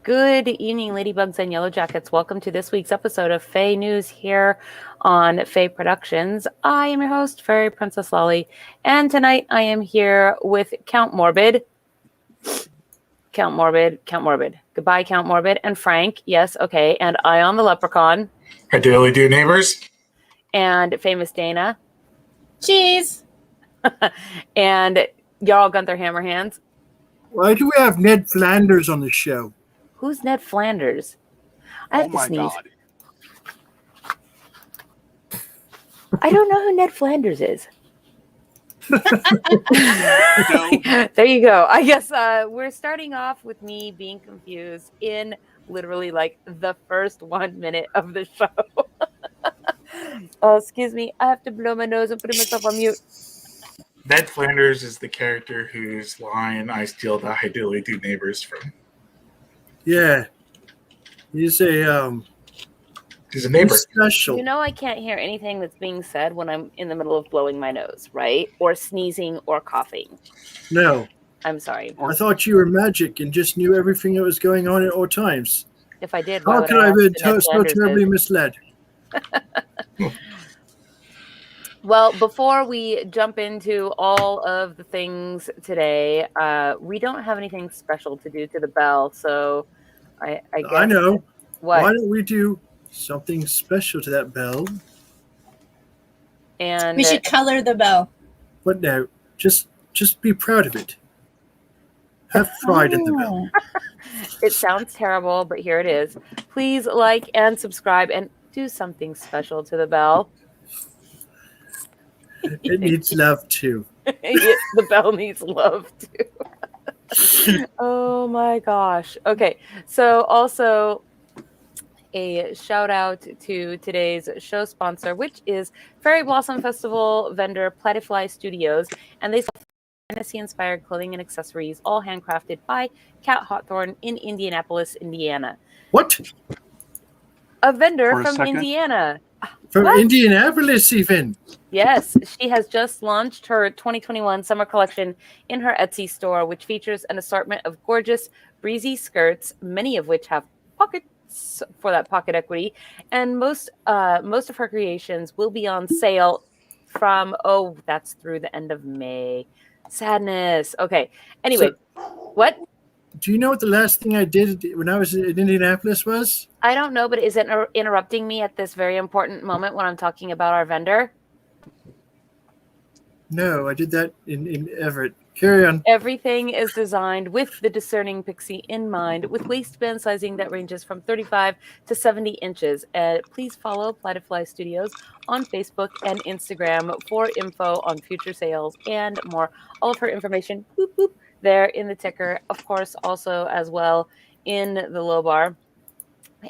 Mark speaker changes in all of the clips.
Speaker 1: Good evening, Ladybugs and Yellow Jackets. Welcome to this week's episode of FAE News here on FAE Productions. I am your host, Fairy Princess Lolly, and tonight I am here with Count Morbid. Goodbye, Count Morbid. And Frank, yes, okay. And Ion the Leprechaun.
Speaker 2: I daily do, neighbors.
Speaker 1: And Famous Dana.
Speaker 3: Cheese.
Speaker 1: And Jarl Gunther Hammerhands.
Speaker 4: Why do we have Ned Flanders on the show?
Speaker 1: Who's Ned Flanders? I have to sneeze.
Speaker 2: God.
Speaker 1: I don't know who Ned Flanders is. There you go. I guess we're starting off with me being confused in literally like the first 1 minute of the show. Oh, excuse me. I have to blow my nose and put myself on mute.
Speaker 2: Ned Flanders is the character whose line I steal the I daily do neighbors from.
Speaker 4: Yeah. He's a
Speaker 2: neighbor.
Speaker 4: Special.
Speaker 1: You know I can't hear anything that's being said when I'm in the middle of blowing my nose, right? Or sneezing or coughing.
Speaker 4: No.
Speaker 1: I'm sorry.
Speaker 4: I thought you were magic and just knew everything that was going on at all times.
Speaker 1: If I did,
Speaker 4: how could I have been so terribly misled?
Speaker 1: Well, before we jump into all of the things today, we don't have anything special to do to the bell, so I guess...
Speaker 4: I know.
Speaker 1: What?
Speaker 4: Why don't we do something special to that bell?
Speaker 1: And
Speaker 3: we should color the bell.
Speaker 4: What now? Just be proud of it. Have pride in the bell.
Speaker 1: It sounds terrible, but here it is. Please like and subscribe and do something special to the bell.
Speaker 4: It needs love too.
Speaker 1: The bell needs love too. Oh my gosh. Okay, so also a shout out to today's show sponsor, which is Fairyblossom Festival vendor Platyfly Studios, and they sell fantasy-inspired clothing and accessories, all handcrafted by Kat Hawthorne in Indianapolis, Indiana.
Speaker 4: What?
Speaker 1: A vendor from Indiana.
Speaker 4: From
Speaker 1: What?
Speaker 4: Indianapolis, even.
Speaker 1: Yes, she has just launched her 2021 summer collection in her Etsy store, which features an assortment of gorgeous, breezy skirts, many of which have pockets for that pocket equity, and most of her creations will be on sale from that's through the end of May. Sadness. Okay. Anyway, what?
Speaker 4: Do you know what the last thing I did when I was in Indianapolis was?
Speaker 1: I don't know, but is it interrupting me at this very important moment when I'm talking about our vendor?
Speaker 4: No, I did that in Everett. Carry on.
Speaker 1: Everything is designed with the discerning pixie in mind, with waistband sizing that ranges from 35 to 70 inches. Please follow Platyfly Studios on Facebook and Instagram for info on future sales and more. All of her information, boop, boop, there in the ticker. Of course, also as well in the low bar.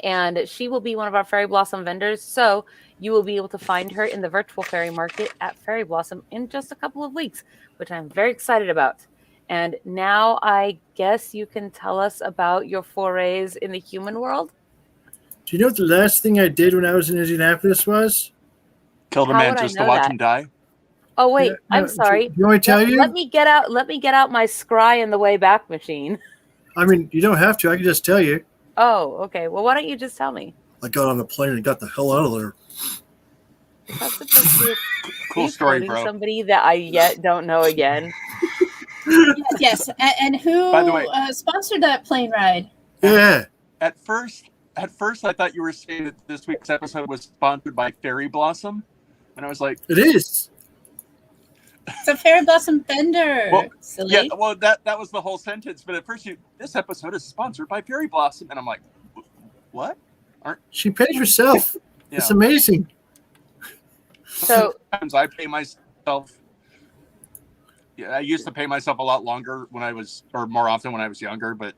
Speaker 1: And she will be one of our Fairyblossom vendors, so you will be able to find her in the virtual fairy market at Fairyblossom in just a couple of weeks, which I'm very excited about. And now I guess you can tell us about your forays in the human world.
Speaker 4: Do you know what the last thing I did when I was in Indianapolis was?
Speaker 5: Killed a man just to watch him die.
Speaker 1: Oh wait,
Speaker 4: Yeah,
Speaker 1: I'm sorry.
Speaker 4: Do you want me to tell you?
Speaker 1: Let me get out my scry in the way back machine.
Speaker 4: I mean, you don't have to. I can just tell you.
Speaker 1: Oh, okay. Well, why don't you just tell me?
Speaker 4: I got on the plane and got the hell out of there.
Speaker 1: That's supposed to be
Speaker 5: Cool story, bro.
Speaker 1: Somebody that I yet don't know again.
Speaker 3: Yes. And who,
Speaker 5: by the way,
Speaker 3: sponsored that plane ride?
Speaker 4: Yeah.
Speaker 5: At first, I thought you were saying that this week's episode was sponsored by Fairyblossom, and I was like,
Speaker 4: it is.
Speaker 3: It's a Fairyblossom vendor.
Speaker 5: Well,
Speaker 3: silly.
Speaker 5: yeah, well, that was the whole sentence. But at first, this episode is sponsored by Fairyblossom, and I'm like, what?
Speaker 4: She paid herself.
Speaker 5: Yeah.
Speaker 4: It's amazing.
Speaker 1: So
Speaker 5: Sometimes I pay myself. Yeah, I used to pay myself a lot longer or more often when I was younger, but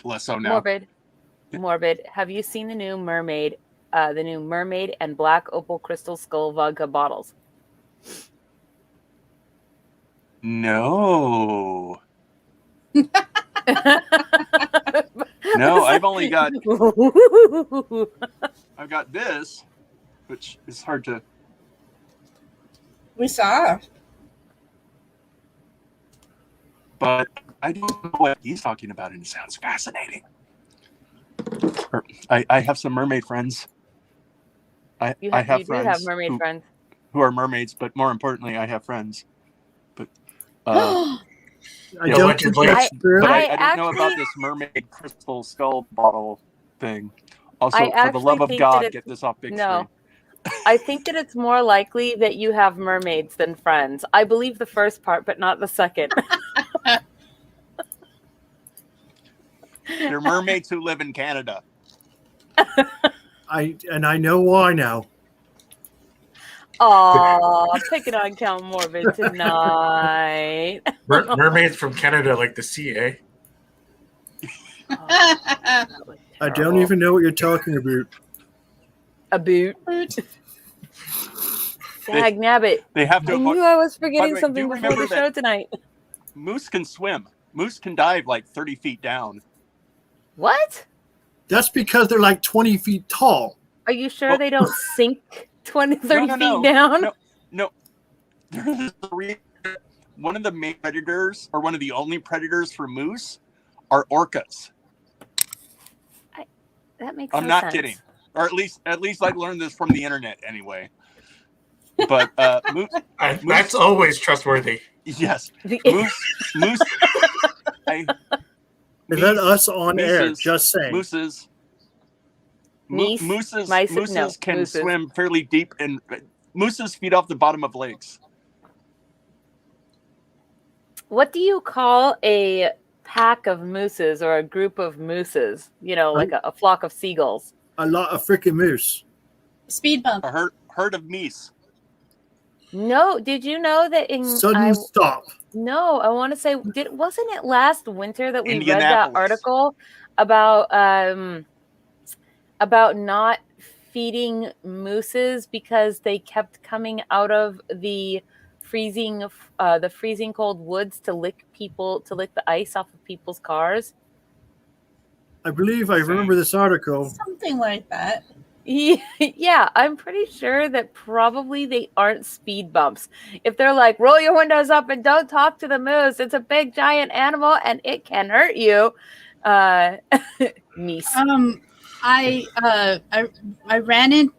Speaker 5: less so now.
Speaker 1: Morbid. Have you seen the new mermaid and black opal crystal skull vodka bottles?
Speaker 5: No. No, I've got this, which is hard to.
Speaker 3: We saw.
Speaker 5: But I don't know what he's talking about, and it sounds fascinating. I have some mermaid friends. I have
Speaker 1: You do
Speaker 5: friends
Speaker 1: have mermaid friends.
Speaker 5: who are mermaids, but more importantly, I have friends. But
Speaker 4: I
Speaker 2: Yeah,
Speaker 4: don't
Speaker 2: what you
Speaker 4: think
Speaker 2: like-
Speaker 4: that's true.
Speaker 5: but
Speaker 1: I
Speaker 5: I don't know about
Speaker 1: actually-
Speaker 5: this mermaid crystal skull bottle thing. Also,
Speaker 1: I
Speaker 5: for the
Speaker 1: actually
Speaker 5: love of
Speaker 1: think
Speaker 5: God,
Speaker 1: that
Speaker 5: get this off Big
Speaker 1: No.
Speaker 5: Screen.
Speaker 1: I think that it's more likely that you have mermaids than friends. I believe the first part, but not the second.
Speaker 5: They're mermaids who live in Canada.
Speaker 4: I know why now.
Speaker 1: Aw, picking on Count Morbid tonight.
Speaker 2: Mermaids from Canada, like the sea, eh?
Speaker 1: That was
Speaker 4: I don't
Speaker 1: terrible.
Speaker 4: even know what you're talking about.
Speaker 1: A boot. Dag nabbit.
Speaker 5: They have to
Speaker 1: I
Speaker 5: avoid.
Speaker 1: knew I was
Speaker 5: By
Speaker 1: forgetting
Speaker 5: the way,
Speaker 1: something
Speaker 5: do
Speaker 1: before the
Speaker 5: remember
Speaker 1: show
Speaker 5: that-
Speaker 1: tonight.
Speaker 5: Moose can swim. Moose can dive like 30 feet down.
Speaker 1: What?
Speaker 4: That's because they're like 20 feet tall.
Speaker 1: Are you sure
Speaker 5: Well-
Speaker 1: they don't sink 20, 30
Speaker 5: No,
Speaker 1: feet
Speaker 5: no,
Speaker 1: down?
Speaker 5: No. There's one of the main predators, or one of the only predators for moose, are orcas.
Speaker 1: That makes
Speaker 5: I'm
Speaker 1: no
Speaker 5: not
Speaker 1: sense.
Speaker 5: kidding. Or at least I learned this from the internet anyway. But moose,
Speaker 2: That's always trustworthy.
Speaker 5: yes,
Speaker 1: The-
Speaker 5: moose.
Speaker 4: Is that us on air?
Speaker 5: mooses-
Speaker 4: Just saying.
Speaker 5: Mooses.
Speaker 1: Meese?
Speaker 5: Mooses
Speaker 1: Mice?
Speaker 5: mooses
Speaker 1: No,
Speaker 5: can
Speaker 1: mooses.
Speaker 5: swim fairly deep, and mooses feed off the bottom of lakes.
Speaker 1: What do you call a pack of mooses or a group of mooses? You know, like a flock of seagulls.
Speaker 4: A lot of freaking moose.
Speaker 3: Speed bump.
Speaker 5: A herd of meese.
Speaker 1: No, did you know that in
Speaker 4: Sudden stop.
Speaker 1: No, I want to say wasn't it last winter that we read that
Speaker 5: Indianapolis.
Speaker 1: article about not feeding mooses because they kept coming out of the freezing cold woods to lick the ice off of people's cars?
Speaker 4: I believe I remember this article.
Speaker 3: Something like that.
Speaker 1: Yeah, I'm pretty sure that probably they aren't speed bumps. If they're like, roll your windows up and don't talk to the moose, it's a big giant animal and it can hurt you. Meese.
Speaker 3: I ran in.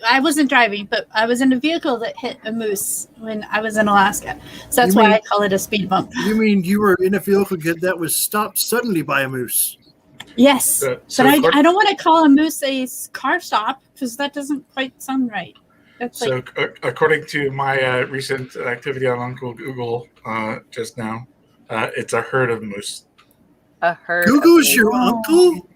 Speaker 3: I wasn't driving, but I was in a vehicle that hit a moose when I was in Alaska. So that's
Speaker 4: You
Speaker 3: why
Speaker 4: mean-
Speaker 3: I call it a speed bump.
Speaker 4: You mean you were in a vehicle that was stopped suddenly by a moose?
Speaker 3: Yes,
Speaker 2: So
Speaker 3: but I
Speaker 2: according-
Speaker 3: don't want to call a moose a car stop because that doesn't quite sound right. That's
Speaker 2: So,
Speaker 3: like
Speaker 2: according to my recent activity on Uncle Google just now, it's a herd of moose.
Speaker 1: A herd. of
Speaker 4: Google's
Speaker 1: moose.
Speaker 4: your uncle?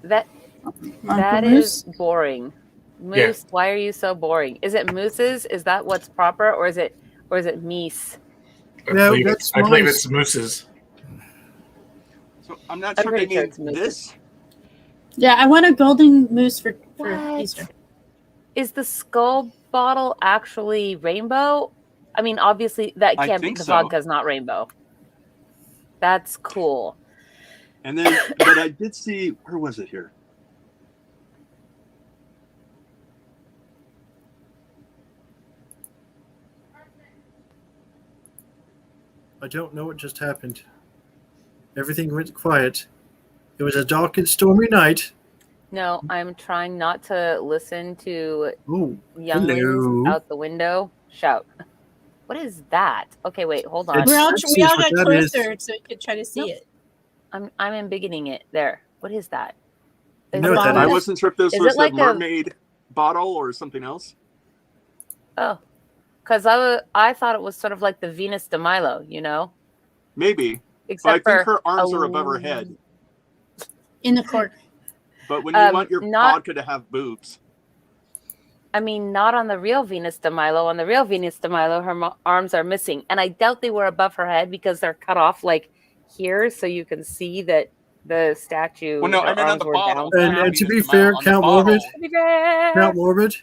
Speaker 1: That
Speaker 3: Uncle
Speaker 1: is
Speaker 3: Moose.
Speaker 1: boring. Moose,
Speaker 2: Yeah.
Speaker 1: why are you so boring? Is it mooses? Is that what's proper, or is it meese?
Speaker 4: No, that's
Speaker 2: I believe
Speaker 4: mice.
Speaker 2: it's mooses.
Speaker 5: So I'm not
Speaker 1: I'm
Speaker 5: sure they
Speaker 1: pretty sure
Speaker 5: mean
Speaker 1: it's mooses.
Speaker 5: this.
Speaker 3: Yeah, I want a golden moose for
Speaker 1: What?
Speaker 3: Easter.
Speaker 1: Is the skull bottle actually rainbow? I mean, obviously that
Speaker 5: I
Speaker 1: can't be
Speaker 5: think
Speaker 1: the
Speaker 5: so.
Speaker 1: vodka's not rainbow. That's cool.
Speaker 5: And then, but I did see, where was it here?
Speaker 4: I don't know what just happened. Everything went quiet. It was a dark and stormy night.
Speaker 1: No, I'm trying not to listen to
Speaker 4: Oh,
Speaker 1: younglings
Speaker 4: hello.
Speaker 1: out the window shout. What is that? Okay, wait, hold on.
Speaker 3: We all
Speaker 4: That seems
Speaker 3: got
Speaker 4: what that is.
Speaker 3: closer so you could try to see
Speaker 1: Nope.
Speaker 3: it.
Speaker 1: I'm embiggening it. There. What is that?
Speaker 4: You
Speaker 1: Is
Speaker 4: know
Speaker 1: it
Speaker 4: what that
Speaker 1: like
Speaker 5: I
Speaker 1: a-
Speaker 5: wasn't sure if this
Speaker 1: Is
Speaker 5: was
Speaker 1: it like
Speaker 5: a
Speaker 1: a-
Speaker 5: mermaid bottle or something else.
Speaker 1: Oh, because I thought it was sort of like the Venus de Milo, you know,
Speaker 5: Maybe. But I
Speaker 1: except
Speaker 5: think
Speaker 1: for
Speaker 5: her arms are above her head.
Speaker 3: In the cork.
Speaker 5: But when you want your
Speaker 1: not-
Speaker 5: vodka to have boobs,
Speaker 1: I mean, not on the real Venus de Milo. On the real Venus de Milo, her arms are missing, and I doubt they were above her head because they're cut off like here, so you can see that the statue.
Speaker 5: well, no,
Speaker 1: her
Speaker 5: I meant on
Speaker 1: arms
Speaker 5: the
Speaker 1: were
Speaker 5: bottle.
Speaker 1: down.
Speaker 4: And to be
Speaker 5: Venus de
Speaker 4: fair,
Speaker 5: Milo on the
Speaker 4: Count
Speaker 5: bottle.
Speaker 4: Morbid, Count Morbid,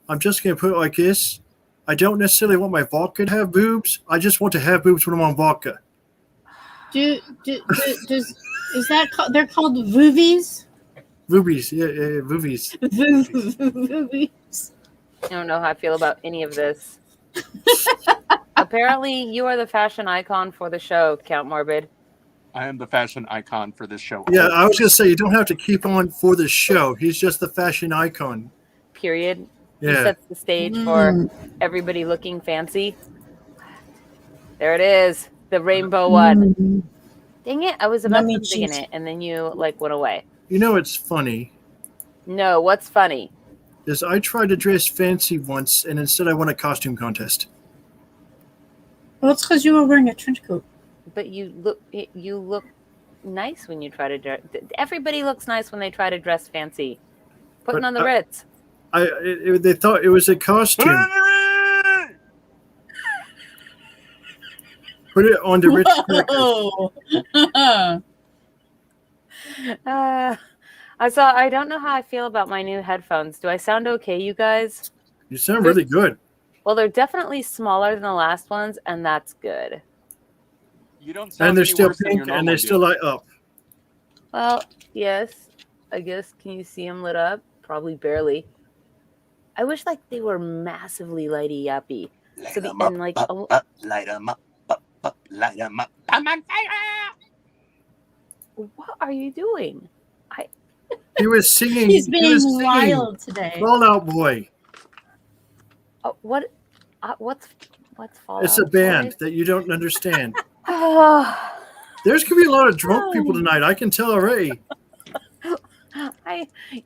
Speaker 4: I'm just going to put it like this. I don't necessarily want my vodka to have boobs. I just want to have boobs when I'm on vodka.
Speaker 3: Is that called? They're called vuvies.
Speaker 4: Boobies, yeah, boobies.
Speaker 3: Vuvies.
Speaker 1: I don't know how I feel about any of this. Apparently, you are the fashion icon for the show, Count Morbid.
Speaker 5: I am the fashion icon for this show.
Speaker 4: Yeah, I was going to say, you don't have to keep on for the show. He's just the fashion icon.
Speaker 1: Period. He
Speaker 4: Yeah.
Speaker 1: sets the stage for everybody looking fancy. There it is, the rainbow one. Dang it! I was about
Speaker 3: Yummy
Speaker 1: to dig in
Speaker 3: cheese.
Speaker 1: it, and then you like went away.
Speaker 4: You know, it's funny.
Speaker 1: No, what's funny?
Speaker 4: Is I tried to dress fancy once, and instead I won a costume contest.
Speaker 3: Well, it's because you were wearing a trench coat.
Speaker 1: But you look nice when you try to dress. Everybody looks nice when they try to dress fancy. Putting
Speaker 4: But
Speaker 1: on the Ritz.
Speaker 4: They thought it was a costume. Put it on the Ritz cracker.
Speaker 3: Whoa.
Speaker 1: I don't know how I feel about my new headphones. Do I sound okay, you guys?
Speaker 4: You sound really good.
Speaker 1: Well, they're definitely smaller than the last ones, and that's good.
Speaker 5: You don't sound
Speaker 4: And they're
Speaker 5: any
Speaker 4: still
Speaker 5: worse than
Speaker 4: pink,
Speaker 5: your
Speaker 4: and
Speaker 5: normal
Speaker 4: they still
Speaker 5: do.
Speaker 4: light up.
Speaker 1: Well, yes. I guess. Can you see them lit up? Probably barely. I wish like they were massively lighty yappy. So the and like
Speaker 5: light them up, light them up. I'm on fire!
Speaker 1: what are you doing?
Speaker 4: He was singing.
Speaker 3: He's
Speaker 4: he
Speaker 3: being
Speaker 4: was singing
Speaker 3: wild today.
Speaker 4: Fallout Boy.
Speaker 1: What's Fallout?
Speaker 4: It's a band that you don't understand. There's going to be a lot of drunk people tonight. I can tell already.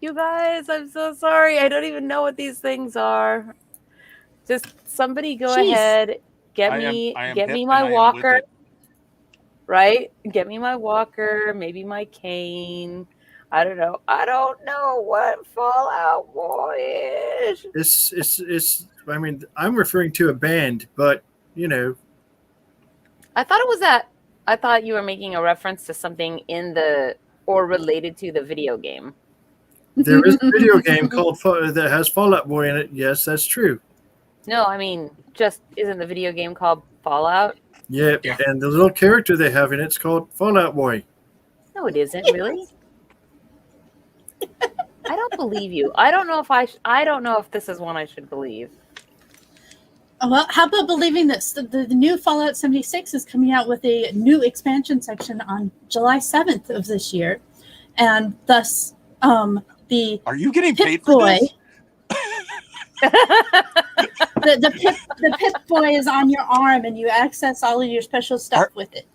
Speaker 1: You guys, I'm so sorry. I don't even know what these things are. Just somebody go
Speaker 3: Jeez.
Speaker 1: ahead, get
Speaker 5: I am
Speaker 1: me
Speaker 5: hip
Speaker 1: my
Speaker 5: and I am with
Speaker 1: walker,
Speaker 5: it.
Speaker 1: right? Get me my walker, maybe my cane. I don't know. I don't know what Fallout Boy is.
Speaker 4: It's. I mean, I'm referring to a band, but you know,
Speaker 1: I thought you were making a reference to something in the or related to the video game.
Speaker 4: there is a video game called that has Fallout Boy in it. Yes, that's true.
Speaker 1: No, I mean, just isn't the video game called Fallout?
Speaker 4: Yeah, and the little character they have in it's called Fallout Boy.
Speaker 1: No, it isn't really. I don't believe you. I don't know if this is one I should believe.
Speaker 3: Well, how about believing this? The new Fallout 76 is coming out with a new expansion section on July 7th of this year. And thus, the
Speaker 5: Are you getting
Speaker 3: Pip
Speaker 5: paid for
Speaker 3: Boy,
Speaker 5: this?
Speaker 3: the Pip Boy is on your arm and you access all of your special stuff with it.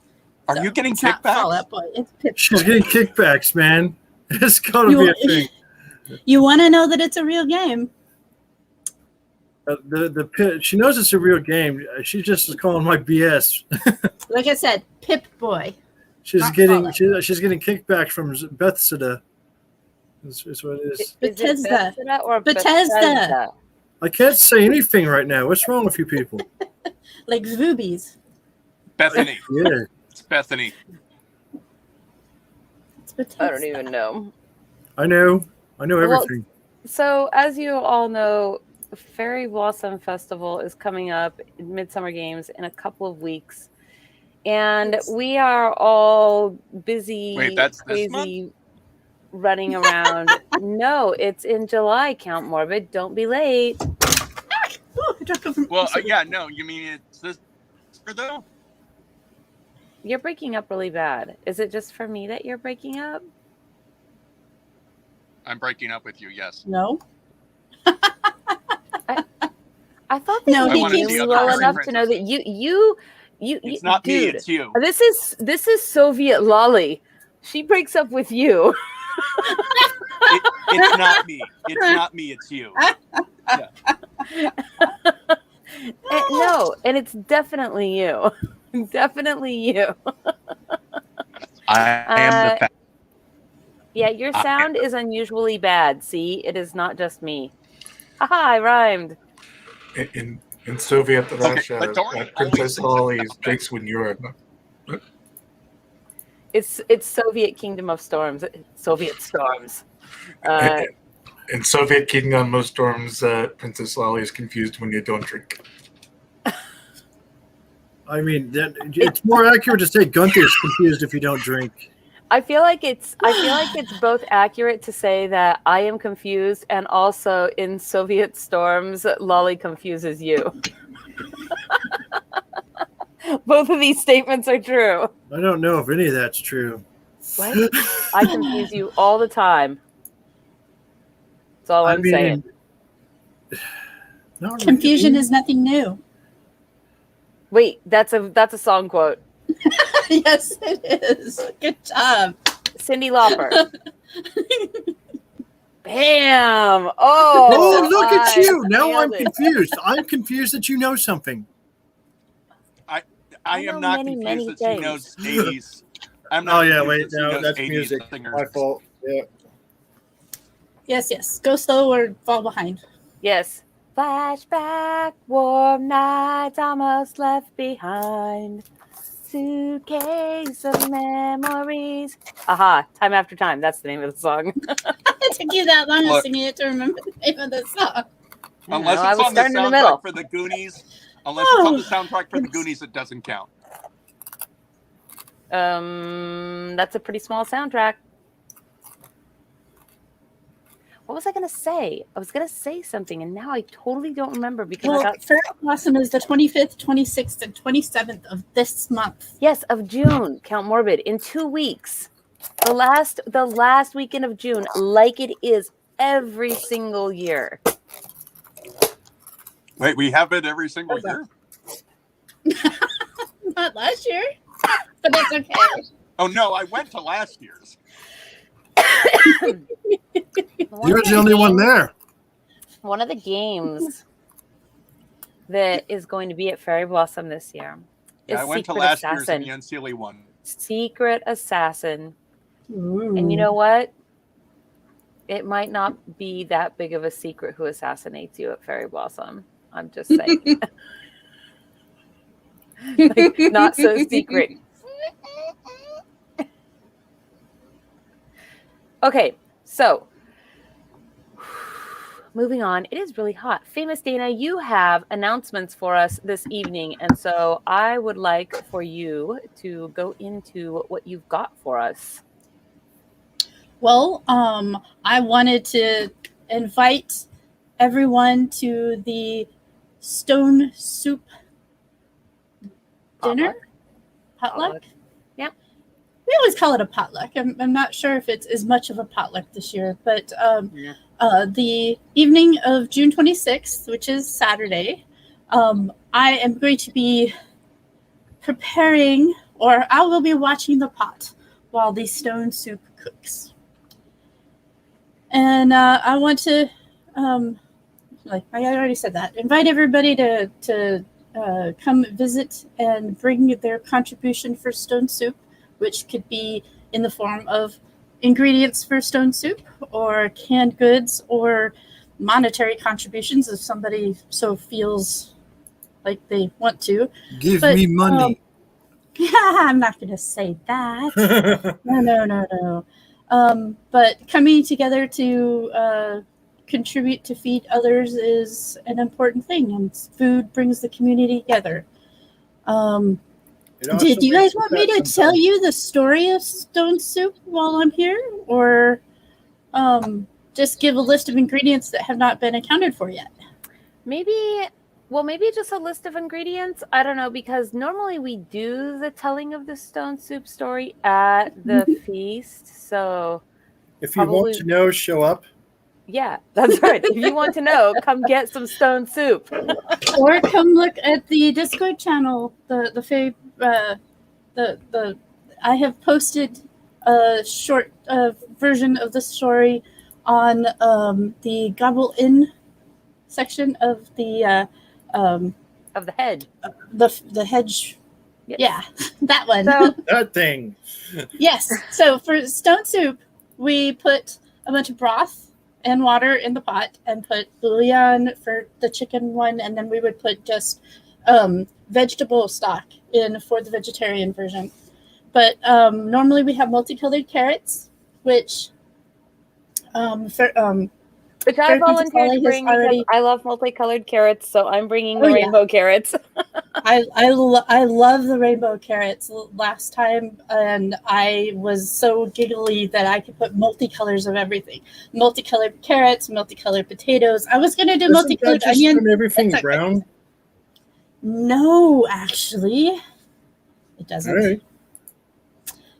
Speaker 5: Are
Speaker 3: So,
Speaker 5: you getting
Speaker 3: it's not
Speaker 5: kickbacks?
Speaker 3: Fallout Boy, it's Pip
Speaker 4: She's
Speaker 3: Boy.
Speaker 4: getting kickbacks, man. It's got to be a thing.
Speaker 3: You want to know that it's a real game?
Speaker 4: The pit. She knows it's a real game. She just is calling my BS.
Speaker 3: Like I said, Pip Boy.
Speaker 4: She's
Speaker 3: Not
Speaker 4: getting
Speaker 3: Fallout.
Speaker 4: she's getting kickback from Bethesda. Is what it is.
Speaker 1: Is it
Speaker 3: Bethesda.
Speaker 1: Bethesda or
Speaker 3: Bethesda.
Speaker 4: I can't say anything right now. What's wrong with you people?
Speaker 3: Like Zoobies.
Speaker 5: Bethany.
Speaker 4: Yeah.
Speaker 5: It's Bethany.
Speaker 3: It's Bethesda.
Speaker 1: I don't even know.
Speaker 4: I know
Speaker 1: Well,
Speaker 4: everything.
Speaker 1: So, as you all know, Fairyblossom Festival is coming up in Midsummer Games in a couple of weeks. And we are all busy,
Speaker 5: Wait, that's this
Speaker 1: crazy, running around. No, it's in July, Count Morbid. Don't be late.
Speaker 3: Ooh, I dropped over-
Speaker 5: Well, yeah, no, you mean it's this though?
Speaker 1: You're breaking up really bad. Is it just for me that you're breaking up?
Speaker 5: I'm breaking up with you, yes.
Speaker 3: No.
Speaker 1: I thought that
Speaker 3: No,
Speaker 1: you
Speaker 3: he
Speaker 1: knew
Speaker 3: keeps
Speaker 1: me well
Speaker 3: talking.
Speaker 1: enough to know that you
Speaker 5: It's not me,
Speaker 1: dude,
Speaker 5: it's you.
Speaker 1: This is Soviet Lolly. She breaks up with you.
Speaker 5: It's not me. It's not me, it's you.
Speaker 1: No, and it's definitely you. Definitely you.
Speaker 5: I am the fact.
Speaker 1: Yeah, your sound is unusually bad. See, it is not just me. Haha, I rhymed.
Speaker 2: In Soviet Russia,
Speaker 5: but don't
Speaker 2: Princess
Speaker 5: always-
Speaker 2: Holly breaks when you're.
Speaker 1: It's Soviet Kingdom of Storms. Soviet Storms.
Speaker 2: In Soviet Kingdom, most storms, Princess Lolly is confused when you don't drink.
Speaker 4: I mean, it's more accurate to say Gunther is confused if you don't drink.
Speaker 1: I feel like it's both accurate to say that I am confused, and also in Soviet Storms, Lolly confuses you. Both of these statements are true.
Speaker 4: I don't know if any of that's true.
Speaker 1: What? I confuse you all the time. That's all I'm saying.
Speaker 4: Not
Speaker 3: Confusion
Speaker 4: really.
Speaker 3: is nothing new.
Speaker 1: Wait, that's a song quote.
Speaker 3: Yes, it is. Good job.
Speaker 1: Cyndi Lauper. Bam! Oh,
Speaker 4: Oh, look at
Speaker 1: I
Speaker 4: you! Now I'm
Speaker 1: nailed it.
Speaker 4: confused. I'm confused that you know something.
Speaker 5: I
Speaker 1: know
Speaker 5: am not
Speaker 1: many,
Speaker 5: confused
Speaker 1: many
Speaker 5: that she knows
Speaker 1: things.
Speaker 5: 80s. I'm
Speaker 4: Oh
Speaker 5: not
Speaker 4: yeah,
Speaker 5: confused
Speaker 4: wait,
Speaker 5: that she
Speaker 4: no,
Speaker 5: knows
Speaker 4: that's
Speaker 5: 80s
Speaker 4: music.
Speaker 5: singers.
Speaker 4: My fault. Yeah.
Speaker 3: Yes. Go slow or fall behind.
Speaker 1: Yes. Flashback, warm nights almost left behind. Suitcase of memories. Aha, time after time. That's the name of the song.
Speaker 3: It took you that long
Speaker 5: Look.
Speaker 3: to sing it to remember the name of the song.
Speaker 5: Unless
Speaker 1: I
Speaker 5: it's
Speaker 1: was
Speaker 5: on the
Speaker 1: starting in the middle.
Speaker 5: soundtrack for the Goonies. Unless it's on the soundtrack for the Goonies, it doesn't count.
Speaker 1: That's a pretty small soundtrack. What was I going to say? I was going to say something, and now I totally don't remember because I got...
Speaker 3: Fairyblossom is the 25th, 26th, and 27th of this month.
Speaker 1: Yes, of June. Count Morbid. In 2 weeks. The last weekend of June, like it is every single year.
Speaker 5: Wait, we have it every single year?
Speaker 3: Not last year, but it's okay.
Speaker 5: Oh, no, I went to last year's.
Speaker 4: You were the only one there.
Speaker 1: One of the games that is going to be at Fairyblossom this year is
Speaker 5: Yeah, I went to
Speaker 1: Secret
Speaker 5: last year's
Speaker 1: Assassin.
Speaker 5: in the Unseelie one.
Speaker 1: Secret Assassin.
Speaker 3: Ooh.
Speaker 1: And you know what? It might not be that big of a secret who assassinates you at Fairyblossom. I'm just saying. Like, not so secret. Okay, so moving on. It is really hot. Famous Dana, you have announcements for us this evening, and so I would like for you to go into what you've got for us.
Speaker 3: Well, I wanted to invite everyone to the Stone Soup dinner. Potluck?
Speaker 1: Yep.
Speaker 3: We always call it a potluck. I'm not sure if it's as much of a potluck this year, but the evening of June 26th, which is Saturday, I am going to be preparing, or I will be watching the pot while the stone soup cooks. And I want to, like I already said that, invite everybody to come visit and bring their contribution for stone soup, which could be in the form of ingredients for stone soup or canned goods or monetary contributions if somebody so feels like they want to.
Speaker 4: Give me money.
Speaker 3: I'm not going to say that. No. But coming together to contribute to feed others is an important thing, and food brings the community together. Did you guys want me to tell you the story of stone soup while I'm here, or just give a list of ingredients that have not been accounted for yet?
Speaker 1: Maybe just a list of ingredients. I don't know, because normally we do the telling of the stone soup story at the feast. So
Speaker 4: if you want to know, show up.
Speaker 1: Yeah, that's right. If you want to know, come get some stone soup.
Speaker 3: Or come look at the Discord channel. I have posted a short version of the story on the Gobble Inn section of the
Speaker 1: hedge.
Speaker 3: The hedge.
Speaker 1: Yes.
Speaker 3: Yeah, that one.
Speaker 1: So,
Speaker 4: that thing.
Speaker 3: Yes. So for stone soup, we put a bunch of broth and water in the pot and put bouillon for the chicken one, and then we would put just vegetable stock in for the vegetarian version. But normally we have multicolored carrots, which
Speaker 1: which I volunteered to bring because I love multicolored carrots, so I'm bringing the rainbow carrots.
Speaker 3: I love the rainbow carrots last time, and I was so giggly that I could put multicolors of everything. Multicolored carrots, multicolored potatoes. I was going to do multicolored onions.
Speaker 4: Everything brown?
Speaker 3: No, actually. it doesn't.
Speaker 4: All right.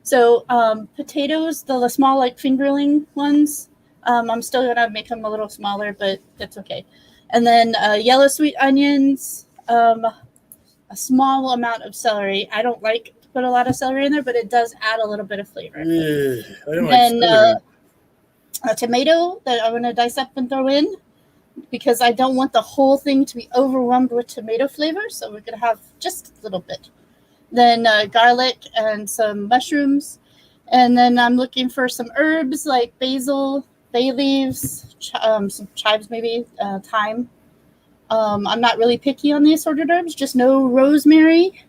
Speaker 3: So potatoes, the small like fingerling ones, I'm still gonna make them a little smaller, but that's okay. And then yellow sweet onions, a small amount of celery. I don't like to put a lot of celery in there, but it does add a little bit of flavor.
Speaker 4: Ugh, I don't
Speaker 3: And
Speaker 4: like celery.
Speaker 3: a tomato that I'm gonna dice up and throw in because I don't want the whole thing to be overwhelmed with tomato flavor. So we're gonna have just a little bit. Then garlic and some mushrooms. And then I'm looking for some herbs like basil, bay leaves, some chives maybe, thyme. I'm not really picky on the assorted herbs, just no rosemary.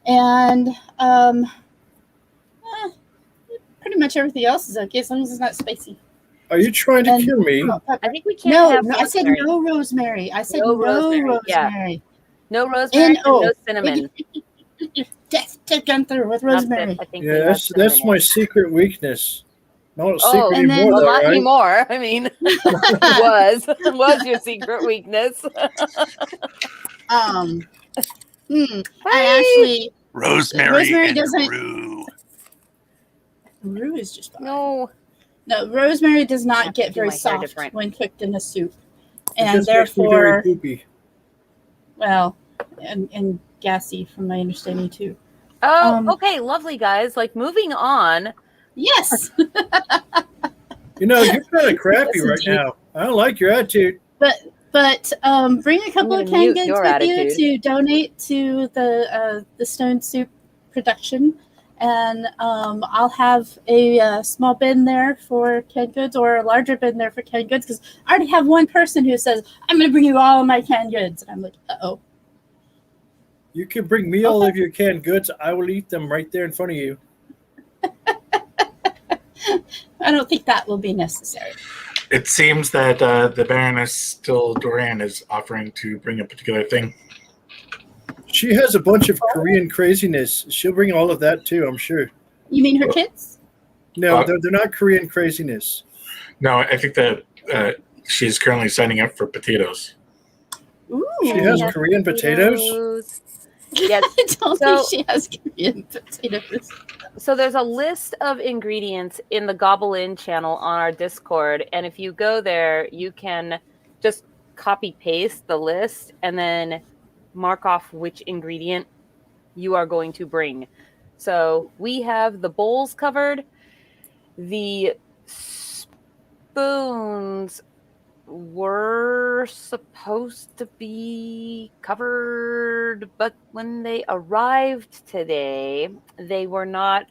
Speaker 3: And pretty much everything else is okay as long as it's not spicy.
Speaker 4: Are you trying to
Speaker 3: And-
Speaker 4: kill me?
Speaker 1: I think we can't
Speaker 3: No,
Speaker 1: have
Speaker 3: I said
Speaker 1: rosemary.
Speaker 3: no rosemary. I said
Speaker 1: No
Speaker 3: no
Speaker 1: rosemary, yeah.
Speaker 3: rosemary.
Speaker 1: No rosemary and
Speaker 3: N-O.
Speaker 1: no cinnamon.
Speaker 3: Death to Gunther with
Speaker 1: Not that
Speaker 3: rosemary.
Speaker 1: I think we
Speaker 4: Yeah,
Speaker 1: have
Speaker 4: that's
Speaker 1: cinnamon
Speaker 4: my
Speaker 1: in.
Speaker 4: secret weakness. Not a
Speaker 1: Oh,
Speaker 4: secret
Speaker 3: and then-
Speaker 4: anymore,
Speaker 1: Well,
Speaker 4: though,
Speaker 1: not
Speaker 4: right?
Speaker 1: anymore. I mean, was your secret weakness.
Speaker 3: I
Speaker 1: Hey!
Speaker 3: actually
Speaker 5: Rosemary and
Speaker 3: doesn't-
Speaker 5: rue.
Speaker 3: roux is just fine.
Speaker 1: No.
Speaker 3: No, rosemary does
Speaker 1: I
Speaker 3: not
Speaker 1: have to
Speaker 3: get
Speaker 1: do
Speaker 3: very
Speaker 1: my hair
Speaker 3: soft
Speaker 1: different.
Speaker 3: when cooked in a soup,
Speaker 4: It
Speaker 3: and
Speaker 4: just makes me very
Speaker 3: therefore,
Speaker 4: poopy.
Speaker 3: well, and gassy from my understanding too.
Speaker 1: Oh, okay, lovely guys. Like moving on.
Speaker 3: Yes,
Speaker 4: You know, you're kind of crappy
Speaker 3: Yes,
Speaker 4: right
Speaker 3: indeed.
Speaker 4: now. I don't like your attitude.
Speaker 3: but bring a couple
Speaker 1: gonna
Speaker 3: of canned
Speaker 1: mute
Speaker 3: goods
Speaker 1: your
Speaker 3: with
Speaker 1: attitude.
Speaker 3: you to donate to the stone soup production, and I'll have a small bin there for canned goods or a larger bin there for canned goods because I already have one person who says I'm going to bring you all of my canned goods, and I'm like, uh-oh.
Speaker 4: You can bring me all of your canned goods. I will eat them right there in front of you.
Speaker 3: I don't think that will be necessary.
Speaker 2: It seems that the Baroness still Doran is offering to bring a particular thing.
Speaker 4: She has a bunch of Korean craziness. She'll bring all of that too, I'm sure.
Speaker 3: You mean her kids?
Speaker 4: No, they're not Korean craziness.
Speaker 2: No, I think that she's currently signing up for potatoes.
Speaker 3: Ooh.
Speaker 4: She has
Speaker 1: Yes,
Speaker 4: Korean potatoes?
Speaker 1: Yes.
Speaker 3: I don't
Speaker 1: So-
Speaker 3: think she has Korean potatoes.
Speaker 1: So there's a list of ingredients in the Gobble In channel on our Discord, and if you go there, you can just copy paste the list and then mark off which ingredient you are going to bring. So we have the bowls covered, the spoons were supposed to be covered, but when they arrived today, they were not.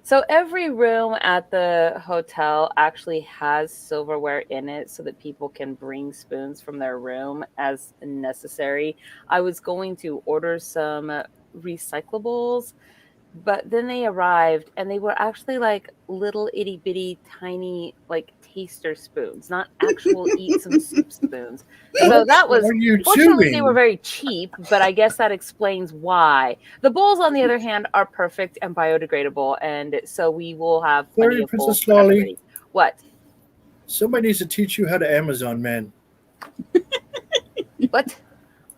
Speaker 1: So every room at the hotel actually has silverware in it so that people can bring spoons from their room as necessary. I was going to order some recyclables, but then they arrived and they were actually like little itty bitty tiny like taster spoons, not actual eat some soup spoons. So that was,
Speaker 4: What are you
Speaker 1: fortunately they
Speaker 4: doing?
Speaker 1: were very cheap, but I guess that explains why. The bowls, on the other hand, are perfect and biodegradable, and so we will have plenty
Speaker 4: Sorry,
Speaker 1: of bowls
Speaker 4: Princess
Speaker 1: for
Speaker 4: Lolly.
Speaker 1: everybody. What?
Speaker 4: Somebody needs to teach you how to Amazon, man.
Speaker 1: What?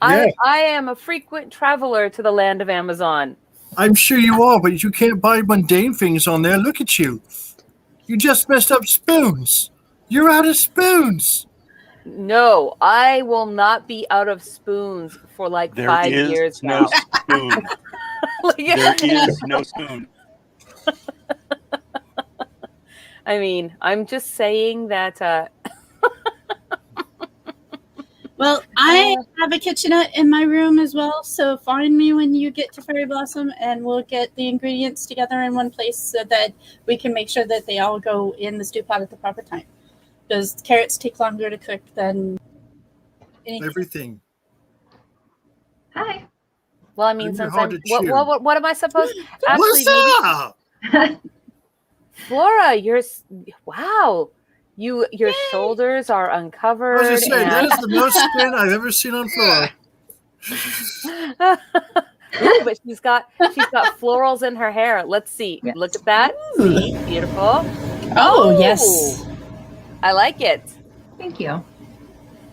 Speaker 4: Yeah.
Speaker 1: I am a frequent traveler to the land of Amazon.
Speaker 4: I'm sure you are, but you can't buy mundane things on there. Look at you. You just messed up spoons. You're out of spoons.
Speaker 1: No, I will not be out of spoons for like
Speaker 5: There
Speaker 1: 5
Speaker 5: is
Speaker 1: years
Speaker 5: no
Speaker 1: now.
Speaker 5: spoon.
Speaker 1: Like-
Speaker 5: There is no spoon.
Speaker 1: I mean, I'm just saying that.
Speaker 3: Well, I have a kitchenette in my room as well, so find me when you get to Fairyblossom, and we'll get the ingredients together in one place so that we can make sure that they all go in the stew pot at the proper time. Because carrots take longer to cook than anything.
Speaker 4: Everything.
Speaker 6: Hi.
Speaker 1: Well, I mean,
Speaker 4: You're
Speaker 1: since
Speaker 4: hard
Speaker 1: I'm
Speaker 4: to chew.
Speaker 1: what am I supposed?
Speaker 4: What's
Speaker 1: maybe-
Speaker 4: up?
Speaker 1: Flora, wow, your shoulders are uncovered.
Speaker 4: I was just saying, that
Speaker 1: and-
Speaker 4: is the most skin I've ever seen on Flora.
Speaker 1: Ooh, but she's got florals in her hair. Let's see.
Speaker 6: Yes.
Speaker 1: Look at that. See, beautiful.
Speaker 3: Oh, yes.
Speaker 1: I like it.
Speaker 6: Thank you.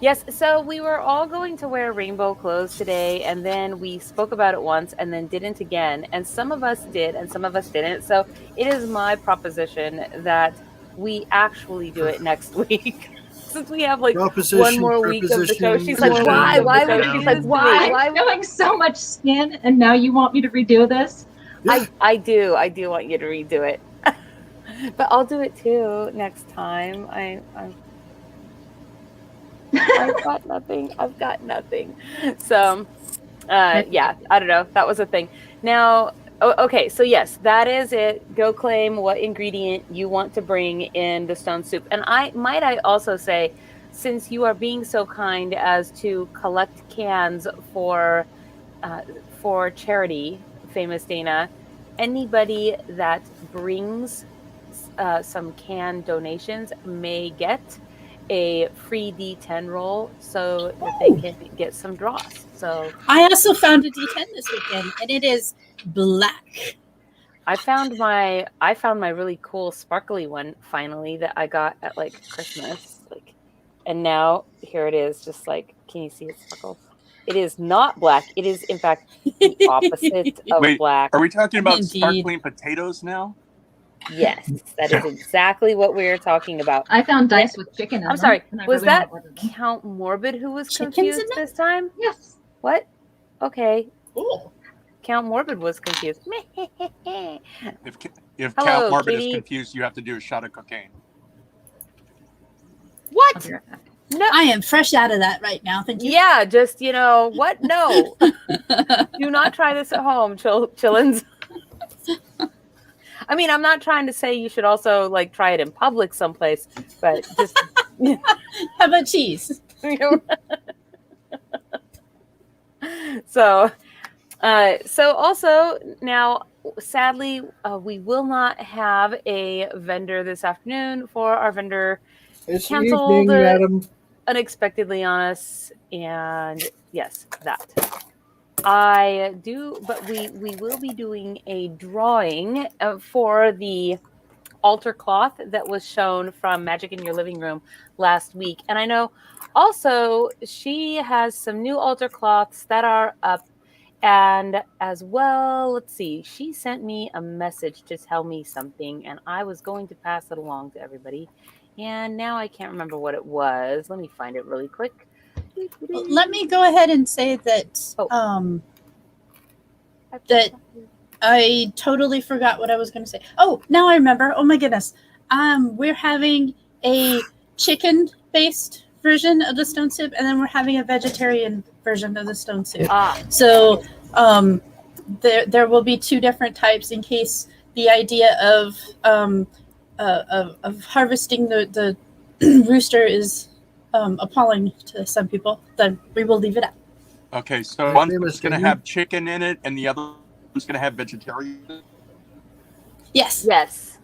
Speaker 1: Yes, so we were all going to wear rainbow clothes today, and then we spoke about it once and then didn't again. And some of us did, and some of us didn't. So it is my proposition that we actually do it next week. Since we have like one
Speaker 4: Proposition,
Speaker 1: more week of the show.
Speaker 4: preposition,
Speaker 1: She's like,
Speaker 4: sit
Speaker 1: why?
Speaker 4: down,
Speaker 1: Why
Speaker 4: sit
Speaker 1: would you do
Speaker 4: down.
Speaker 1: this to me?
Speaker 6: Why?
Speaker 1: Why?
Speaker 6: I'm showing so much skin, and now you want me to redo this?
Speaker 4: Yeah.
Speaker 1: I do want you to redo it. But I'll do it too next time. I've got nothing. So, yeah, I don't know. That was a thing. Now, okay, so yes, that is it. Go claim what ingredient you want to bring in the stone soup. And I also say, since you are being so kind as to collect cans for charity, Famous Dana, anybody that brings some can donations may get a free D10 roll so that they can get some dross. So
Speaker 3: I also found a D10 this weekend, and it is black.
Speaker 1: I found my really cool sparkly one finally that I got at like Christmas, like, and now here it is. Just like, can you see it sparkles? It is not black. It is in fact the opposite of
Speaker 5: Wait,
Speaker 1: black.
Speaker 5: Are we talking about
Speaker 3: Indeed.
Speaker 5: sparkling potatoes now?
Speaker 1: Yes, that is exactly what we are talking about.
Speaker 6: I found dice with chicken in them.
Speaker 1: I'm sorry.
Speaker 6: and I
Speaker 1: Was
Speaker 6: really
Speaker 1: that
Speaker 6: wanna order them.
Speaker 1: Count Morbid who was
Speaker 3: Chickens
Speaker 1: confused
Speaker 3: in it?
Speaker 1: this time?
Speaker 6: Yes.
Speaker 1: What? Okay.
Speaker 3: Cool.
Speaker 1: Count Morbid was confused.
Speaker 5: If
Speaker 1: Hello,
Speaker 5: Count Morbid
Speaker 1: Kitty.
Speaker 5: is confused, you have to do a shot of cocaine.
Speaker 6: I'll
Speaker 1: What?
Speaker 6: be right back.
Speaker 1: No.
Speaker 3: I am fresh out of that right now. Thank you.
Speaker 1: Yeah, just, what? No. Do not try this at home, chillins. I mean, I'm not trying to say you should also, like, try it in public someplace, but just...
Speaker 3: How about cheese?
Speaker 1: So also now, sadly, we will not have a vendor this afternoon for our vendor
Speaker 4: It's
Speaker 1: canceled
Speaker 4: evening, madam.
Speaker 1: unexpectedly on us, and yes, that I do, but we will be doing a drawing for the altar cloth that was shown from Magic in Your Living Room last week. And I know also she has some new altar cloths that are up. And as well, let's see, she sent me a message to tell me something, and I was going to pass it along to everybody. And now I can't remember what it was. Let me find it really quick.
Speaker 3: Well, let me go ahead and say that that I totally forgot what I was going to say. Oh, now I remember. Oh my goodness. We're having a chicken-based version of the stone soup, and then we're having a vegetarian version of the stone soup. So there will be two different types in case the idea of harvesting the rooster is appalling to some people. Then we will leave it out.
Speaker 5: Okay, so
Speaker 4: Hey,
Speaker 5: one's
Speaker 4: famous
Speaker 5: going to
Speaker 4: Dana.
Speaker 5: have chicken in it, and the other one's going to have vegetarian.
Speaker 3: Yes,
Speaker 1: Yes.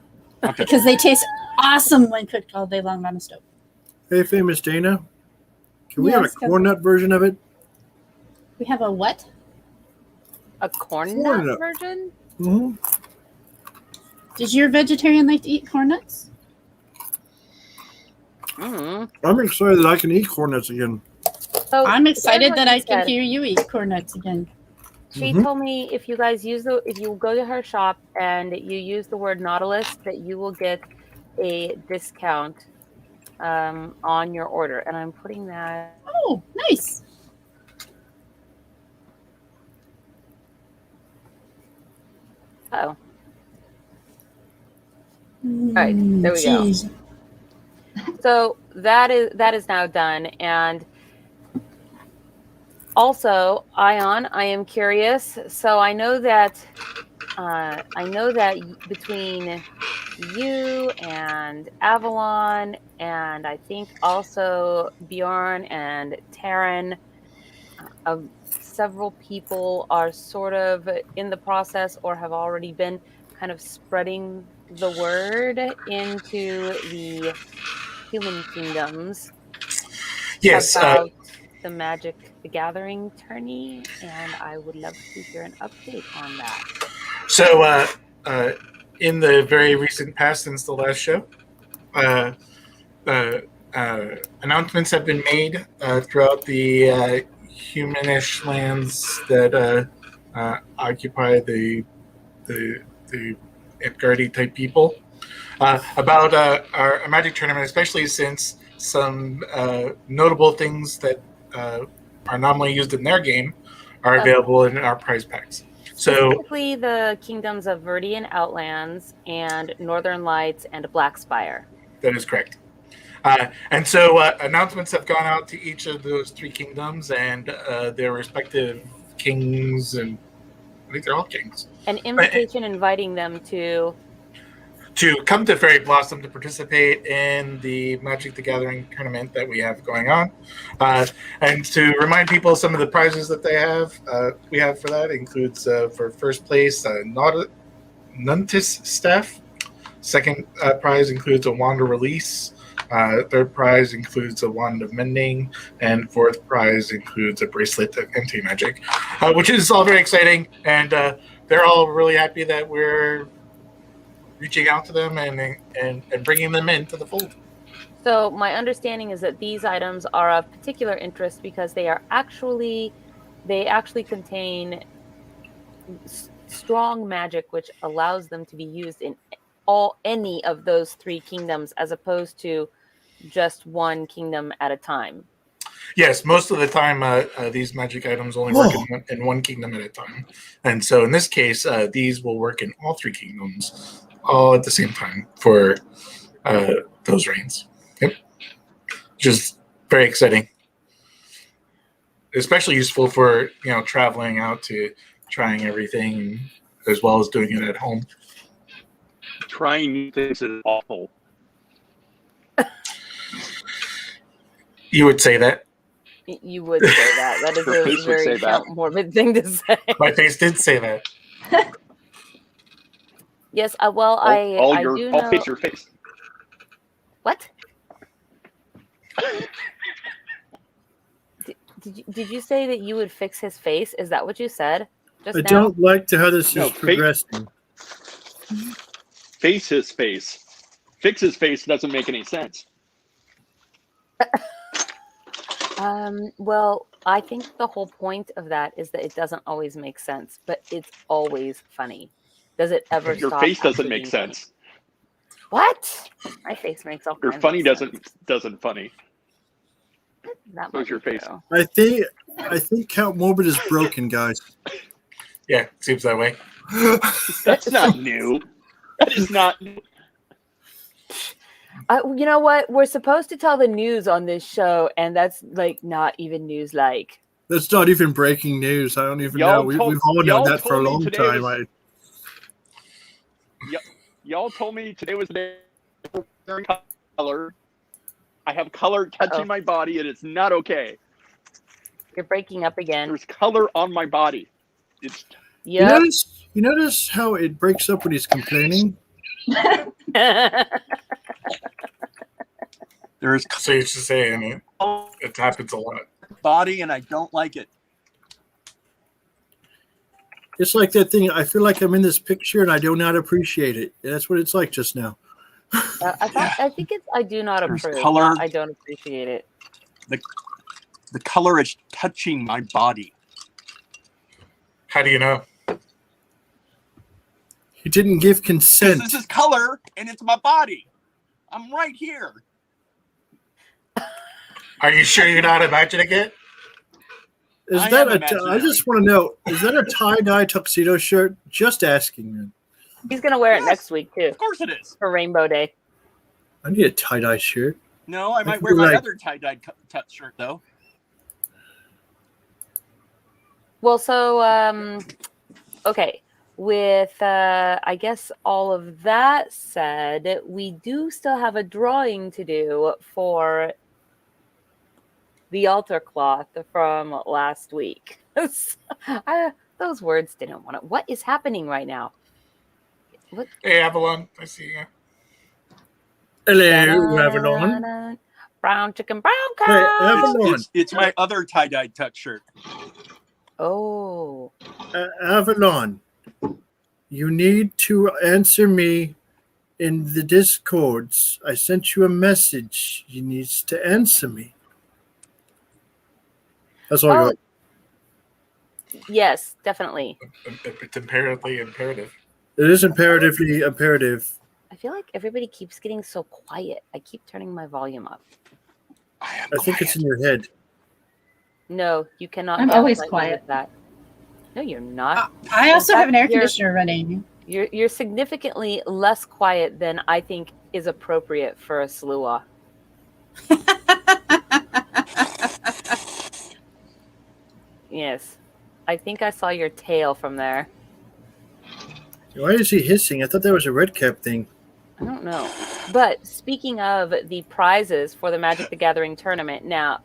Speaker 5: Okay.
Speaker 3: because they taste awesome when cooked all day long on a stove.
Speaker 4: Hey, famous Dana. Can we have a
Speaker 3: Yes, go
Speaker 4: corn nut version of it?
Speaker 3: We have a what?
Speaker 1: A corn
Speaker 4: Corn
Speaker 1: nut
Speaker 4: nut.
Speaker 1: version?
Speaker 4: Mm-hmm.
Speaker 3: Does your vegetarian like to eat corn nuts?
Speaker 1: Mm.
Speaker 4: I'm excited that I can eat corn nuts again.
Speaker 1: So
Speaker 3: I'm excited
Speaker 1: here's what
Speaker 3: that
Speaker 1: she
Speaker 3: I can
Speaker 1: said.
Speaker 3: hear you eat corn nuts again.
Speaker 1: She
Speaker 4: Mhm.
Speaker 1: told me if you guys if you go to her shop and you use the word Nautilus, that you will get a discount on your order. And I'm putting that.
Speaker 3: Oh, nice.
Speaker 1: Oh, right, there we go.
Speaker 3: Jeez.
Speaker 1: so that is now done. And also, Ion, I am curious. So I know that between you and Avalon, and I think also Bjorn and Taryn, several people are sort of in the process or have already been kind of spreading the word into the human kingdoms
Speaker 2: Yes.
Speaker 1: about the Magic the Gathering tourney, and I would love to hear an update on that.
Speaker 2: So, in the very recent past, since the last show, announcements have been made throughout the humanish lands that occupy the Edgardi type people about our Magic tournament, especially since some notable things that are normally used in their game are available in our prize packs. So
Speaker 1: Specifically, the kingdoms of Verdian Outlands and Northern Lights and Black Spire.
Speaker 2: that is correct. And so announcements have gone out to each of those three kingdoms and their respective kings, and I think they're all kings.
Speaker 1: An invitation inviting them to
Speaker 2: come to Fairyblossom to participate in the Magic the Gathering tournament that we have going on. And to remind people some of the prizes that they have, we have for that includes for first place, Nuntis staff. Second prize includes a Wand of Release. Third prize includes a Wand of Mending. And fourth prize includes a Bracelet of Anti-Magic, which is all very exciting. And they're all really happy that we're reaching out to them and bringing them into the fold.
Speaker 1: So my understanding is that these items are of particular interest because they actually contain strong magic, which allows them to be used in any of those three kingdoms, as opposed to just one kingdom at a time.
Speaker 2: Yes, most of the time these magic items only work in one kingdom at a time, and so in this case, these will work in all three kingdoms all at the same time for those reigns. Yep. Which is very exciting. Especially useful for traveling out to trying everything as well as doing it at home.
Speaker 5: Trying new things is awful.
Speaker 2: You would say that.
Speaker 1: You would say that. That is
Speaker 5: Your face
Speaker 1: a
Speaker 5: would
Speaker 1: very
Speaker 5: say that.
Speaker 1: morbid thing to say.
Speaker 2: My face did say that.
Speaker 1: Yes, well, I do know.
Speaker 5: I'll fix your face.
Speaker 1: What? Did you say that you would fix his face? Is that what you said just
Speaker 4: I
Speaker 1: now?
Speaker 4: don't like how this
Speaker 5: No,
Speaker 4: is progressing.
Speaker 5: Face his face. Fix his face doesn't make any sense.
Speaker 1: Well, I think the whole point of that is that it doesn't always make sense, but it's always funny. Does it ever
Speaker 5: Your
Speaker 1: stop
Speaker 5: face doesn't
Speaker 1: actually
Speaker 5: make
Speaker 1: being
Speaker 5: sense.
Speaker 1: funny? What? My face makes all
Speaker 5: Your
Speaker 1: kinds
Speaker 5: funny
Speaker 1: of sense.
Speaker 5: doesn't funny.
Speaker 1: That
Speaker 5: So's
Speaker 1: might
Speaker 5: your
Speaker 1: be
Speaker 5: face.
Speaker 1: true.
Speaker 4: I think Count Morbid is broken, guys.
Speaker 2: Yeah, seems that way.
Speaker 5: That's not new. That is not new.
Speaker 1: You know what? We're supposed to tell the news on this show, and that's like not even news. Like,
Speaker 4: That's not even breaking news. I don't even know. We've all known
Speaker 5: y'all
Speaker 4: that for a
Speaker 5: told me
Speaker 4: long
Speaker 5: today
Speaker 4: time.
Speaker 5: Y'all told me today was the day for wearing color. I have color touching my body, and it's not okay.
Speaker 1: you're breaking up again.
Speaker 5: There's color on my body. It's
Speaker 1: Yep.
Speaker 4: You notice how it breaks up when he's complaining?
Speaker 5: there's
Speaker 2: So you're just saying it happens a lot.
Speaker 5: body, and I don't like it.
Speaker 4: It's like that thing. I feel like I'm in this picture and I do not appreciate it. That's what it's like just now.
Speaker 1: I think it's. I do not
Speaker 5: There's
Speaker 1: approve.
Speaker 5: color.
Speaker 1: I don't appreciate it.
Speaker 5: The color is touching my body.
Speaker 2: How do you know?
Speaker 4: He didn't give consent.
Speaker 5: This is color, and it's my body. I'm right here.
Speaker 2: Are you sure you're not imagining it?
Speaker 4: Is
Speaker 5: I
Speaker 4: that
Speaker 5: am
Speaker 4: I
Speaker 5: imaginary.
Speaker 4: just want to know, is that a tie-dye tuxedo shirt? Just asking, man.
Speaker 1: He's gonna wear it
Speaker 5: Yes.
Speaker 1: next week too
Speaker 5: Of course it is.
Speaker 1: for Rainbow Day.
Speaker 4: I need a tie-dye shirt.
Speaker 5: No, I might
Speaker 4: can
Speaker 5: wear
Speaker 4: be
Speaker 5: my
Speaker 4: like-
Speaker 5: other tie-dye touch shirt though.
Speaker 1: Well, so okay. With I guess all of that said, we do still have a drawing to do for the altar cloth from last week. Those words didn't want to. What is happening right now? What?
Speaker 2: Hey, Avalon, I see you.
Speaker 4: Hello, Avalon.
Speaker 1: Brown chicken, brown
Speaker 4: Hey,
Speaker 1: cow.
Speaker 4: Avalon.
Speaker 5: It's my other tie-dye touch shirt.
Speaker 1: Oh,
Speaker 4: Avalon, you need to answer me in the Discords. I sent you a message. You need to answer me. That's all I
Speaker 1: Oh,
Speaker 4: got.
Speaker 1: yes, definitely.
Speaker 2: It's imperatively imperative.
Speaker 4: It is imperatively imperative.
Speaker 1: I feel like everybody keeps getting so quiet. I keep turning my volume up.
Speaker 5: I
Speaker 4: think it's in your head.
Speaker 1: No, you cannot.
Speaker 6: I'm always
Speaker 1: gaslight me
Speaker 6: quiet.
Speaker 1: with that. No, you're not.
Speaker 3: I also
Speaker 1: In
Speaker 3: have an
Speaker 1: fact,
Speaker 3: air conditioner running.
Speaker 1: You're significantly less quiet than I think is appropriate for a Slua. Yes. I think I saw your tail from there.
Speaker 4: Why is he hissing? I thought that was a red cap thing.
Speaker 1: I don't know. But speaking of the prizes for the Magic the Gathering tournament, now,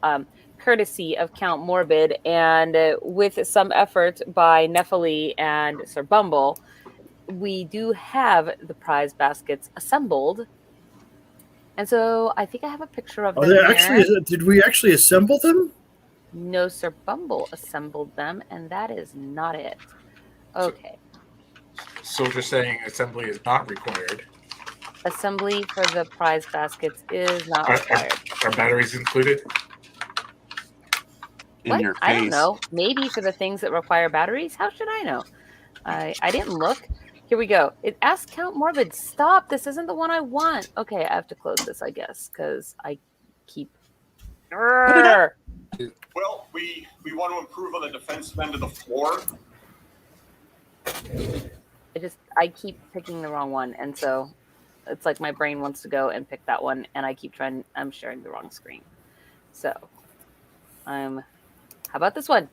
Speaker 1: courtesy of Count Morbid and with some effort by Nephili and Sir Bumble, we do have the prize baskets assembled. And so I think I have a picture of
Speaker 4: Are
Speaker 1: them
Speaker 4: they
Speaker 1: here.
Speaker 4: actually? Did we actually assemble them?
Speaker 1: No, Sir Bumble assembled them, and that is not it. Okay.
Speaker 2: So we're saying assembly is not required.
Speaker 1: Assembly for the prize baskets is not
Speaker 2: Are,
Speaker 1: required.
Speaker 2: are batteries included?
Speaker 5: In
Speaker 1: What?
Speaker 5: your face.
Speaker 1: I don't know. Maybe for the things that require batteries? How should I know? I didn't look. Here we go. It asks Count Morbid. Stop. This isn't the one I want. Okay, I have to close this, I guess, because I keep... Urgh.
Speaker 7: Well, we want to improve on the defensive end of the floor.
Speaker 1: I keep picking the wrong one, and so it's like my brain wants to go and pick that one, and I keep trying. I'm sharing the wrong screen. So, how about this one?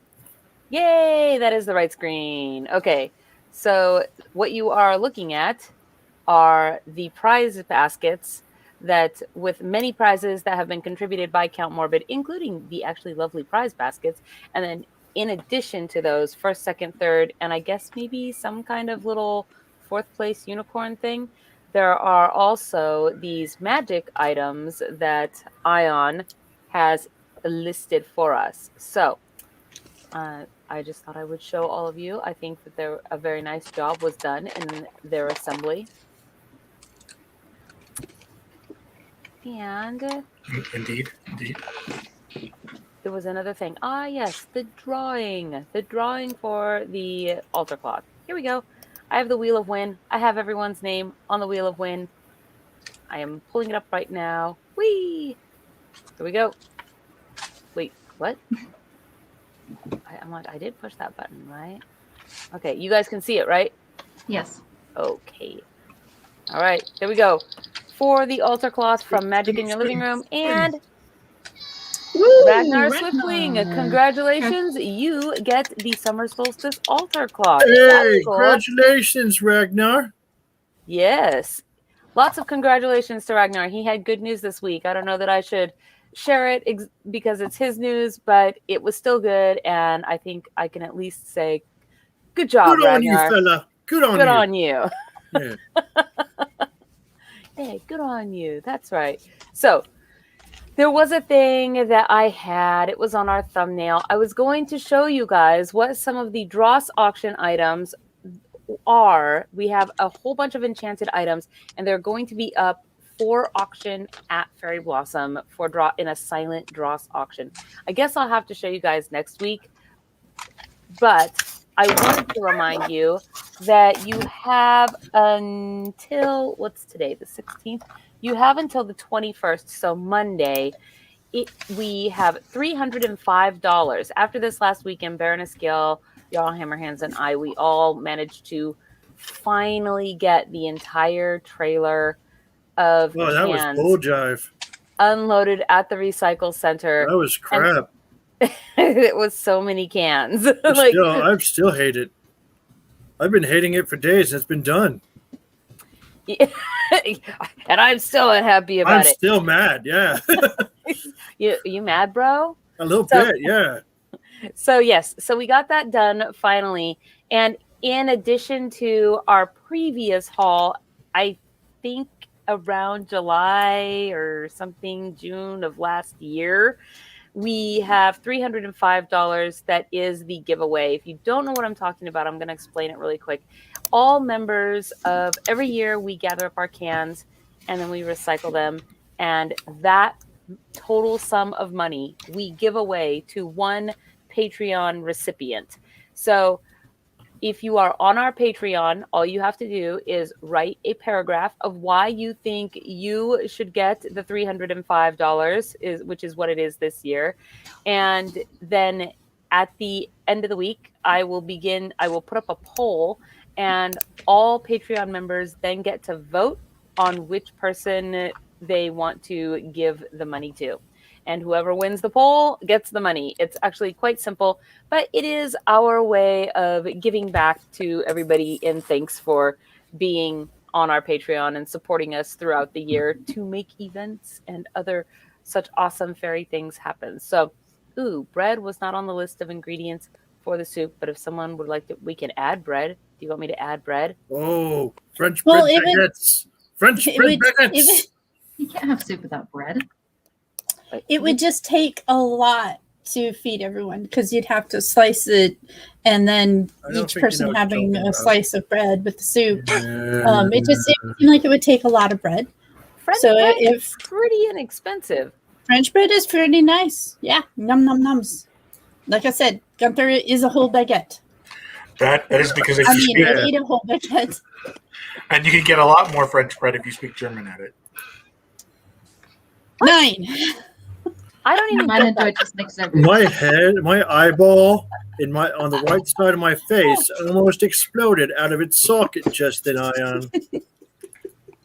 Speaker 1: Yay! That is the right screen. Okay, so what you are looking at are the prize baskets that, with many prizes that have been contributed by Count Morbid, including the actually lovely prize baskets, and then in addition to those, first, second, third, and I guess maybe some kind of little fourth place unicorn thing, there are also these magic items that Ion has listed for us. So I just thought I would show all of you. I think that a very nice job was done in their assembly. And
Speaker 2: Indeed.
Speaker 1: there was another thing. Ah, yes, the drawing. The drawing for the altar cloth. Here we go. I have the Wheel of Wind. I have everyone's name on the Wheel of Wind. I am pulling it up right now. Whee! Here we go. Wait, what? I'm like, I did push that button, right? Okay, you guys can see it, right?
Speaker 6: Yes.
Speaker 1: Okay. All right, there we go. For the altar cloth from Magic in Your Living Room and
Speaker 3: Woo,
Speaker 1: Ragnar
Speaker 3: Ragnar.
Speaker 1: Swiftwing. Congratulations, you get the Summer Solstice altar cloth.
Speaker 4: Hey,
Speaker 1: That's cool.
Speaker 4: congratulations, Ragnar.
Speaker 1: Yes. Lots of congratulations to Ragnar. He had good news this week. I don't know that I should share it because it's his news, but it was still good, and I think I can at least say good job,
Speaker 4: Good on you,
Speaker 1: Ragnar.
Speaker 4: fella. Good on
Speaker 1: Good
Speaker 4: you.
Speaker 1: on you.
Speaker 4: Yeah.
Speaker 1: Hey, good on you. That's right. So there was a thing that I had. It was on our thumbnail. I was going to show you guys what some of the Dross auction items are. We have a whole bunch of enchanted items, and they're going to be up for auction at Fairyblossom for draw in a silent Dross auction. I guess I'll have to show you guys next week, but I wanted to remind you that you have until, what's today, the 16th? You have until the 21st, so Monday. We have $305. After this last weekend, Baroness Gill, Jarl Hammerhands, and I, we all managed to finally get the entire trailer of
Speaker 4: Oh, that was
Speaker 1: cans
Speaker 4: bull jive.
Speaker 1: unloaded at the recycle center.
Speaker 4: That was crap.
Speaker 1: It was so many cans.
Speaker 4: I still hate it. I've been hating it for days. It's been done.
Speaker 1: And I'm still unhappy about
Speaker 4: I'm
Speaker 1: it.
Speaker 4: still mad. Yeah.
Speaker 1: You mad, bro?
Speaker 4: A little bit. Yeah.
Speaker 1: So yes, so we got that done finally. And in addition to our previous haul, I think around July or something, June of last year, we have $305. That is the giveaway. If you don't know what I'm talking about, I'm going to explain it really quick. all members of every year we gather up our cans and then we recycle them, and that total sum of money we give away to one Patreon recipient. So if you are on our Patreon, all you have to do is write a paragraph of why you think you should get the $305, which is what it is this year. And then at the end of the week, I will put up a poll, and all Patreon members then get to vote on which person they want to give the money to. And whoever wins the poll gets the money. It's actually quite simple, but it is our way of giving back to everybody in thanks for being on our Patreon and supporting us throughout the year to make events and other such awesome fairy things happen. So, bread was not on the list of ingredients for the soup, but if someone would like to, we can add bread. Do you want me to add bread?
Speaker 4: Oh, French bread baguettes. French bread baguettes.
Speaker 6: You can't have soup without bread.
Speaker 3: It would just take a lot to feed everyone because you'd have to slice it, and then each person having a slice of bread with the soup. It just seemed like it would take a lot of bread.
Speaker 1: French bread is pretty inexpensive.
Speaker 3: French bread is pretty nice. Yeah, num num nums. Like I said, Gunther is a whole baguette.
Speaker 2: That is because if
Speaker 3: I
Speaker 2: you
Speaker 3: mean,
Speaker 2: speak,
Speaker 3: I eat a whole baguette.
Speaker 2: and you can get a lot more French bread if you speak German at it.
Speaker 3: 9.
Speaker 1: I don't even
Speaker 6: Mine
Speaker 1: get
Speaker 6: and
Speaker 1: that.
Speaker 6: Dwight just mix everything.
Speaker 4: My head, my eyeball, on the right side of my face almost exploded out of its socket just then, Ion.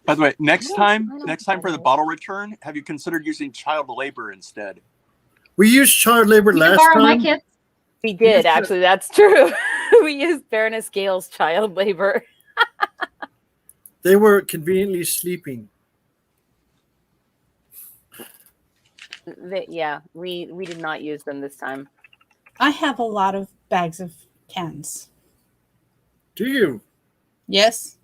Speaker 5: By the way, next time for the bottle return, have you considered using child labor instead?
Speaker 4: We used child labor
Speaker 6: You can
Speaker 4: last
Speaker 6: borrow my
Speaker 4: time.
Speaker 6: kids.
Speaker 1: We did, actually. That's true. We used Baroness Gale's child labor.
Speaker 4: They were conveniently sleeping.
Speaker 1: We did not use them this time.
Speaker 3: I have a lot of bags of cans.
Speaker 4: Do you?
Speaker 3: Yes.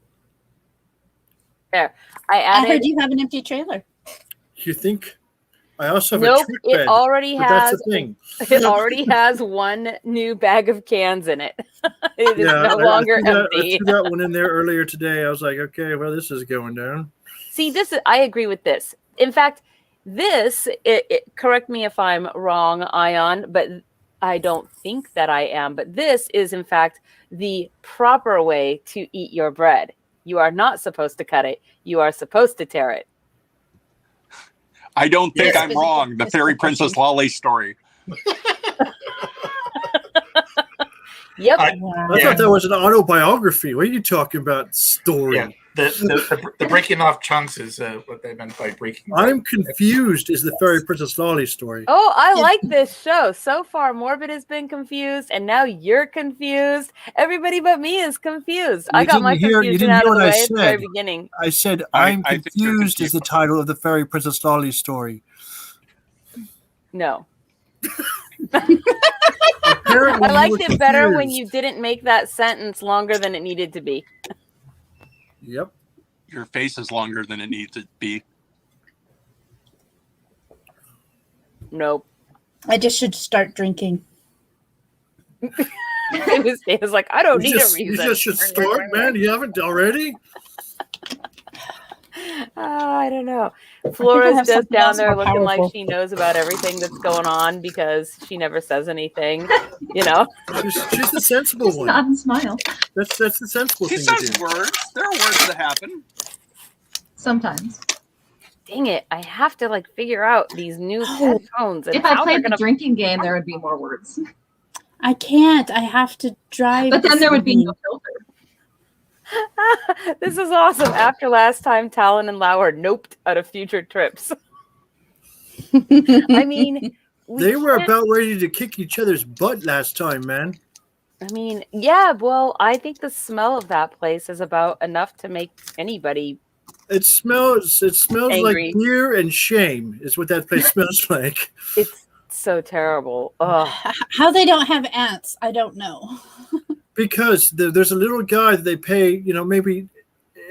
Speaker 1: There.
Speaker 3: I heard you have an empty trailer.
Speaker 4: You think? I also have
Speaker 1: Nope,
Speaker 4: a trick
Speaker 1: it
Speaker 4: bed.
Speaker 1: already
Speaker 4: But that's
Speaker 1: has
Speaker 4: the thing.
Speaker 1: it already has one new bag of cans in it. It is no
Speaker 4: I
Speaker 1: longer
Speaker 4: threw
Speaker 1: empty.
Speaker 4: I threw that one in there earlier today. I was like, okay, well, this is going down.
Speaker 1: See, I agree with this. In fact, correct me if I'm wrong, Ion, but I don't think that I am. But this is, in fact, the proper way to eat your bread. You are not supposed to cut it. You are supposed to tear it.
Speaker 5: I don't think
Speaker 3: Yes,
Speaker 5: I'm wrong. The Fairy Princess Lolly story.
Speaker 1: Yep.
Speaker 4: I thought that was an autobiography. What are you talking about? Story.
Speaker 2: Yeah, the breaking off chunks is what they meant by breaking.
Speaker 4: I'm confused. Is the Fairy Princess Lolly story?
Speaker 1: Oh, I like this show. So far, Morbid has been confused, and now you're confused. Everybody but me is confused. I got my confusion out of the way at the very beginning.
Speaker 4: I said,
Speaker 5: I
Speaker 4: I'm
Speaker 5: think you're
Speaker 4: confused is the title of the Fairy Princess Lolly story.
Speaker 1: No.
Speaker 4: Apparently
Speaker 1: I liked
Speaker 4: you were
Speaker 1: it better when
Speaker 4: confused.
Speaker 1: you didn't make that sentence longer than it needed to be.
Speaker 4: Yep.
Speaker 5: Your face is longer than it needs to be.
Speaker 1: Nope.
Speaker 3: I just should start drinking.
Speaker 1: It was like, I don't need a reason.
Speaker 4: You just should start, man. You haven't already?
Speaker 1: I don't know.
Speaker 3: I
Speaker 1: Flora's
Speaker 3: have
Speaker 1: just
Speaker 3: something
Speaker 1: down
Speaker 3: else
Speaker 1: there
Speaker 3: more
Speaker 1: looking like
Speaker 3: powerful.
Speaker 1: she knows about everything that's going on because she never says anything, you know?
Speaker 4: She's the sensible
Speaker 6: Just
Speaker 4: one.
Speaker 6: nod and smile.
Speaker 4: That's the sensible
Speaker 5: She
Speaker 4: thing to
Speaker 5: says
Speaker 4: do.
Speaker 5: words. There are words that happen.
Speaker 6: Sometimes.
Speaker 1: Dang it. I have to like figure out these new
Speaker 3: Oh.
Speaker 1: headphones. And
Speaker 6: If I
Speaker 1: how
Speaker 6: played
Speaker 1: they're
Speaker 6: the
Speaker 1: gonna...
Speaker 6: drinking game, there would be more words.
Speaker 3: I can't. I have to drive.
Speaker 6: But then
Speaker 3: this
Speaker 6: there would be
Speaker 3: evening.
Speaker 6: no filter.
Speaker 1: This is awesome. After last time, Talon and Lauer noped out of future trips. I mean,
Speaker 4: They were
Speaker 1: can't-
Speaker 4: about ready to kick each other's butt last time, man.
Speaker 1: I mean, yeah, well, I think the smell of that place is about enough to make anybody.
Speaker 4: It smells
Speaker 1: Angry.
Speaker 4: like beer and shame is what that place smells like.
Speaker 1: It's so terrible. Ugh.
Speaker 3: How they don't have ants, I don't know.
Speaker 4: Because there's a little guy that they pay, maybe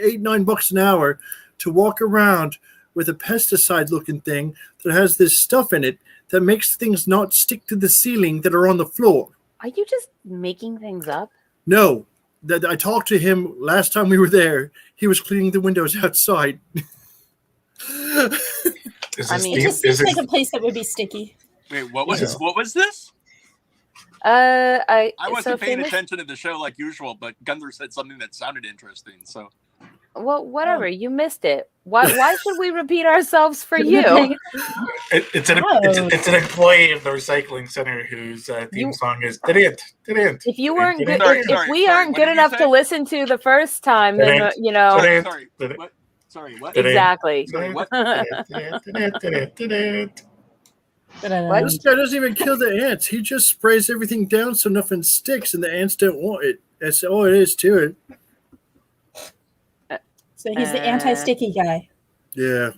Speaker 4: $8-9 an hour to walk around with a pesticide looking thing that has this stuff in it that makes things not stick to the ceiling that are on the floor.
Speaker 1: Are you just making things up?
Speaker 4: No, that I talked to him last time we were there. He was cleaning the windows outside.
Speaker 2: Is
Speaker 1: I
Speaker 2: this
Speaker 1: mean-
Speaker 3: It
Speaker 2: deep?
Speaker 3: just
Speaker 2: Is
Speaker 3: seems like
Speaker 2: this,
Speaker 3: a place that would be sticky.
Speaker 5: Wait, what was
Speaker 4: Yeah.
Speaker 5: what was this?
Speaker 1: I
Speaker 5: wasn't paying
Speaker 1: famous.
Speaker 5: attention to the show like usual, but Gunther said something that sounded interesting. So
Speaker 1: Well, whatever. You missed it. Why should we repeat ourselves for you?
Speaker 2: it's an employee of the recycling center whose theme song is "Didn't."
Speaker 1: If you weren't good,
Speaker 5: Sorry,
Speaker 1: if we
Speaker 5: sorry,
Speaker 1: aren't
Speaker 5: what
Speaker 1: good
Speaker 5: did you
Speaker 1: enough
Speaker 5: say?
Speaker 1: to listen to the first time, then
Speaker 2: Didn't.
Speaker 1: you know
Speaker 2: Didn't.
Speaker 5: sorry,
Speaker 2: Didn't.
Speaker 5: what? Sorry, what?
Speaker 2: Didn't.
Speaker 1: exactly.
Speaker 5: Sorry, what?
Speaker 1: What?
Speaker 4: This guy doesn't even kill the ants. He just sprays everything down so nothing sticks, and the ants don't want it. That's all it is to it.
Speaker 3: So he's the anti-sticky guy.
Speaker 4: Yeah.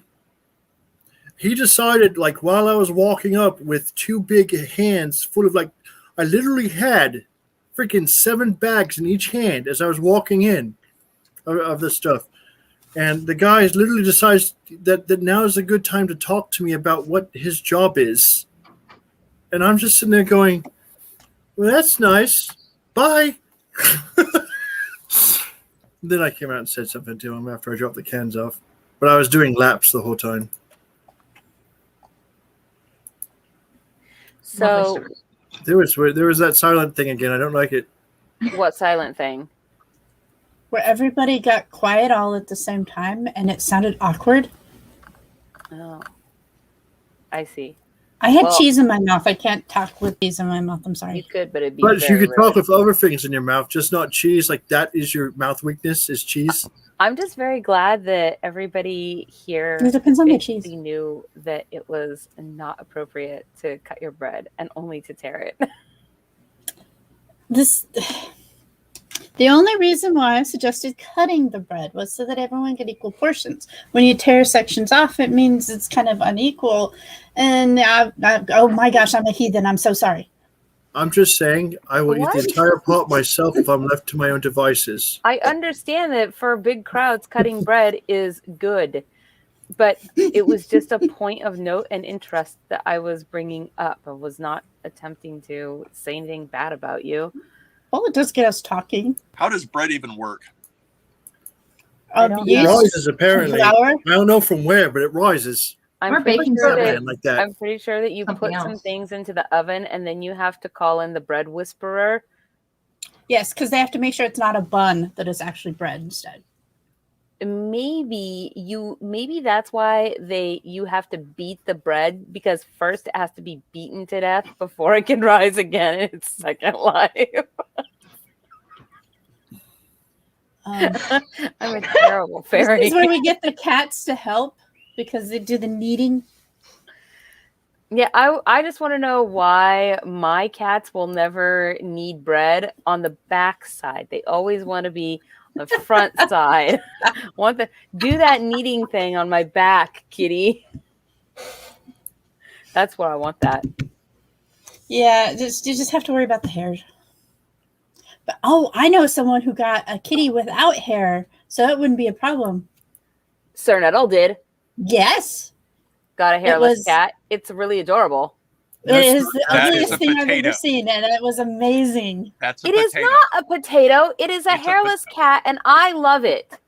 Speaker 4: He decided, like, while I was walking up with two big hands full of, like, I literally had freaking 7 bags in each hand as I was walking in of the stuff. And the guy literally decides that now is a good time to talk to me about what his job is. And I'm just sitting there going, well, that's nice. Bye. Then I came out and said something to him after I dropped the cans off. But I was doing laps the whole time.
Speaker 1: So,
Speaker 4: There was that silent thing again. I don't like it.
Speaker 1: what silent thing?
Speaker 3: Where everybody got quiet all at the same time and it sounded awkward.
Speaker 1: Oh, I see.
Speaker 3: I had
Speaker 1: Well-
Speaker 3: cheese in my mouth. I can't talk with cheese in my mouth. I'm
Speaker 1: You
Speaker 3: sorry.
Speaker 1: could, but it'd be.
Speaker 4: But you
Speaker 1: very
Speaker 4: could talk
Speaker 1: rude.
Speaker 4: with other things in your mouth, just not cheese. Like that is your mouth weakness, is cheese.
Speaker 1: I'm just very glad that everybody here
Speaker 3: It depends on the
Speaker 1: basically
Speaker 3: cheese.
Speaker 1: knew that it was not appropriate to cut your bread and only to tear it.
Speaker 3: The only reason why I suggested cutting the bread was so that everyone get equal portions. When you tear sections off, it means it's kind of unequal. And oh my gosh, I'm a heathen. I'm so sorry.
Speaker 4: I'm just saying I will eat
Speaker 1: What?
Speaker 4: the entire pot myself if I'm left to my own devices.
Speaker 1: I understand that for big crowds, cutting bread is good, but it was just a point of note and interest that I was bringing up. I was not attempting to say anything bad about you.
Speaker 3: Well, it does get us talking.
Speaker 5: How does bread even work?
Speaker 1: don't
Speaker 4: It
Speaker 1: know.
Speaker 4: rises apparently.
Speaker 3: flour.
Speaker 4: I don't know from where, but it rises.
Speaker 1: I'm
Speaker 6: Or
Speaker 1: pretty
Speaker 6: baking
Speaker 1: sure
Speaker 6: soda.
Speaker 1: that
Speaker 4: Man, like that.
Speaker 1: I'm pretty sure that you
Speaker 6: Something
Speaker 1: put some
Speaker 6: else.
Speaker 1: things into the oven and then you have to call in the bread whisperer.
Speaker 3: Yes, because they have to make sure it's not a bun, that it's actually bread instead.
Speaker 1: Maybe that's why you have to beat the bread, because first it has to be beaten to death before it can rise again in its second life.
Speaker 3: Um,
Speaker 1: I'm a terrible
Speaker 3: this
Speaker 1: fairy.
Speaker 3: is where we get the cats to help because they do the kneading.
Speaker 1: Yeah, I just want to know why my cats will never knead bread on the back side. They always want to be on the front side. Do that kneading thing on my back, kitty. That's where I want that.
Speaker 3: Yeah, you just have to worry about the hair. But I know someone who got a kitty without hair, so it wouldn't be a problem.
Speaker 1: Sir Nettle did.
Speaker 3: Yes,
Speaker 1: Got a hairless
Speaker 3: was-
Speaker 1: cat. It's really adorable.
Speaker 3: it is the
Speaker 5: That is
Speaker 3: ugliest
Speaker 5: a
Speaker 3: thing I've
Speaker 5: potato.
Speaker 3: ever seen, and it was amazing.
Speaker 5: That's a
Speaker 1: It is
Speaker 5: potato.
Speaker 1: not a potato. It is a
Speaker 5: It's a
Speaker 1: hairless cat, and I love it.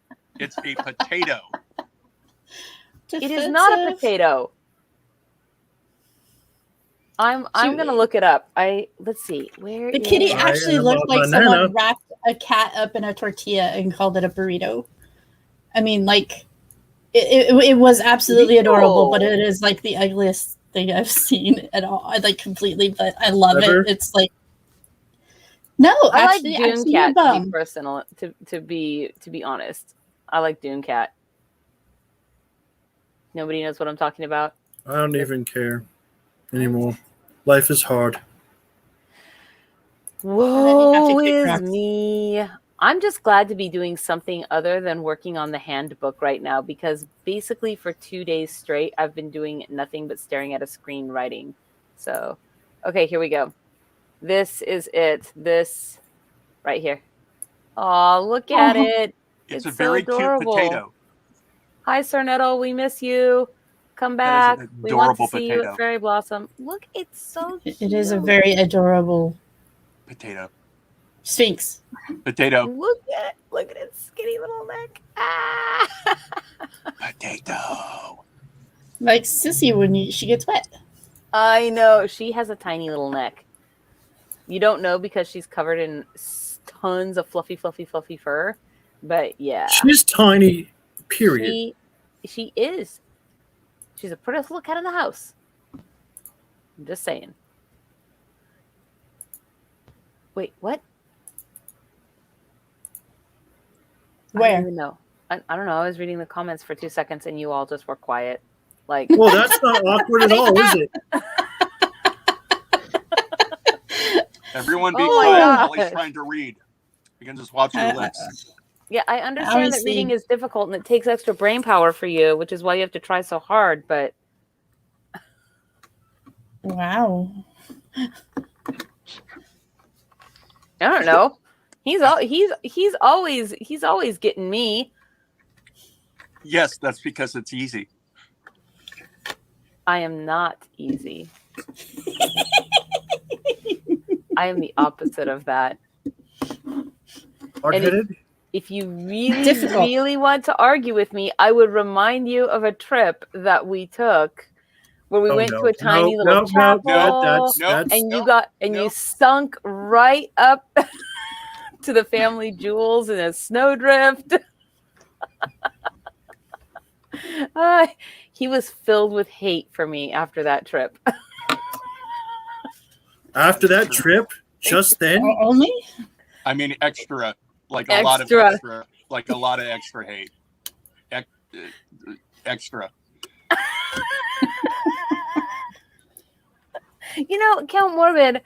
Speaker 5: It's a potato.
Speaker 1: It is not a
Speaker 3: Defensive.
Speaker 1: potato. I'm gonna look it up. Let's see. Where
Speaker 3: The kitty
Speaker 1: is-
Speaker 3: actually
Speaker 4: I am
Speaker 3: looked
Speaker 4: a
Speaker 3: like
Speaker 4: banana.
Speaker 3: someone wrapped a cat up in a tortilla and called it a burrito. I mean, like, it was absolutely adorable, but it is like the ugliest thing I've seen at all. I like completely, but I love
Speaker 4: Ever?
Speaker 3: it. It's like, no,
Speaker 1: I like
Speaker 3: actually,
Speaker 1: Dune
Speaker 3: I've seen a
Speaker 1: Cat to
Speaker 3: bum.
Speaker 1: be personal. To be honest, I like Dune Cat. Nobody knows what I'm talking about.
Speaker 4: I don't even care anymore. Life is hard.
Speaker 3: then you have to
Speaker 1: Woe
Speaker 3: kick
Speaker 1: is
Speaker 3: rocks.
Speaker 1: me. I'm just glad to be doing something other than working on the handbook right now, because basically for 2 days straight, I've been doing nothing but staring at a screen writing. So, okay, here we go. This is it. This right here. Oh, look at
Speaker 6: Oh.
Speaker 1: it.
Speaker 5: It's
Speaker 1: It's
Speaker 5: a
Speaker 1: so
Speaker 5: very
Speaker 1: adorable.
Speaker 5: cute potato.
Speaker 1: Hi, Sir Nettle. We miss you. Come
Speaker 5: That
Speaker 1: back.
Speaker 5: is an
Speaker 1: We want to
Speaker 5: adorable
Speaker 1: see you
Speaker 5: potato.
Speaker 1: at Fairyblossom. Look, it's so cute.
Speaker 3: It is a very adorable.
Speaker 5: Potato.
Speaker 3: Sphinx.
Speaker 5: Potato.
Speaker 1: Look at its skinny little neck. Ah!
Speaker 5: Potato.
Speaker 3: Like Sissy when she gets wet.
Speaker 1: I know. She has a tiny little neck. You don't know because she's covered in tons of fluffy fur. But yeah.
Speaker 4: She's tiny, period.
Speaker 1: She is. She's the prettiest little cat in the house. I'm just saying. Wait, what? I
Speaker 3: Where?
Speaker 1: don't even know. I don't know. I was reading the comments for 2 seconds and you all just were quiet. Like,
Speaker 4: Well, that's not awkward at all, is it?
Speaker 5: Everyone be
Speaker 1: Oh my
Speaker 5: quiet
Speaker 1: gosh.
Speaker 5: while he's trying to read. You can just watch your lips.
Speaker 1: yeah, I understand that
Speaker 3: Obviously.
Speaker 1: reading is difficult and it takes extra brain power for you, which is why you have to try so hard. But
Speaker 3: Wow.
Speaker 1: I don't know. He's always getting me.
Speaker 5: Yes, that's because it's easy.
Speaker 1: I am not easy. I am the opposite of that.
Speaker 4: Hard-headed?
Speaker 1: If you really,
Speaker 3: Difficult.
Speaker 1: really want to argue with me, I would remind you of a trip that we took where we went to a tiny little chapel, you sunk right up to the family jewels in a snowdrift. He was filled with hate for me after that trip.
Speaker 4: After that trip? Just then?
Speaker 3: Only?
Speaker 5: I mean, extra. Like a lot of extra. Like a lot of extra hate. Extra.
Speaker 1: You know, Count Morbid,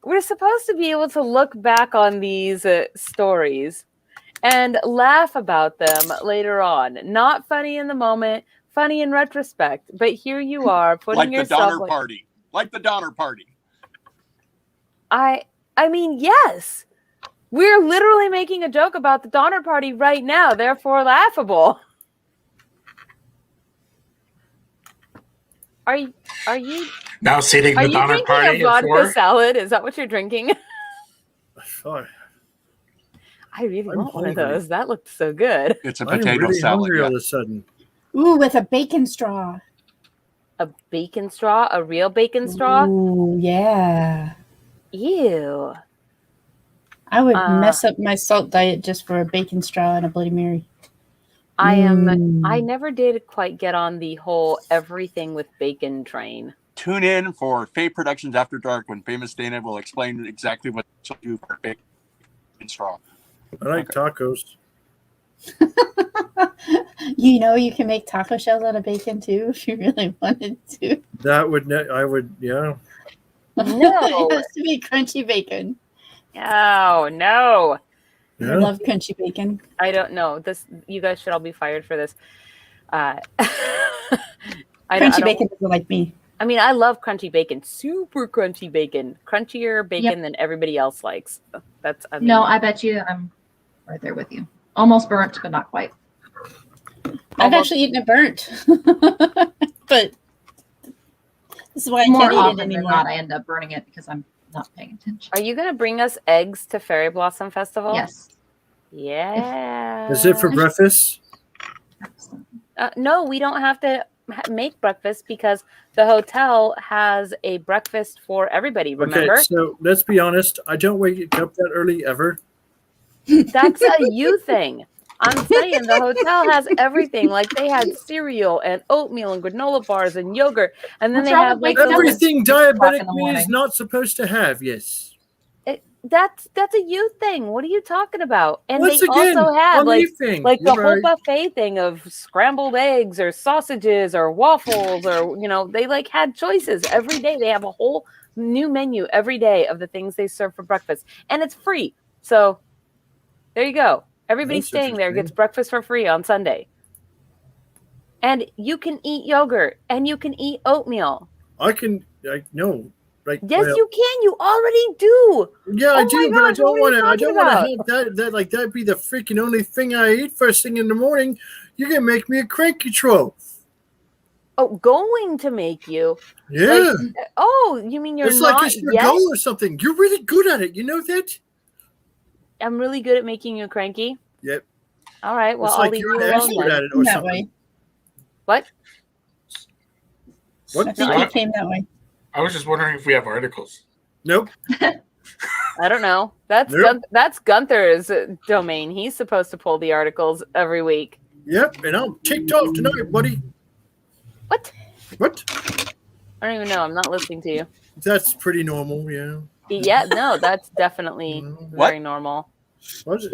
Speaker 1: we're supposed to be able to look back on these stories and laugh about them later on. Not funny in the moment, funny in retrospect. But here you are putting
Speaker 5: Like the
Speaker 1: yourself
Speaker 5: Donner Party. Like the Donner Party.
Speaker 1: I mean, yes. We're literally making a joke about the Donner Party right now, therefore laughable. Are you
Speaker 2: Now seating the Donner
Speaker 1: drinking
Speaker 2: Party
Speaker 1: a
Speaker 2: at
Speaker 1: vodka
Speaker 2: 4.
Speaker 1: salad? Is that what you're drinking?
Speaker 4: Oh,
Speaker 1: I really
Speaker 4: I'm
Speaker 1: want one of
Speaker 4: hungry.
Speaker 1: those. That looked so good.
Speaker 5: It's a
Speaker 4: I'm
Speaker 5: potato
Speaker 4: really
Speaker 5: salad.
Speaker 4: hungry
Speaker 5: Yeah.
Speaker 4: all of a sudden.
Speaker 3: Ooh, with a bacon straw.
Speaker 1: A bacon straw? A real bacon straw?
Speaker 3: Ooh, yeah.
Speaker 1: Ew.
Speaker 3: I would mess up my salt diet just for a bacon straw and a Bloody Mary.
Speaker 1: I never did quite get on the whole everything with bacon train.
Speaker 5: Tune in for FAE Productions After Dark when Famous Dana will explain exactly what she'll do for bacon straw.
Speaker 4: I like tacos.
Speaker 3: You know, you can make taco shells out of bacon too if you really wanted to.
Speaker 4: That would, I would, yeah.
Speaker 1: No.
Speaker 3: It has to be crunchy bacon.
Speaker 1: Oh, no.
Speaker 3: I
Speaker 4: Yeah.
Speaker 3: love crunchy bacon.
Speaker 1: I don't know. You guys should all be fired for this.
Speaker 3: Crunchy bacon doesn't like me.
Speaker 1: I mean, I love crunchy bacon. Super crunchy bacon. Crunchier bacon than everybody else likes.
Speaker 6: No, I bet you I'm right there with you. Almost burnt, but not quite.
Speaker 3: I've actually eaten it burnt. But this is why I
Speaker 6: More
Speaker 3: can't eat it
Speaker 6: often than
Speaker 3: anymore.
Speaker 6: not, I end up burning it because I'm not paying attention.
Speaker 1: Are you going to bring us eggs to Fairyblossom Festival?
Speaker 6: Yes.
Speaker 1: Yeah.
Speaker 4: Is it for breakfast?
Speaker 1: No, we don't have to make breakfast because the hotel has a breakfast for everybody. Remember?
Speaker 4: Okay, so let's be honest. I don't wake up that early ever.
Speaker 1: That's a you thing. I'm saying the hotel has everything. Like they had cereal and oatmeal and granola bars and yogurt, and then
Speaker 6: What's
Speaker 1: they
Speaker 6: wrong
Speaker 1: have
Speaker 6: with
Speaker 1: like
Speaker 6: waking up at
Speaker 4: Everything
Speaker 6: 6 o'clock
Speaker 4: diabetic
Speaker 6: in the
Speaker 4: me is
Speaker 6: morning?
Speaker 4: not supposed to have, yes.
Speaker 1: That's a you thing. What are you talking about? And
Speaker 4: Once
Speaker 1: they
Speaker 4: again,
Speaker 1: also had
Speaker 4: a me thing.
Speaker 1: like the
Speaker 4: You're
Speaker 1: whole
Speaker 4: right.
Speaker 1: buffet thing of scrambled eggs or sausages or waffles or they like had choices every day. They have a whole new menu every day of the things they serve for breakfast, and it's free. So there you go. Everybody
Speaker 4: That's
Speaker 1: staying there gets
Speaker 4: interesting.
Speaker 1: breakfast for free on Sunday. And you can eat yogurt and you can eat oatmeal.
Speaker 4: No. Like,
Speaker 1: Yes,
Speaker 4: well,
Speaker 1: you can. You already do.
Speaker 4: Yeah,
Speaker 1: Oh
Speaker 4: I
Speaker 1: my
Speaker 4: do, but I
Speaker 1: gosh,
Speaker 4: don't
Speaker 1: what are
Speaker 4: want
Speaker 1: you
Speaker 4: to. I
Speaker 1: talking
Speaker 4: don't want
Speaker 1: about?
Speaker 4: to have that. Like that be the freaking only thing I eat first thing in the morning. You're gonna make me a cranky troll.
Speaker 1: Oh, going to make you.
Speaker 4: Yeah,
Speaker 1: Oh, you mean you're
Speaker 4: it's
Speaker 1: not
Speaker 4: like it's your
Speaker 1: yet?
Speaker 4: goal or something. You're really good at it. You know that?
Speaker 1: I'm really good at making you cranky.
Speaker 4: Yep.
Speaker 1: All right. Well,
Speaker 4: It's
Speaker 1: I'll
Speaker 4: like
Speaker 1: leave
Speaker 4: you're
Speaker 1: you
Speaker 4: an
Speaker 1: alone
Speaker 4: expert
Speaker 1: then.
Speaker 4: at it or
Speaker 3: that
Speaker 4: something.
Speaker 3: way.
Speaker 1: What?
Speaker 4: What?
Speaker 3: I think
Speaker 2: No,
Speaker 3: he came that way.
Speaker 2: I was just wondering if we have articles.
Speaker 4: Nope.
Speaker 1: I don't know. That's
Speaker 4: Nope.
Speaker 1: that's Gunther's domain. He's supposed to pull the articles every week.
Speaker 4: Yep. And I'm ticked off tonight, buddy.
Speaker 1: What?
Speaker 4: What?
Speaker 1: I don't even know. I'm not listening to you.
Speaker 4: That's pretty normal. Yeah.
Speaker 1: Yeah, no, that's definitely
Speaker 5: What?
Speaker 1: very normal.
Speaker 4: What's it?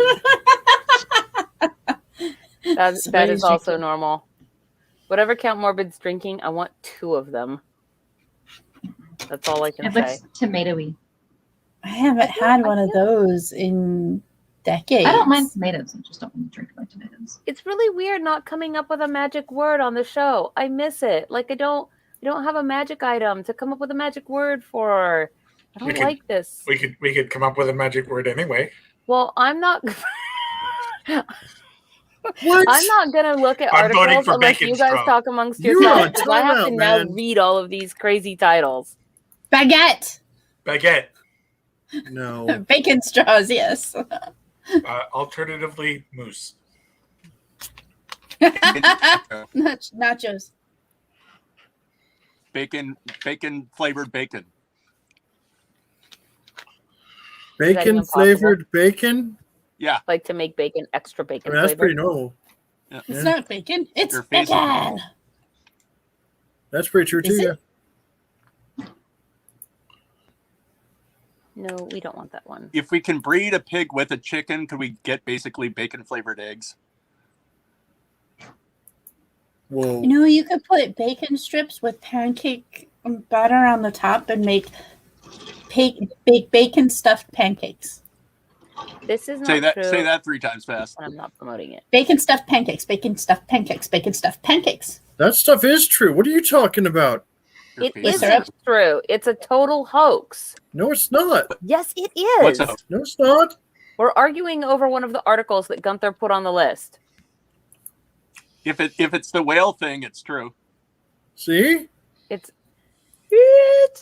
Speaker 1: That is
Speaker 3: Somebody's
Speaker 1: also
Speaker 3: drinking.
Speaker 1: normal. Whatever Count Morbid's drinking, I want 2 of them. That's all I can
Speaker 6: It
Speaker 1: say.
Speaker 6: looks tomatoey.
Speaker 3: I haven't had one of those in decades.
Speaker 6: I don't mind tomatoes. I just don't want to drink my tomatoes.
Speaker 1: It's really weird not coming up with a magic word on the show. I miss it. Like I don't have a magic item to come up with a magic word for. I
Speaker 2: We
Speaker 1: don't
Speaker 2: could-
Speaker 1: like this.
Speaker 2: We could come up with a magic word anyway.
Speaker 1: Well, I'm not.
Speaker 4: What?
Speaker 1: I'm not gonna look at
Speaker 2: I'm voting
Speaker 1: articles
Speaker 2: for
Speaker 1: unless
Speaker 2: bacon
Speaker 1: you guys
Speaker 2: straw.
Speaker 1: talk amongst
Speaker 4: You're
Speaker 1: yourselves.
Speaker 4: on
Speaker 1: Because I have to
Speaker 4: timeout,
Speaker 1: now
Speaker 4: man.
Speaker 1: read all of these crazy titles.
Speaker 3: Baguette.
Speaker 2: Baguette.
Speaker 4: No.
Speaker 3: Bacon straws, yes.
Speaker 2: Alternatively, moose.
Speaker 3: Nachos.
Speaker 5: Bacon flavored bacon.
Speaker 4: Bacon
Speaker 1: even
Speaker 4: flavored bacon?
Speaker 5: Yeah.
Speaker 1: Like to make bacon extra
Speaker 4: I
Speaker 1: bacon
Speaker 4: mean, that's
Speaker 1: flavored.
Speaker 4: pretty normal.
Speaker 5: Yeah.
Speaker 3: It's not bacon. It's
Speaker 5: Your face is-
Speaker 3: bacon.
Speaker 4: That's pretty true, too.
Speaker 3: Is
Speaker 4: Yeah.
Speaker 3: it?
Speaker 1: No, we don't want that one.
Speaker 5: If we can breed a pig with a chicken, could we get basically bacon flavored eggs?
Speaker 4: Whoa.
Speaker 3: You know, you could put bacon strips with pancake batter on the top and make bake bacon stuffed pancakes.
Speaker 1: This is not
Speaker 5: Say that.
Speaker 1: true.
Speaker 5: Say that 3 times fast.
Speaker 1: And I'm not promoting it.
Speaker 3: Bacon stuffed pancakes. Bacon stuffed pancakes. Bacon stuffed pancakes.
Speaker 4: That stuff is true. What are you talking about?
Speaker 5: Your
Speaker 1: It
Speaker 5: face.
Speaker 1: isn't true. It's a total hoax.
Speaker 4: No, it's not.
Speaker 1: Yes, it
Speaker 5: What's
Speaker 1: is.
Speaker 5: up?
Speaker 4: No, it's not.
Speaker 1: We're arguing over one of the articles that Gunther put on the list.
Speaker 5: If it's the whale thing, it's true.
Speaker 4: See?
Speaker 1: It's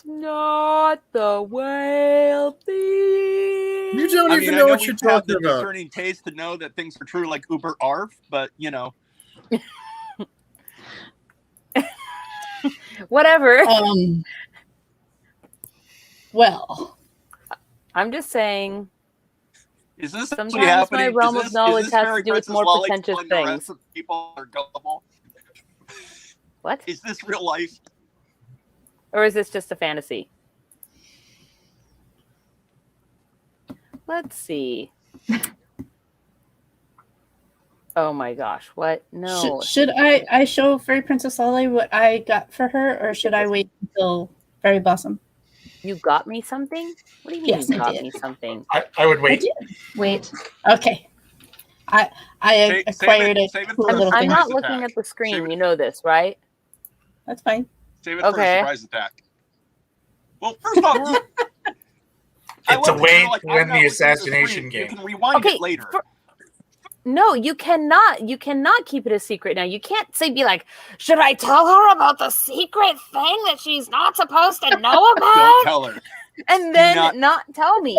Speaker 1: not the whale thing.
Speaker 4: You don't
Speaker 5: I
Speaker 4: even
Speaker 5: mean, I
Speaker 4: know
Speaker 5: know
Speaker 4: what
Speaker 5: we
Speaker 4: you're
Speaker 5: have
Speaker 4: talking
Speaker 5: the
Speaker 4: about.
Speaker 5: discerning taste to know that things are true, like Uber Arf, but you know,
Speaker 1: Whatever.
Speaker 3: Well,
Speaker 1: I'm just saying.
Speaker 5: is this
Speaker 1: Sometimes
Speaker 5: actually happening?
Speaker 1: my realm
Speaker 5: Is
Speaker 1: of
Speaker 5: this-
Speaker 1: knowledge
Speaker 5: is this
Speaker 1: has to
Speaker 5: Fairy
Speaker 1: do with
Speaker 5: Princess
Speaker 1: more
Speaker 5: Lolly
Speaker 1: pretentious
Speaker 5: telling the rest
Speaker 1: things.
Speaker 5: of people are gullible?
Speaker 1: What?
Speaker 5: Is this real life?
Speaker 1: Or is this just a fantasy? Let's see. Oh my gosh. What? No.
Speaker 3: should I show Fairy Princess Lolly what I got for her, or should I wait until Fairy Blossom?
Speaker 1: You got me something? What do you mean
Speaker 3: Yes,
Speaker 1: you
Speaker 3: I
Speaker 1: got
Speaker 3: did.
Speaker 1: me something?
Speaker 2: I would
Speaker 3: I
Speaker 2: wait.
Speaker 3: did.
Speaker 6: Wait.
Speaker 3: Okay. I
Speaker 5: Save
Speaker 3: acquired
Speaker 5: it-
Speaker 3: a
Speaker 5: save it
Speaker 3: cool
Speaker 5: for
Speaker 3: little
Speaker 1: I'm
Speaker 3: thing.
Speaker 1: not
Speaker 5: surprise
Speaker 1: looking
Speaker 5: attack.
Speaker 1: at the screen.
Speaker 5: Save it-
Speaker 1: You know this, right?
Speaker 3: That's fine.
Speaker 5: Save it for
Speaker 1: Okay.
Speaker 5: a surprise attack. Well, first off, I
Speaker 2: It's a
Speaker 5: love that
Speaker 2: way
Speaker 5: you're like,
Speaker 2: to
Speaker 5: I'm
Speaker 2: win
Speaker 5: not
Speaker 2: the
Speaker 5: looking at screen.
Speaker 2: assassination game.
Speaker 5: You can rewind
Speaker 1: Okay,
Speaker 5: it later.
Speaker 1: No, you cannot. You cannot keep it a secret now. You can't be like, should I tell her about the secret thing that she's not supposed to know
Speaker 5: Don't
Speaker 1: about?
Speaker 5: tell her.
Speaker 1: And then
Speaker 5: not-
Speaker 1: not tell me.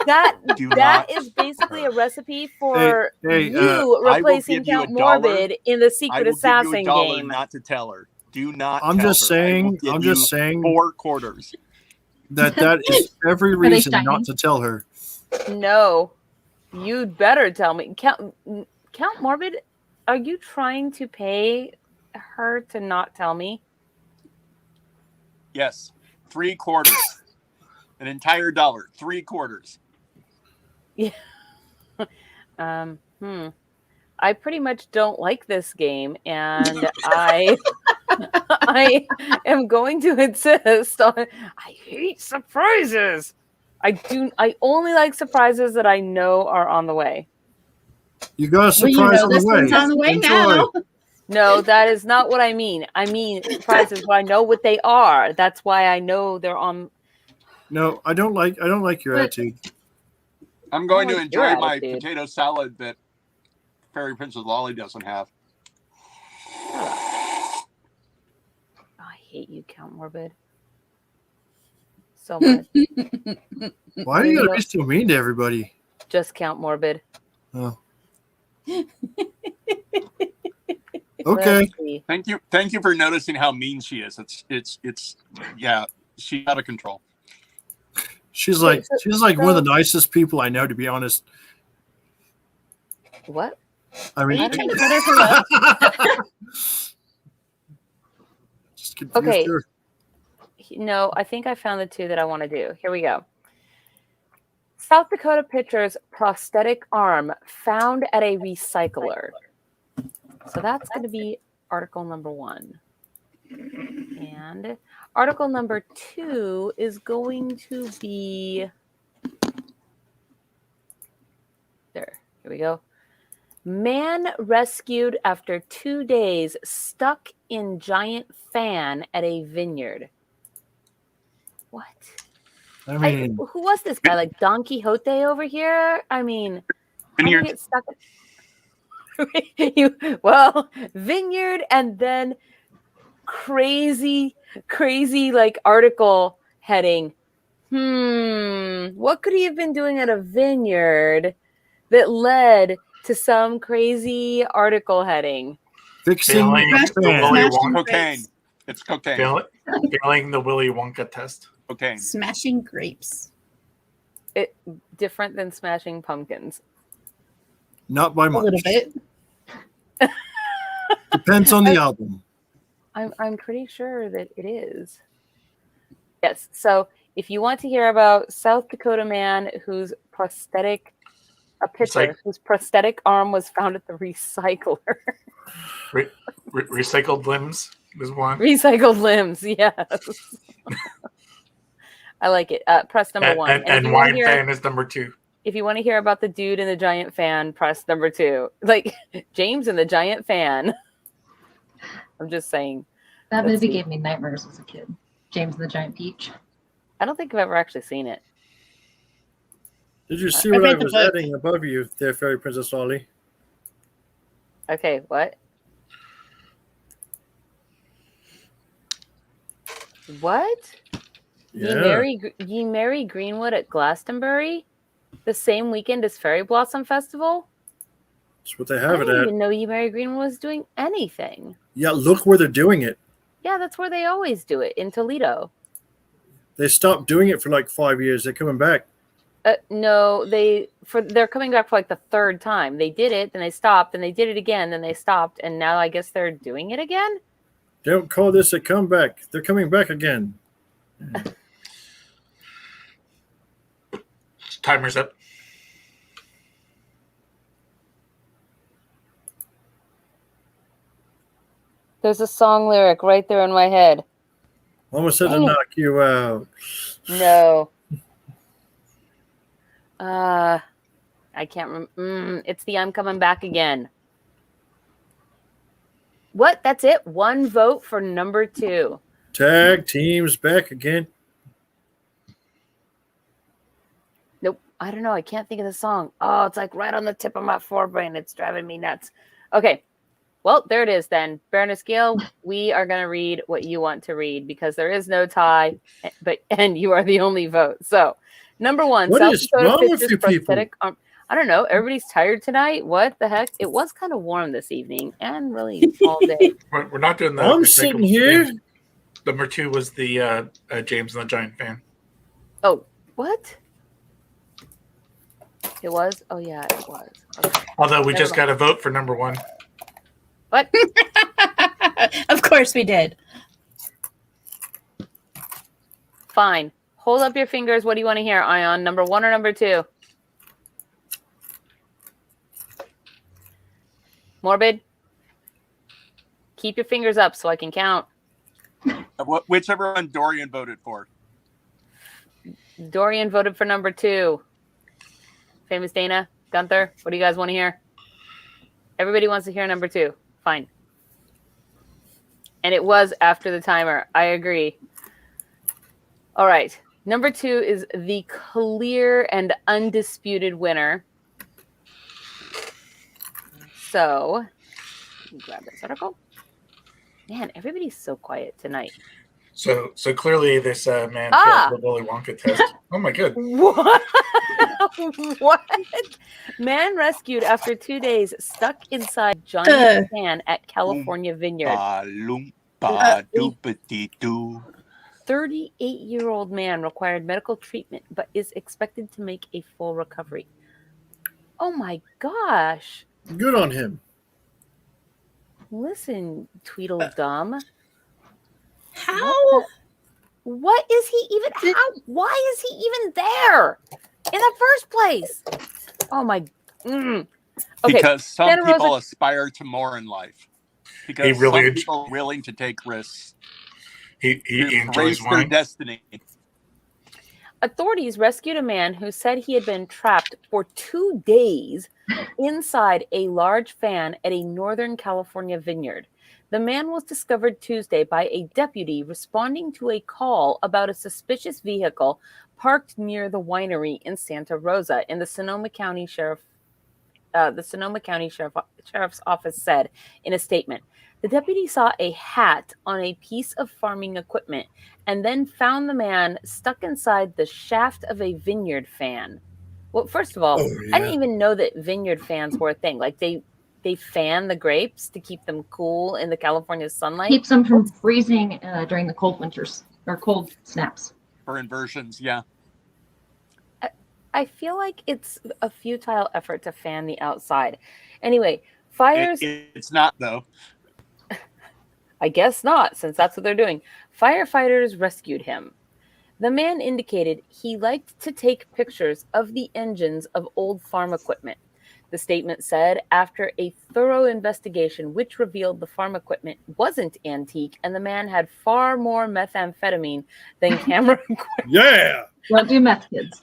Speaker 1: That
Speaker 5: Do
Speaker 1: that
Speaker 5: not
Speaker 1: is basically
Speaker 5: tell
Speaker 1: a recipe for
Speaker 4: Hey,
Speaker 1: you
Speaker 5: I will
Speaker 1: replacing
Speaker 5: give you
Speaker 1: Count
Speaker 5: $1.
Speaker 1: Morbid in the
Speaker 5: I
Speaker 1: Secret
Speaker 5: will give you
Speaker 1: Assassin
Speaker 5: $1
Speaker 1: game.
Speaker 5: not to tell her. Do not.
Speaker 4: I'm
Speaker 5: tell
Speaker 4: just
Speaker 5: her. I will
Speaker 4: saying.
Speaker 5: give
Speaker 4: I'm
Speaker 5: you
Speaker 4: just saying
Speaker 5: 4 quarters.
Speaker 4: that is every
Speaker 6: they
Speaker 4: reason
Speaker 6: shining?
Speaker 4: not to tell her.
Speaker 1: No, you'd better tell me. Count Morbid, are you trying to pay her to not tell me?
Speaker 5: Yes, 3 quarters. An entire $1. 3 quarters.
Speaker 1: I pretty much don't like this game, and I am going to insist on. I hate surprises. I only like surprises that I know are on the way.
Speaker 4: You got a
Speaker 3: Well,
Speaker 4: surprise
Speaker 3: you know
Speaker 4: on
Speaker 3: this
Speaker 4: the way.
Speaker 3: one's on the way
Speaker 4: Enjoy.
Speaker 3: now.
Speaker 1: No, that is not what I mean. I mean surprises where I know what they are. That's why I know they're on.
Speaker 4: No, I don't like your
Speaker 6: But-
Speaker 4: attitude.
Speaker 5: I'm going to
Speaker 1: like your
Speaker 5: enjoy my
Speaker 1: attitude.
Speaker 5: potato salad that Fairy Princess Lolly doesn't have.
Speaker 1: I hate you, Count Morbid. So much.
Speaker 4: Why do you gotta be so mean to everybody?
Speaker 1: Just count Morbid.
Speaker 4: Oh.
Speaker 1: Let's
Speaker 4: Okay.
Speaker 1: see.
Speaker 5: Thank you for noticing how mean she is. It's yeah, she's out of control.
Speaker 4: She's
Speaker 1: Okay,
Speaker 4: like
Speaker 1: so-
Speaker 4: one of the nicest people I know, to be honest.
Speaker 1: What?
Speaker 4: I mean,
Speaker 3: Are you trying to butter her up?
Speaker 4: just confused
Speaker 1: Okay.
Speaker 4: her.
Speaker 1: No, I think I found the two that I want to do. Here we go. South Dakota pitcher's prosthetic arm found at a recycler. So that's going to be article number 1. And article number 2 is going to be there. Here we go. Man rescued after 2 days stuck in giant fan at a vineyard. What?
Speaker 4: I mean,
Speaker 1: Who was this guy? Like Don Quixote over here? I mean, how do you
Speaker 5: Vineyard.
Speaker 1: get stuck? Vineyard, and then crazy like article heading. What could he have been doing at a vineyard that led to some crazy article heading?
Speaker 4: fixing
Speaker 2: Failing
Speaker 4: the
Speaker 2: the
Speaker 4: fan.
Speaker 2: Willy
Speaker 3: Smashing
Speaker 2: Wonka,
Speaker 5: Cocaine. It's cocaine.
Speaker 2: failing the Willy Wonka test.
Speaker 5: Cocaine.
Speaker 3: Smashing grapes.
Speaker 1: It different than smashing pumpkins.
Speaker 4: Not by
Speaker 3: A
Speaker 4: much.
Speaker 3: little bit.
Speaker 4: Depends on the album.
Speaker 1: I'm pretty sure that it is. Yes. So if you want to hear about South Dakota man whose prosthetic, a pitcher whose prosthetic arm was found at the recycler.
Speaker 2: Recycled limbs is one.
Speaker 1: Recycled limbs, yes. I like it. Press number 1. if
Speaker 2: And
Speaker 1: you wanna
Speaker 2: wine
Speaker 1: hear-
Speaker 2: fan is number 2.
Speaker 1: If you want to hear about the dude in the giant fan, press number 2. Like James and the giant fan. I'm just saying.
Speaker 6: That
Speaker 1: Let's
Speaker 6: movie
Speaker 1: see.
Speaker 6: gave me nightmares as a kid. James and the Giant Peach.
Speaker 1: I don't think I've ever actually seen it.
Speaker 4: Did you see
Speaker 3: I
Speaker 4: what I
Speaker 3: read the
Speaker 4: was
Speaker 3: book.
Speaker 4: adding above you there, Fairy Princess Ollie?
Speaker 1: Okay, what? What?
Speaker 4: Yeah.
Speaker 1: Ye Merry Greenwood at Glastonbury? The same weekend as Fairyblossom Festival?
Speaker 4: That's what they
Speaker 1: I
Speaker 4: have it
Speaker 1: didn't
Speaker 4: at.
Speaker 1: even know Ye Merry Greenwood was doing anything.
Speaker 4: Yeah, look where they're doing it.
Speaker 1: Yeah, that's where they always do it, in Toledo.
Speaker 4: They stopped doing it for like 5 years. They're coming back.
Speaker 1: No, they're coming back for like the 3rd time. They did it, then they stopped, then they did it again, then they stopped, and now I guess they're doing it again?
Speaker 4: Don't call this a comeback. They're coming back again.
Speaker 2: Timer's up.
Speaker 1: There's a song lyric right there in my head.
Speaker 4: Almost said to
Speaker 1: Oh.
Speaker 4: knock you out.
Speaker 1: No. I can't remember. It's the I'm coming back again. What? That's it? 1 vote for number 2.
Speaker 4: Tag teams back again.
Speaker 1: Nope. I don't know. I can't think of the song. Oh, it's like right on the tip of my forebrain. It's driving me nuts. Okay. Well, there it is then. Baroness Gale, we are going to read what you want to read because there is no tie, and you are the only vote. So, number 1,
Speaker 4: What
Speaker 1: South
Speaker 4: is
Speaker 1: Dakota
Speaker 4: wrong with
Speaker 1: pitcher's
Speaker 4: you people?
Speaker 1: prosthetic arm. I don't know. Everybody's tired tonight. What the heck? It was kind of warm this evening and really all day.
Speaker 2: We're not doing that.
Speaker 4: I'm sitting here.
Speaker 2: Number 2 was the James and the Giant fan.
Speaker 1: Oh, what? It was? Oh, yeah, it was. Okay.
Speaker 2: Although we
Speaker 1: Never
Speaker 2: just
Speaker 1: mind.
Speaker 2: got a vote for number 1.
Speaker 1: What?
Speaker 3: Of course we did.
Speaker 1: Fine. Hold up your fingers. What do you want to hear, Ion? Number 1 or number 2? Morbid? Keep your fingers up so I can count.
Speaker 5: Whichever one Dorian voted for.
Speaker 1: Dorian voted for number 2. Famous Dana? Gunther? What do you guys want to hear? Everybody wants to hear number 2. Fine. And it was after the timer. I agree. All right. Number 2 is the clear and undisputed winner. So, let me grab this article. Man, everybody's so quiet tonight.
Speaker 2: So clearly this man
Speaker 1: Ah!
Speaker 2: failed the Willy Wonka test. Oh my god.
Speaker 1: What? What? Man rescued after 2 days stuck inside giant fan at California vineyard.
Speaker 5: Loompa doopity doo.
Speaker 1: 38-year-old man required medical treatment but is expected to make a full recovery. Oh my gosh.
Speaker 4: Good on him.
Speaker 1: Listen, Tweedledum.
Speaker 3: How?
Speaker 1: What is he even? Why is he even there in the first place? Oh my. Okay.
Speaker 5: Because some
Speaker 1: Santa
Speaker 5: people
Speaker 1: Rosa-
Speaker 5: aspire to more in life. Because
Speaker 2: He really
Speaker 5: some people are willing to take risks.
Speaker 2: He
Speaker 5: to
Speaker 2: enjoys
Speaker 5: embrace their
Speaker 2: wine.
Speaker 5: destiny.
Speaker 1: Authorities rescued a man who said he had been trapped for 2 days inside a large fan at a Northern California vineyard. The man was discovered Tuesday by a deputy responding to a call about a suspicious vehicle parked near the winery in Santa Rosa. In the Sonoma County Sheriff's Office said in a statement. The deputy saw a hat on a piece of farming equipment and then found the man stuck inside the shaft of a vineyard fan. Well, first of all, I didn't even know that vineyard fans were a thing. Like they fan the grapes to keep them cool in the California sunlight.
Speaker 6: Keeps them from freezing during the cold winters or cold snaps.
Speaker 5: For inversions, yeah.
Speaker 1: I feel like it's a futile effort to fan the outside. Anyway, fires...
Speaker 5: It's not, though.
Speaker 1: I guess not, since that's what they're doing. Firefighters rescued him. The man indicated he liked to take pictures of the engines of old farm equipment. The statement said after a thorough investigation, which revealed the farm equipment wasn't antique and the man had far more methamphetamine than camera equipment.
Speaker 4: Yeah.
Speaker 6: Don't do meth, kids.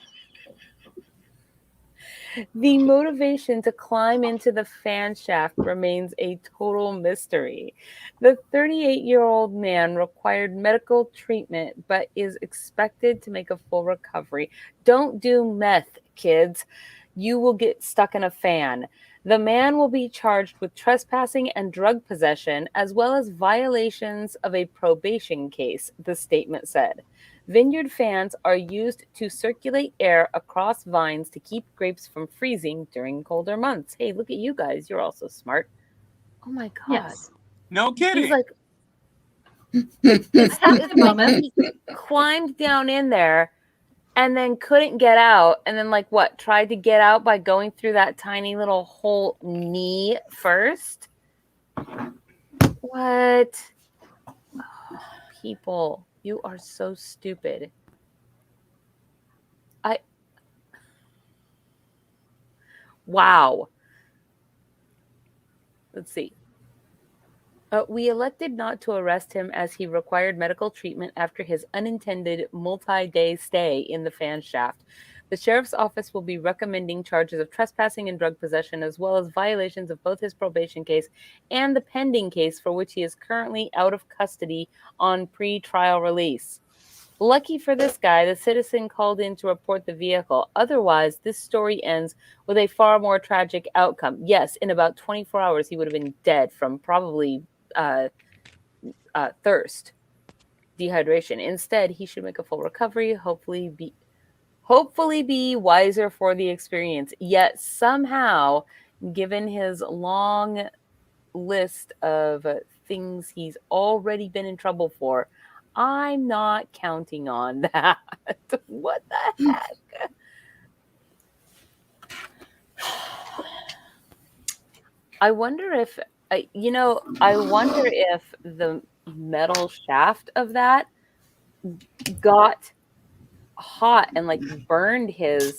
Speaker 1: The motivation to climb into the fan shaft remains a total mystery. The 38-year-old man required medical treatment but is expected to make a full recovery. Don't do meth, kids. You will get stuck in a fan. The man will be charged with trespassing and drug possession, as well as violations of a probation case, the statement said. Vineyard fans are used to circulate air across vines to keep grapes from freezing during colder months. Hey, look at you guys. You're also smart. Oh my God.
Speaker 6: Yes.
Speaker 5: No kidding.
Speaker 1: He's like,
Speaker 6: It's a moment.
Speaker 1: he climbed down in there and then couldn't get out. And then, like, what? Tried to get out by going through that tiny little hole knee first? What? Oh, people. You are so stupid. Wow. Let's see. We elected not to arrest him as he required medical treatment after his unintended multi-day stay in the fan shaft. The sheriff's office will be recommending charges of trespassing and drug possession, as well as violations of both his probation case and the pending case for which he is currently out of custody on pre-trial release. Lucky for this guy, the citizen called in to report the vehicle. Otherwise, this story ends with a far more tragic outcome. Yes, in about 24 hours, he would have been dead from probably thirst, dehydration. Instead, he should make a full recovery, hopefully be wiser for the experience. Yet somehow, given his long list of things he's already been in trouble for, I'm not counting on that. What the heck? I wonder if the metal shaft of that got hot and like burned the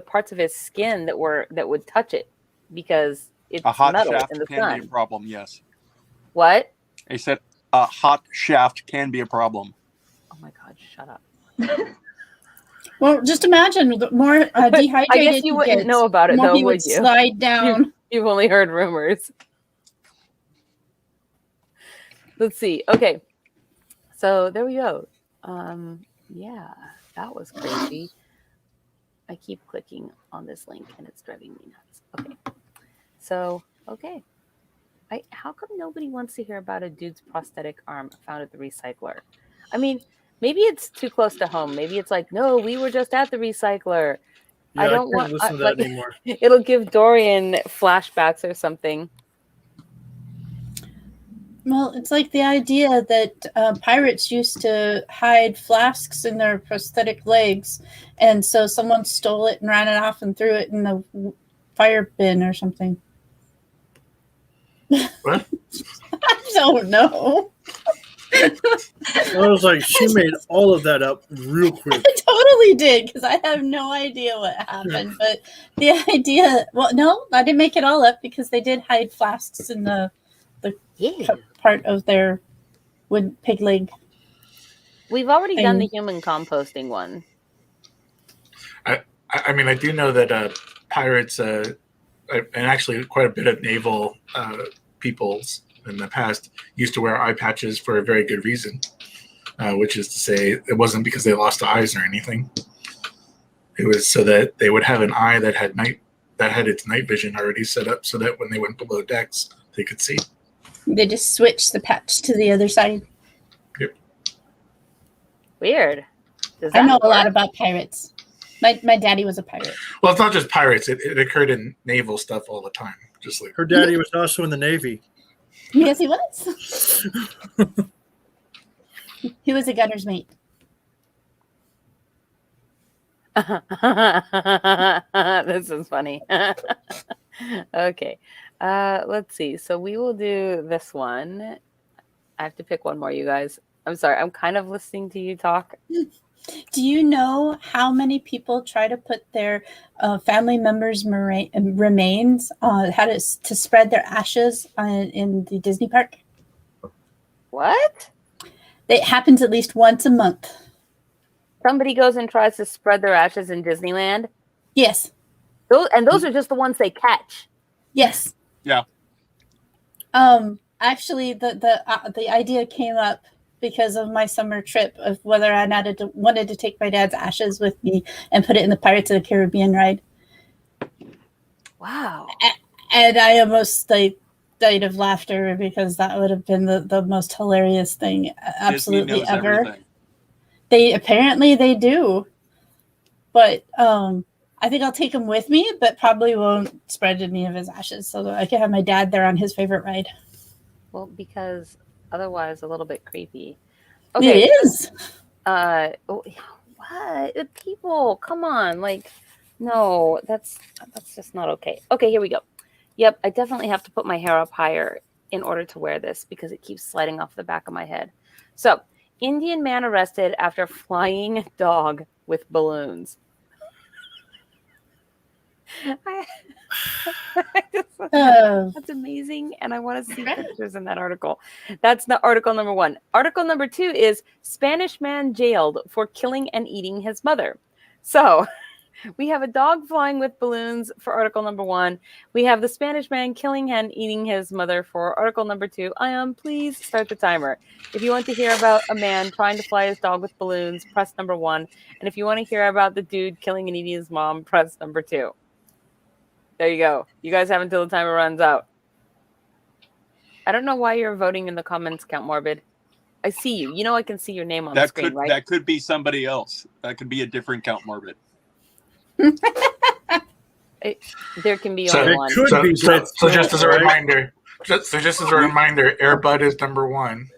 Speaker 1: parts of his skin that would touch it, because it's
Speaker 5: a hot
Speaker 1: metal
Speaker 5: shaft
Speaker 1: in the
Speaker 5: can
Speaker 1: sun.
Speaker 5: be a problem, yes.
Speaker 1: What?
Speaker 5: I said a hot shaft can be a problem.
Speaker 1: Oh my God, shut up.
Speaker 3: Well, just imagine the more dehydrated.
Speaker 1: I guess you
Speaker 3: he
Speaker 1: wouldn't
Speaker 3: gets,
Speaker 1: know about it,
Speaker 3: the more
Speaker 1: though,
Speaker 3: he
Speaker 1: would you?
Speaker 3: slide down.
Speaker 1: You've only heard rumors. Let's see. Okay. So there we go. Yeah, that was crazy. I keep clicking on this link and it's driving me nuts. Okay. So, okay. How come nobody wants to hear about a dude's prosthetic arm found at the recycler? I mean, Maybe it's too close to home. Maybe it's like, no, we were just at the recycler.
Speaker 4: Yeah,
Speaker 1: I don't
Speaker 4: can't
Speaker 1: want
Speaker 4: listen to that
Speaker 1: like
Speaker 4: anymore.
Speaker 1: it'll give Dorian flashbacks or something.
Speaker 3: Well, it's like the idea that pirates used to hide flasks in their prosthetic legs, and so someone stole it and ran it off and threw it in the fire bin or something.
Speaker 2: What?
Speaker 3: I don't know.
Speaker 4: I was like, she made all of that up real quick.
Speaker 3: I totally did, because I have no idea what happened. But the idea, well, no, I didn't make it all up, because they did hide flasks in the part of their wood pig leg.
Speaker 1: We've already done the
Speaker 3: thing.
Speaker 1: human composting one.
Speaker 2: I mean, I do know that pirates, and actually quite a bit of naval peoples in the past used to wear eye patches for a very good reason, which is to say it wasn't because they lost eyes or anything. It was so that they would have an eye that had its night vision already set up, so that when they went below decks, they could see.
Speaker 3: They just switched the patch to the other side.
Speaker 2: Yep.
Speaker 1: Weird. Does
Speaker 3: I
Speaker 1: that
Speaker 3: know a lot
Speaker 1: work?
Speaker 3: about pirates. My daddy was a pirate.
Speaker 2: Well, it's not just pirates. It occurred in naval stuff all the time. Just like
Speaker 4: Her daddy was also in the Navy.
Speaker 3: Yes, he was. He was a gunner's mate.
Speaker 1: This is funny. Okay. Let's see. So we will do this one. I have to pick one more, you guys. I'm sorry. I'm kind of listening to you talk.
Speaker 3: Do you know how many people try to put their family members' remains to spread their ashes in the Disney park?
Speaker 1: What?
Speaker 3: It happens at least once a month.
Speaker 1: Somebody goes and tries to spread their ashes in Disneyland?
Speaker 3: Yes.
Speaker 1: Those are just the ones they catch.
Speaker 3: Yes.
Speaker 5: Yeah.
Speaker 3: Actually, the idea came up because of my summer trip of whether I wanted to take my dad's ashes with me and put it in the Pirates of the Caribbean ride.
Speaker 1: Wow.
Speaker 3: And I almost died of laughter because that would have been the most hilarious thing absolutely
Speaker 5: Disney knows
Speaker 3: ever.
Speaker 5: everything.
Speaker 3: They do. But I think I'll take him with me, but probably won't spread any of his ashes so that I can have my dad there on his favorite ride.
Speaker 1: Well, because otherwise a little bit creepy. Okay.
Speaker 3: It is.
Speaker 1: What? People, come on. Like, no, that's just not okay. Okay, here we go. Yep, I definitely have to put my hair up higher in order to wear this because it keeps sliding off the back of my head. So, Indian man arrested after flying dog with balloons. That's amazing, and I want to see pictures in that article. That's the article number 1. Article number 2 is Spanish man jailed for killing and eating his mother. So we have a dog flying with balloons for article number 1. We have the Spanish man killing and eating his mother for article number 2. Please start the timer. If you want to hear about a man trying to fly his dog with balloons, press number 1. And if you want to hear about the dude killing and eating his mom, press number 2. There you go. You guys have until the timer runs out. I don't know why you're voting in the comments, Count Morbid. I see you. You know I can see your name on the screen, right?
Speaker 5: That could be somebody else. That could be a different Count Morbid.
Speaker 1: There can be
Speaker 2: So
Speaker 1: only
Speaker 2: it
Speaker 1: one.
Speaker 4: could be
Speaker 2: So
Speaker 4: that,
Speaker 2: just as a
Speaker 4: right?
Speaker 2: reminder, Air Bud is number 1,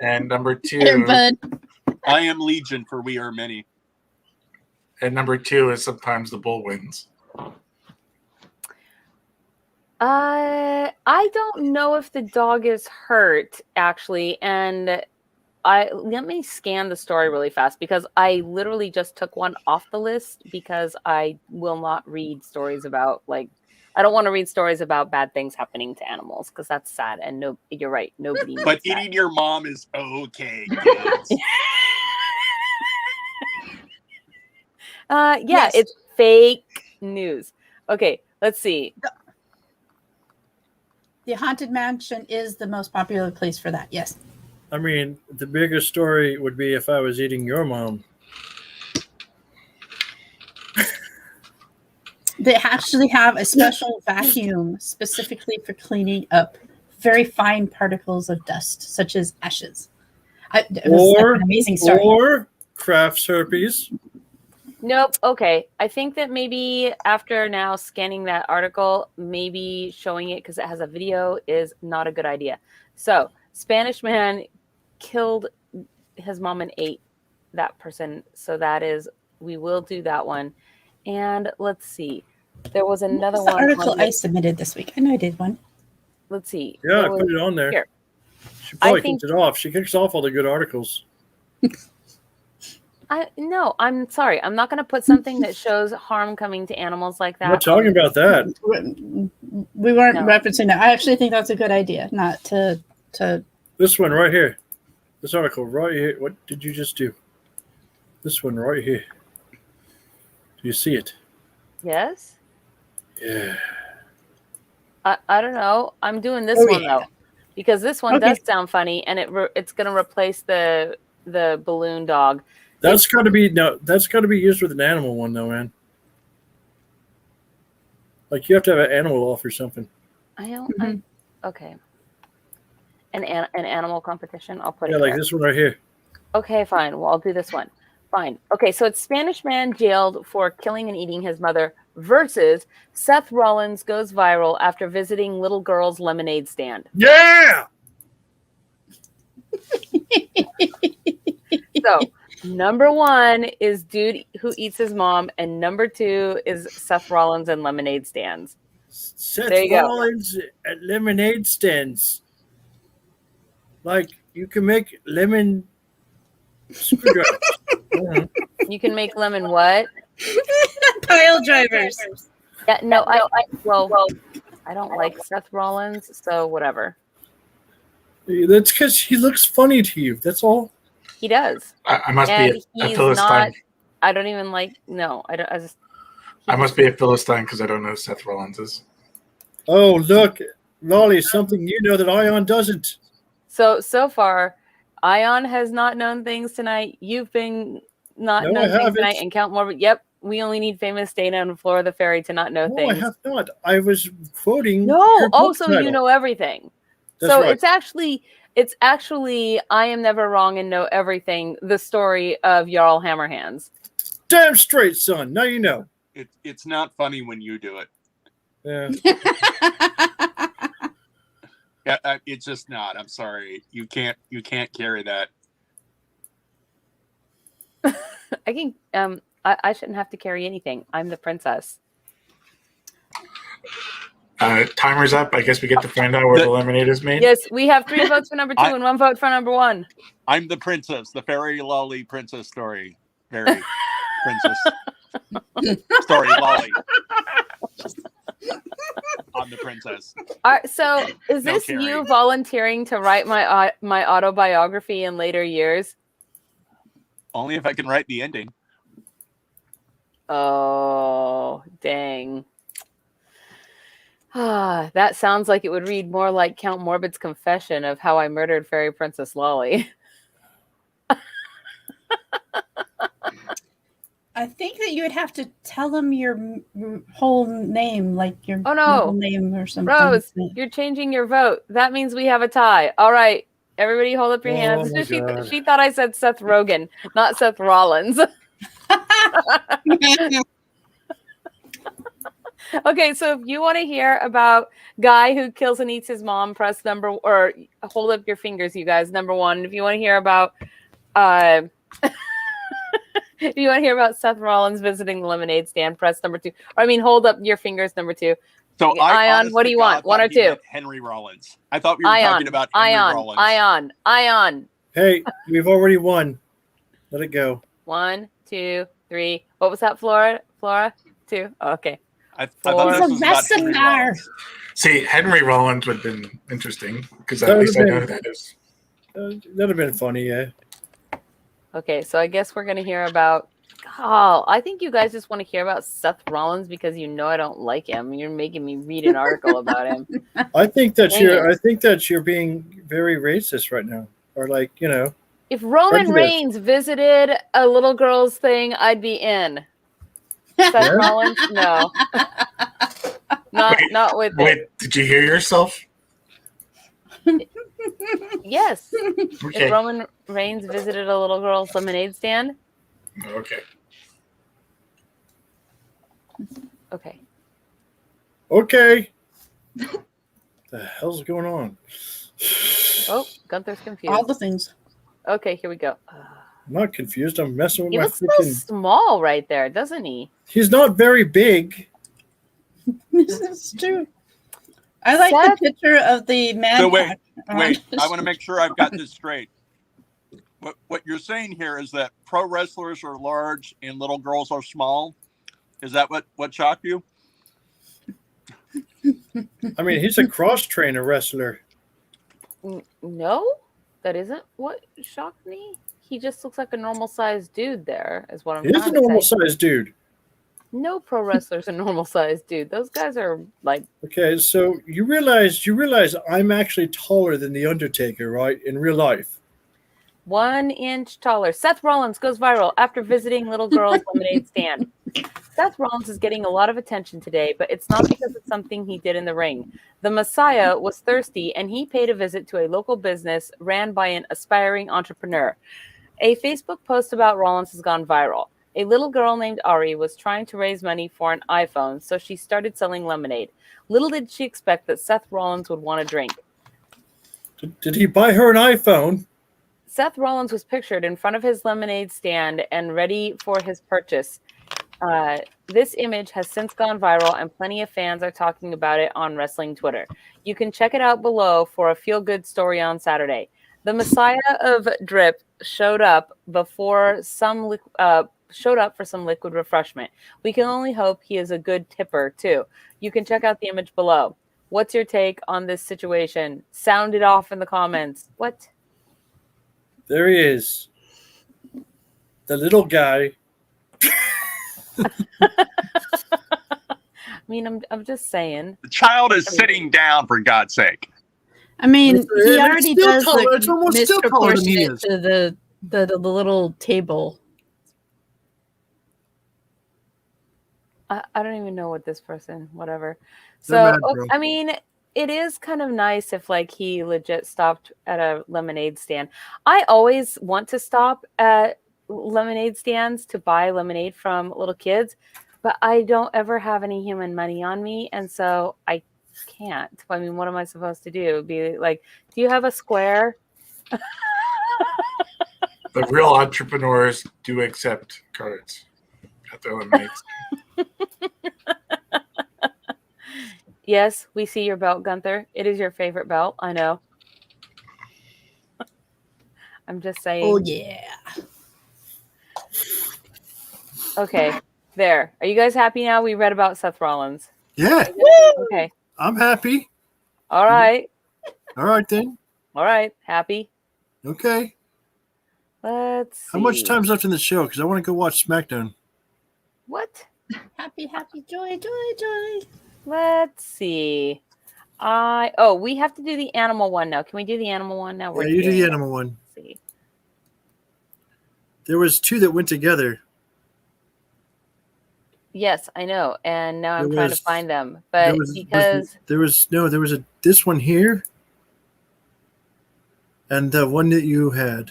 Speaker 2: and number 2,
Speaker 3: Here, bud.
Speaker 5: I am Legion for We Are Many.
Speaker 2: and number 2 is sometimes the bull wins.
Speaker 1: I don't know if the dog is hurt, actually, and let me scan the story really fast because I literally just took one off the list because I will not read stories about I don't want to read stories about bad things happening to animals because that's sad. And no, you're right, nobody. Needs
Speaker 5: But
Speaker 1: that.
Speaker 5: eating your mom is okay, kids.
Speaker 3: Yes.
Speaker 1: It's fake news. Okay, let's see.
Speaker 3: The Haunted Mansion is the most popular place for that. Yes.
Speaker 4: I mean, the biggest story would be if I was eating your mom.
Speaker 3: They actually have a special vacuum specifically for cleaning up very fine particles of dust, such as ashes. It was like an amazing story.
Speaker 4: Or crafts herpes.
Speaker 1: Nope. Okay. I think that maybe after now scanning that article, maybe showing it because it has a video is not a good idea. So, Spanish man killed his mom and ate that person. So that is, we will do that one. And let's see. There was another
Speaker 3: What was the
Speaker 1: one.
Speaker 3: article I submitted this week. I know I did one.
Speaker 1: Let's see.
Speaker 4: Yeah, I
Speaker 1: There was-
Speaker 4: put it on there.
Speaker 1: Here.
Speaker 4: She probably
Speaker 1: think-
Speaker 4: kicks it off. She kicks off all the good articles.
Speaker 1: No, I'm sorry. I'm not going to put something that shows harm coming to animals like that.
Speaker 4: I'm not talking about that.
Speaker 3: We weren't
Speaker 1: No.
Speaker 3: referencing that. I actually think that's a good idea, not to
Speaker 4: This one right here. This article right here. What did you just do? This one right here. Do you see it?
Speaker 1: Yes.
Speaker 4: Yeah.
Speaker 1: I don't know. I'm doing this
Speaker 3: Oh,
Speaker 1: one
Speaker 3: yeah.
Speaker 1: though, because this one
Speaker 3: Okay.
Speaker 1: does sound funny, and it's going to replace the balloon dog.
Speaker 4: That's got to be used with an animal one though, man. Like you have to have an animal off or something.
Speaker 1: I don't. Okay. An animal competition. I'll put
Speaker 4: Yeah,
Speaker 1: it
Speaker 4: like
Speaker 1: here.
Speaker 4: this one right here.
Speaker 1: Okay, fine. Well, I'll do this one. Fine. Okay, so it's Spanish man jailed for killing and eating his mother versus Seth Rollins goes viral after visiting little girl's lemonade stand.
Speaker 4: Yeah.
Speaker 1: So, number one is dude who eats his mom, and number two is Seth Rollins and lemonade stands.
Speaker 4: Seth
Speaker 1: There you go.
Speaker 4: Rollins at lemonade stands. Like you can make lemon screwdrivers. Yeah.
Speaker 1: You can make lemon what?
Speaker 3: pile drivers.
Speaker 1: Yeah, no, I don't like Seth Rollins, so whatever.
Speaker 4: That's because he looks funny to you. That's all.
Speaker 1: He does.
Speaker 2: I must
Speaker 1: And
Speaker 2: be a
Speaker 1: he's
Speaker 2: Philistine.
Speaker 1: not. I don't even like. No, I don't.
Speaker 2: I must be a Philistine because I don't know who Seth Rollins is.
Speaker 4: Oh, look, Lolly, something you know that Ion doesn't.
Speaker 1: So far, Ion has not known things tonight. You've been not
Speaker 4: No, I
Speaker 1: known things
Speaker 4: haven't.
Speaker 1: tonight, and Count Morbid. Yep, we only need famous Dana and Flora the Fairy to not know
Speaker 4: No,
Speaker 1: things.
Speaker 4: I have not. I was quoting.
Speaker 1: No,
Speaker 4: your book
Speaker 1: also you
Speaker 4: title.
Speaker 1: know everything.
Speaker 4: That's
Speaker 1: So
Speaker 4: right.
Speaker 1: it's actually I am never wrong and know everything. The story of Jarl Hammerhands.
Speaker 4: Damn straight, son. Now you know.
Speaker 5: It's not funny when you do it.
Speaker 4: Yeah.
Speaker 5: Yeah, it's just not. I'm sorry. You can't carry that.
Speaker 1: I can. I shouldn't have to carry anything. I'm the princess.
Speaker 2: Timer's up. I guess we get to find out where the lemonade is made.
Speaker 1: Yes, we have 3 votes for number 2
Speaker 5: I-
Speaker 1: and 1 vote for number 1.
Speaker 5: I'm the princess, the fairy lolly princess story. Very princess story lolly. I'm the princess.
Speaker 1: All right, so is
Speaker 5: No
Speaker 1: this
Speaker 5: carrying.
Speaker 1: you volunteering to write my autobiography in later years?
Speaker 5: Only if I can write the ending.
Speaker 1: Oh, dang. That sounds like it would read more like Count Morbid's confession of how I murdered Fairy Princess Lolly.
Speaker 3: I think that you would have to tell them your whole name, like your
Speaker 1: Oh, no.
Speaker 3: middle name or something.
Speaker 1: Rose, you're changing your vote. That means we have a tie. All right, everybody hold up your
Speaker 4: Oh,
Speaker 1: hands.
Speaker 4: my
Speaker 1: She
Speaker 4: God.
Speaker 1: thought I said Seth Rogen, not Seth Rollins. Okay, so if you want to hear about guy who kills and eats his mom, press number or hold up your fingers, you guys. Number 1. If you want to hear about if you want to hear about Seth Rollins visiting the lemonade stand, press number 2. Or I mean, hold up your fingers, number 2.
Speaker 5: So
Speaker 1: Yeah,
Speaker 5: I
Speaker 1: Ion, what do
Speaker 5: honest
Speaker 1: you
Speaker 5: to
Speaker 1: want?
Speaker 5: God
Speaker 1: 1 or
Speaker 5: thought he
Speaker 1: 2?
Speaker 5: meant Henry Rollins. I thought we were talking about Henry Rollins.
Speaker 1: Ion.
Speaker 4: Hey, we've already won. Let it go.
Speaker 1: 1, 2, 3. What was that, Flora? 2. Oh, okay.
Speaker 5: I thought this was about Henry
Speaker 3: Resv.
Speaker 5: Rollins.
Speaker 2: See, Henry Rollins would have been interesting because
Speaker 4: That
Speaker 2: at
Speaker 4: would
Speaker 2: least I
Speaker 4: have
Speaker 2: know
Speaker 4: been-
Speaker 2: who that is.
Speaker 4: That'd have been funny, yeah.
Speaker 1: Okay, so I guess we're gonna hear about. Oh, I think you guys just want to hear about Seth Rollins because you know I don't like him. You're making me read an article about him.
Speaker 4: I think that
Speaker 1: Dang
Speaker 4: you're.
Speaker 1: it.
Speaker 4: I think that you're being very racist right now, or like you know.
Speaker 1: If Roman
Speaker 4: Prejudice.
Speaker 1: Reigns visited a little girl's thing, I'd be in. Seth
Speaker 4: Yeah?
Speaker 1: Rollins, no, not with it.
Speaker 2: Wait, did you hear yourself?
Speaker 1: Yes.
Speaker 2: Okay.
Speaker 1: If Roman Reigns visited a little girl's lemonade stand.
Speaker 2: Okay.
Speaker 1: Okay.
Speaker 4: Okay. The hell's going on?
Speaker 1: Oh, Gunther's confused.
Speaker 3: All the things.
Speaker 1: Okay, here we go.
Speaker 4: I'm not confused. I'm messing with
Speaker 1: He
Speaker 4: my
Speaker 1: looks so
Speaker 4: freaking.
Speaker 1: small right there, doesn't he?
Speaker 4: He's not very big.
Speaker 3: This is true. I like
Speaker 1: Seth?
Speaker 3: the picture of the man.
Speaker 5: So wait,
Speaker 3: cock.
Speaker 5: wait. I want to make sure I've got this straight. What you're saying here is that pro wrestlers are large and little girls are small. Is that what shocked you?
Speaker 4: I mean, he's a cross trainer wrestler.
Speaker 1: No, that isn't what shocked me. He just looks like a normal sized dude there, is what I'm
Speaker 4: He is
Speaker 1: trying
Speaker 4: a
Speaker 1: to
Speaker 4: normal
Speaker 1: say.
Speaker 4: sized dude.
Speaker 1: No pro wrestler's a normal sized dude. Those guys are like,
Speaker 4: Okay, so you realize I'm actually taller than the Undertaker, right? In real life.
Speaker 1: 1 inch taller. Seth Rollins goes viral after visiting little girl's lemonade stand. Seth Rollins is getting a lot of attention today, but it's not because of something he did in the ring. The Messiah was thirsty, and he paid a visit to a local business ran by an aspiring entrepreneur. A Facebook post about Rollins has gone viral. A little girl named Ari was trying to raise money for an iPhone, so she started selling lemonade. Little did she expect that Seth Rollins would want a drink.
Speaker 4: Did he buy her an iPhone?
Speaker 1: Seth Rollins was pictured in front of his lemonade stand and ready for his purchase. This image has since gone viral, and plenty of fans are talking about it on wrestling Twitter. You can check it out below for a feel-good story on Saturday. The Messiah of Drip showed up for some liquid refreshment. We can only hope he is a good tipper too. You can check out the image below. What's your take on this situation? Sound it off in the comments. What?
Speaker 4: There he is. The little guy.
Speaker 1: I mean, I'm just saying.
Speaker 5: The child is sitting down, for God's sake.
Speaker 3: I mean,
Speaker 4: It's
Speaker 3: he already
Speaker 4: still
Speaker 3: does
Speaker 4: taller. It's
Speaker 3: look
Speaker 4: almost still taller than he
Speaker 3: misproportionate
Speaker 4: is.
Speaker 3: to the little table.
Speaker 1: I don't even know what this person, whatever.
Speaker 4: They're
Speaker 1: So,
Speaker 4: mad, bro.
Speaker 1: I mean, it is kind of nice if like he legit stopped at a lemonade stand. I always want to stop at lemonade stands to buy lemonade from little kids, but I don't ever have any human money on me, and so I can't. I mean, what am I supposed to do? Be like, do you have a square?
Speaker 2: The real entrepreneurs do accept cards at the lemonade stand.
Speaker 1: Yes, we see your belt, Gunther. It is your favorite belt. I know. I'm just saying.
Speaker 3: Oh yeah.
Speaker 1: Okay, there. Are you guys happy now? We read about Seth Rollins.
Speaker 4: Yeah,
Speaker 1: Okay.
Speaker 4: I'm happy.
Speaker 1: All right.
Speaker 4: All right then.
Speaker 1: All right. Happy.
Speaker 4: Okay.
Speaker 1: Let's see.
Speaker 4: How much time's left in the show? Because I want to go watch SmackDown.
Speaker 1: What?
Speaker 3: Happy, happy, joy, joy, joy.
Speaker 1: Let's see. We have to do the animal one now. Can we do the animal one now?
Speaker 4: Yeah, you do the animal one.
Speaker 1: Let's see.
Speaker 4: There was 2 that went together.
Speaker 1: Yes, I know. And now I'm
Speaker 4: There
Speaker 1: trying to
Speaker 4: was-
Speaker 1: find them. But
Speaker 4: there was this one here, and the one that you had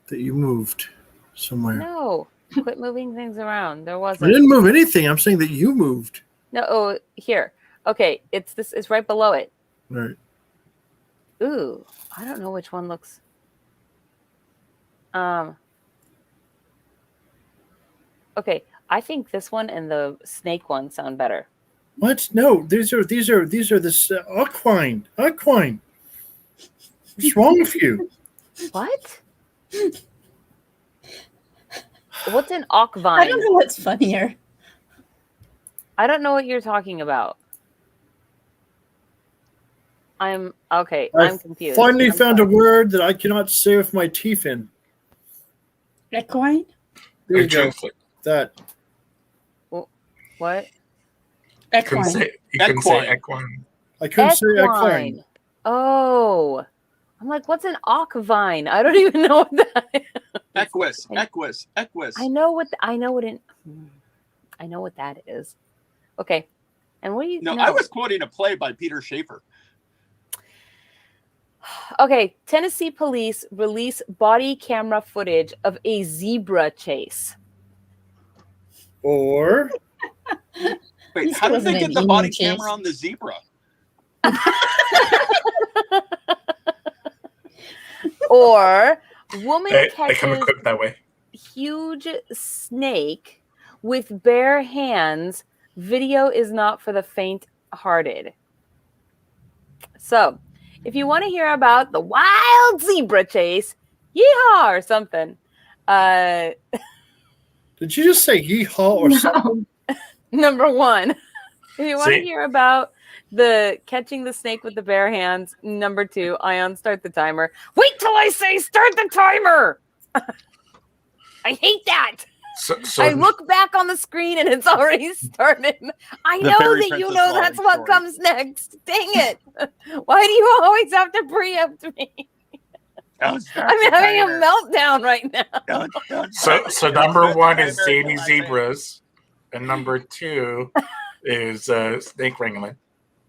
Speaker 4: that you moved somewhere.
Speaker 1: no, quit moving things around. There
Speaker 4: I
Speaker 1: wasn't.
Speaker 4: didn't move anything. I'm saying that you moved.
Speaker 1: No, oh, here. Okay, it's right below it.
Speaker 4: All right.
Speaker 1: Ooh, I don't know which one looks. Okay, I think this one and the snake one sound better.
Speaker 4: What? No, these are this equine. Equine. What's wrong with you?
Speaker 1: What? What's an ock
Speaker 3: I
Speaker 1: vine?
Speaker 3: don't know what's funnier.
Speaker 1: I don't know what you're talking about. I'm confused.
Speaker 4: Finally
Speaker 1: I'm
Speaker 4: found
Speaker 1: sorry.
Speaker 4: a word that I cannot say with my teeth in.
Speaker 3: Equine?
Speaker 4: There you
Speaker 2: I
Speaker 4: go.
Speaker 2: translate.
Speaker 4: That.
Speaker 1: What?
Speaker 2: Couldn't
Speaker 3: Equine.
Speaker 2: say, you couldn't say
Speaker 5: Equine.
Speaker 2: equine.
Speaker 4: I couldn't say equine.
Speaker 1: Equine. Oh, I'm like, what's an ock vine? I don't even know what that is.
Speaker 5: Equus.
Speaker 1: I know what that is. Okay, and what do you?
Speaker 5: No,
Speaker 1: know?
Speaker 5: I was quoting a play by Peter Schaefer.
Speaker 1: Okay, Tennessee police release body camera footage of a zebra chase.
Speaker 4: Or
Speaker 5: Wait,
Speaker 3: least
Speaker 5: how
Speaker 3: it
Speaker 5: did
Speaker 3: wasn't
Speaker 5: they get
Speaker 3: an
Speaker 5: the
Speaker 3: emu
Speaker 5: body
Speaker 3: chase.
Speaker 5: camera on the zebra?
Speaker 1: Or woman
Speaker 2: They come
Speaker 1: catches
Speaker 2: equipped that way.
Speaker 1: huge snake with bare hands. Video is not for the faint-hearted. So, if you want to hear about the wild zebra chase, yeehaw or something,
Speaker 4: did you just say yeehaw or
Speaker 6: No.
Speaker 4: something?
Speaker 1: number one. If you want to
Speaker 2: See?
Speaker 1: hear about the catching the snake with the bare hands, number two, Ion, start the timer. Wait till I say start the timer. I hate that.
Speaker 2: So
Speaker 1: I look back on the screen and it's already started. I
Speaker 5: The
Speaker 1: know
Speaker 5: Fairy
Speaker 1: that you
Speaker 5: Princess
Speaker 1: know that's
Speaker 5: Lolly
Speaker 1: what
Speaker 5: story.
Speaker 1: comes next. Dang it. Why do you always have to preempt me?
Speaker 5: Don't start
Speaker 1: I'm
Speaker 5: the
Speaker 1: having a
Speaker 5: timer.
Speaker 1: meltdown right now.
Speaker 5: Don't
Speaker 2: So
Speaker 5: start the
Speaker 2: so
Speaker 5: timer.
Speaker 2: number
Speaker 5: Put the
Speaker 2: one is
Speaker 5: timer in
Speaker 2: zany
Speaker 5: my face.
Speaker 2: zebras, and number two is snake wrangling.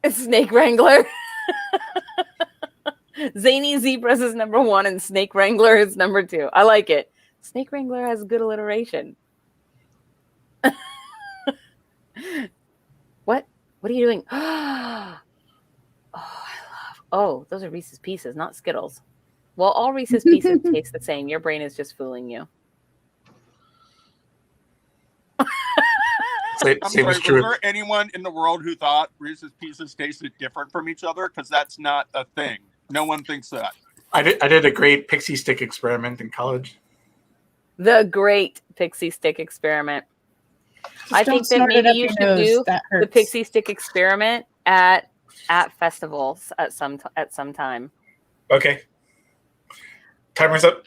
Speaker 1: It's Snake Wrangler. Zany Zebras is number one and Snake Wrangler is number two. I like it. Snake Wrangler has good alliteration. What? What are you doing? Oh, those are Reese's Pieces, not Skittles. Well, all Reese's Pieces taste the same. Your brain is just fooling you.
Speaker 2: Same
Speaker 5: I'm
Speaker 2: is
Speaker 5: sorry, was
Speaker 2: true.
Speaker 5: there anyone in the world who thought Reese's Pieces tasted different from each other? Because that's not a thing. No one thinks that.
Speaker 2: I did a great pixie stick experiment in college.
Speaker 1: The great pixie stick experiment.
Speaker 3: Just
Speaker 1: I
Speaker 3: don't
Speaker 1: think that
Speaker 3: snort it
Speaker 1: maybe
Speaker 3: up
Speaker 1: you
Speaker 3: your
Speaker 1: should
Speaker 3: nose.
Speaker 1: do
Speaker 3: That
Speaker 1: the
Speaker 3: hurts.
Speaker 1: pixie stick experiment at festivals at some time.
Speaker 2: Okay. Timer's up.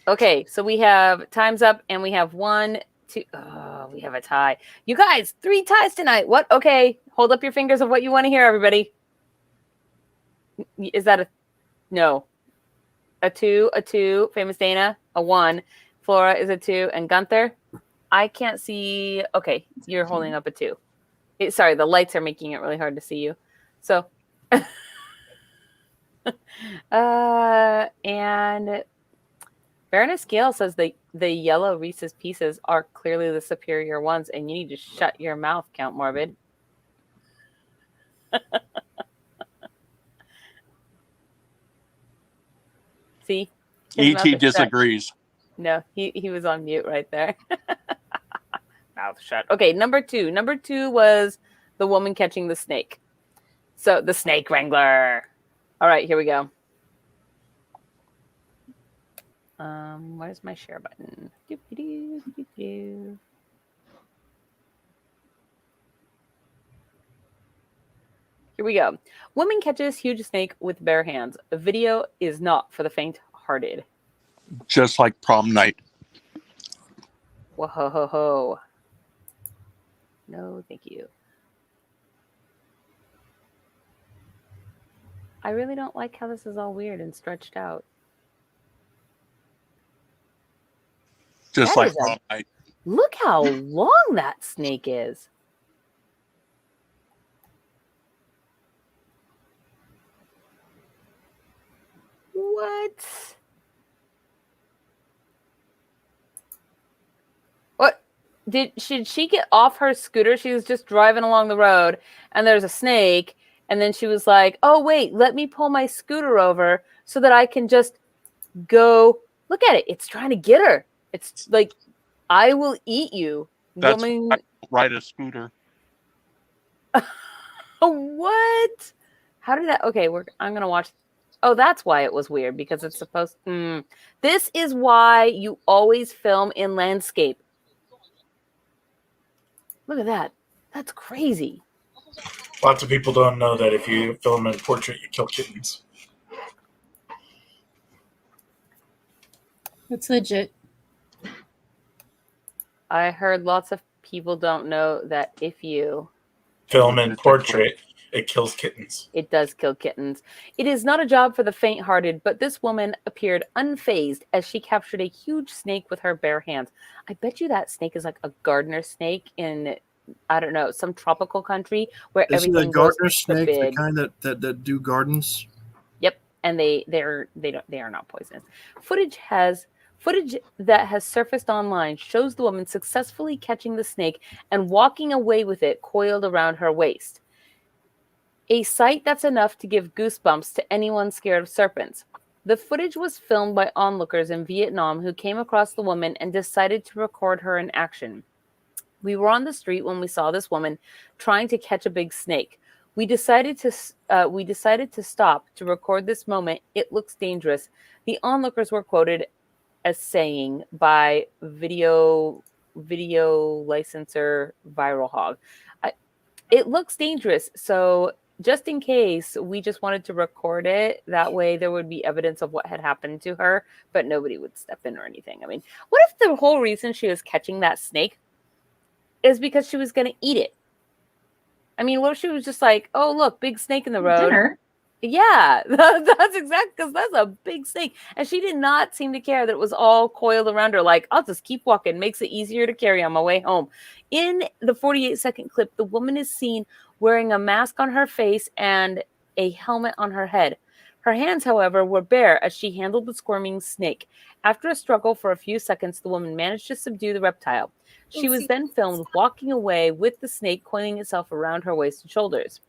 Speaker 1: Okay, so we have time's up and we have 1, 2. Oh, we have a tie. You guys, 3 ties tonight. What? Okay, hold up your fingers of what you want to hear, everybody. Is that a no? A 2, Famous Dana, a 1. Flora is a 2, and Gunther, I can't see. Okay, you're holding up a 2. Sorry, the lights are making it really hard to see you. So, and Baroness Gale says the yellow Reese's Pieces are clearly the superior ones, and you need to shut your mouth, Count Morbid. See? His mouth
Speaker 5: E.T.
Speaker 1: is shut.
Speaker 5: disagrees.
Speaker 1: No, he was on mute right there. Mouth shut. Okay, number 2. Number 2 was the woman catching the snake. So the Snake Wrangler. All right, here we go. Where's my share button? Doo-doo-doo-doo-doo. Here we go. Woman catches huge snake with bare hands. A video is not for the faint-hearted.
Speaker 5: Just like prom night.
Speaker 1: Whoa ho ho ho. No, thank you. I really don't like how this is all weird and stretched out.
Speaker 5: Just
Speaker 1: That
Speaker 5: like
Speaker 1: is a-
Speaker 5: prom night.
Speaker 1: Look how long that snake is. What? What? Should she get off her scooter? She was just driving along the road and there's a snake. And then she was like, oh, wait, let me pull my scooter over so that I can just go. Look at it. It's trying to get her. It's like, I will eat you.
Speaker 5: That's
Speaker 1: Woman.
Speaker 5: why I don't ride a scooter.
Speaker 1: What? How did that? Okay, I'm going to watch. Oh, that's why it was weird, because it's supposed. This is why you always film in landscape. Look at that. That's crazy.
Speaker 2: Lots of people don't know that if you film in portrait, you kill kittens.
Speaker 3: It's legit.
Speaker 1: I heard lots of people don't know that if you
Speaker 2: Film in portrait, it kills kittens.
Speaker 1: it does kill kittens. It is not a job for the faint-hearted, but this woman appeared unfazed as she captured a huge snake with her bare hands. I bet you that snake is like a gardener snake in, I don't know, some tropical country where
Speaker 4: Isn't
Speaker 1: everything
Speaker 4: a gardener
Speaker 1: goes
Speaker 4: snake the
Speaker 1: big.
Speaker 4: kind that do gardens?
Speaker 1: Yep. and they are not poisonous. Footage that has surfaced online shows the woman successfully catching the snake and walking away with it coiled around her waist. A sight that's enough to give goosebumps to anyone scared of serpents. The footage was filmed by onlookers in Vietnam who came across the woman and decided to record her in action. We were on the street when we saw this woman trying to catch a big snake. We decided to stop to record this moment. It looks dangerous. The onlookers were quoted as saying by video licensor Viral Hog. It looks dangerous, so just in case, we just wanted to record it. That way there would be evidence of what had happened to her, but nobody would step in or anything. I mean, what if the whole reason she was catching that snake is because she was going to eat it? I mean, what if she was just like, oh, look, big snake in the road.
Speaker 6: Dinner.
Speaker 1: Yeah, that's exactly, because that's a big snake. And she did not seem to care that it was all coiled around her. Like, I'll just keep walking. Makes it easier to carry on my way home. In the 48-second clip, the woman is seen wearing a mask on her face and a helmet on her head. Her hands, however, were bare as she handled the squirming snake. After a struggle for a few seconds, the woman managed to subdue the reptile. She was then filmed walking away with the snake coiling itself around her waist and shoulders.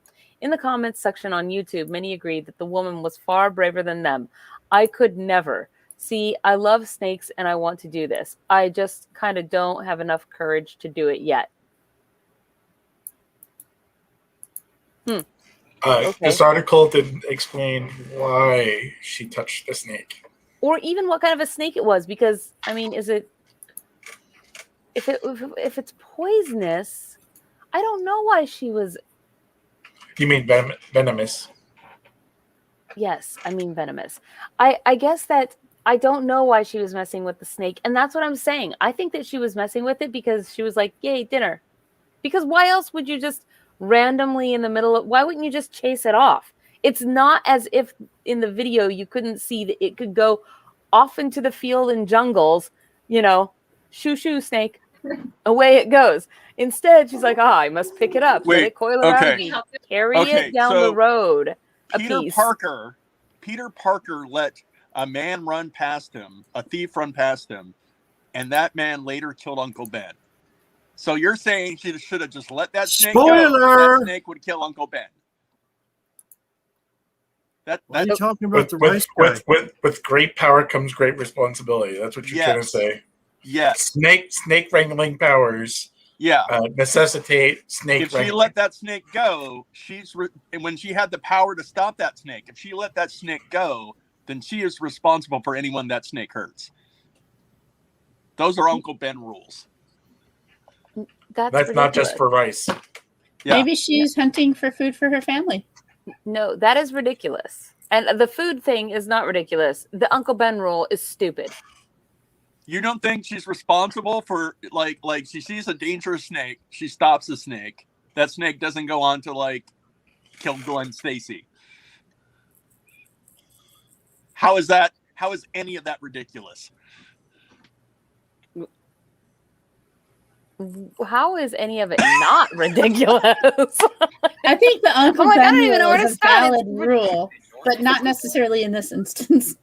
Speaker 1: In the comments section on YouTube, many agreed that the woman was far braver than them. I could never. See, I love snakes and I want to do this. I just kind of don't have enough courage to do it yet. Okay.
Speaker 2: This article didn't explain why she touched the snake.
Speaker 1: Or even what kind of a snake it was, because, I mean, is it... If it's poisonous, I don't know why she was...
Speaker 2: You mean venomous?
Speaker 1: Yes, I mean venomous. I guess that I don't know why she was messing with the snake, and that's what I'm saying. I think that she was messing with it because she was like, yay, dinner. Because why else would you just randomly in the middle of... Why wouldn't you just chase it off? It's not as if in the video you couldn't see that it could go off into the field and jungles, you know, shoo, snake. Away it goes. Instead, she's like, I must pick it up. Let it coil around me. Carry it down the road.
Speaker 5: Peter Parker let a man run past him, a thief run past him, and that man later killed Uncle Ben. So you're saying she should have just let that snake go. That snake would kill Uncle Ben.
Speaker 4: Why are you talking about the rice guy?
Speaker 2: With great power comes great responsibility. That's what you're trying to say.
Speaker 5: Yes.
Speaker 2: Snake wrangling powers.
Speaker 5: Yeah.
Speaker 2: Necessitate snake.
Speaker 5: If she let that snake go, when she had the power to stop that snake, if she let that snake go, then she is responsible for anyone that snake hurts. Those are Uncle Ben rules.
Speaker 2: That's not just for rice.
Speaker 5: Yeah.
Speaker 3: Maybe she's hunting for food for her family.
Speaker 1: No, that is ridiculous. And the food thing is not ridiculous. The Uncle Ben rule is stupid.
Speaker 5: You don't think she's responsible for like she sees a dangerous snake, she stops the snake. That snake doesn't go on to kill Gwen Stacy. How is any of that ridiculous?
Speaker 1: How is any of it not ridiculous?
Speaker 3: I think the Uncle
Speaker 1: I
Speaker 3: Ben
Speaker 1: don't even know
Speaker 3: rule
Speaker 1: where to
Speaker 3: is a
Speaker 1: start.
Speaker 3: valid rule, but not necessarily in this instance.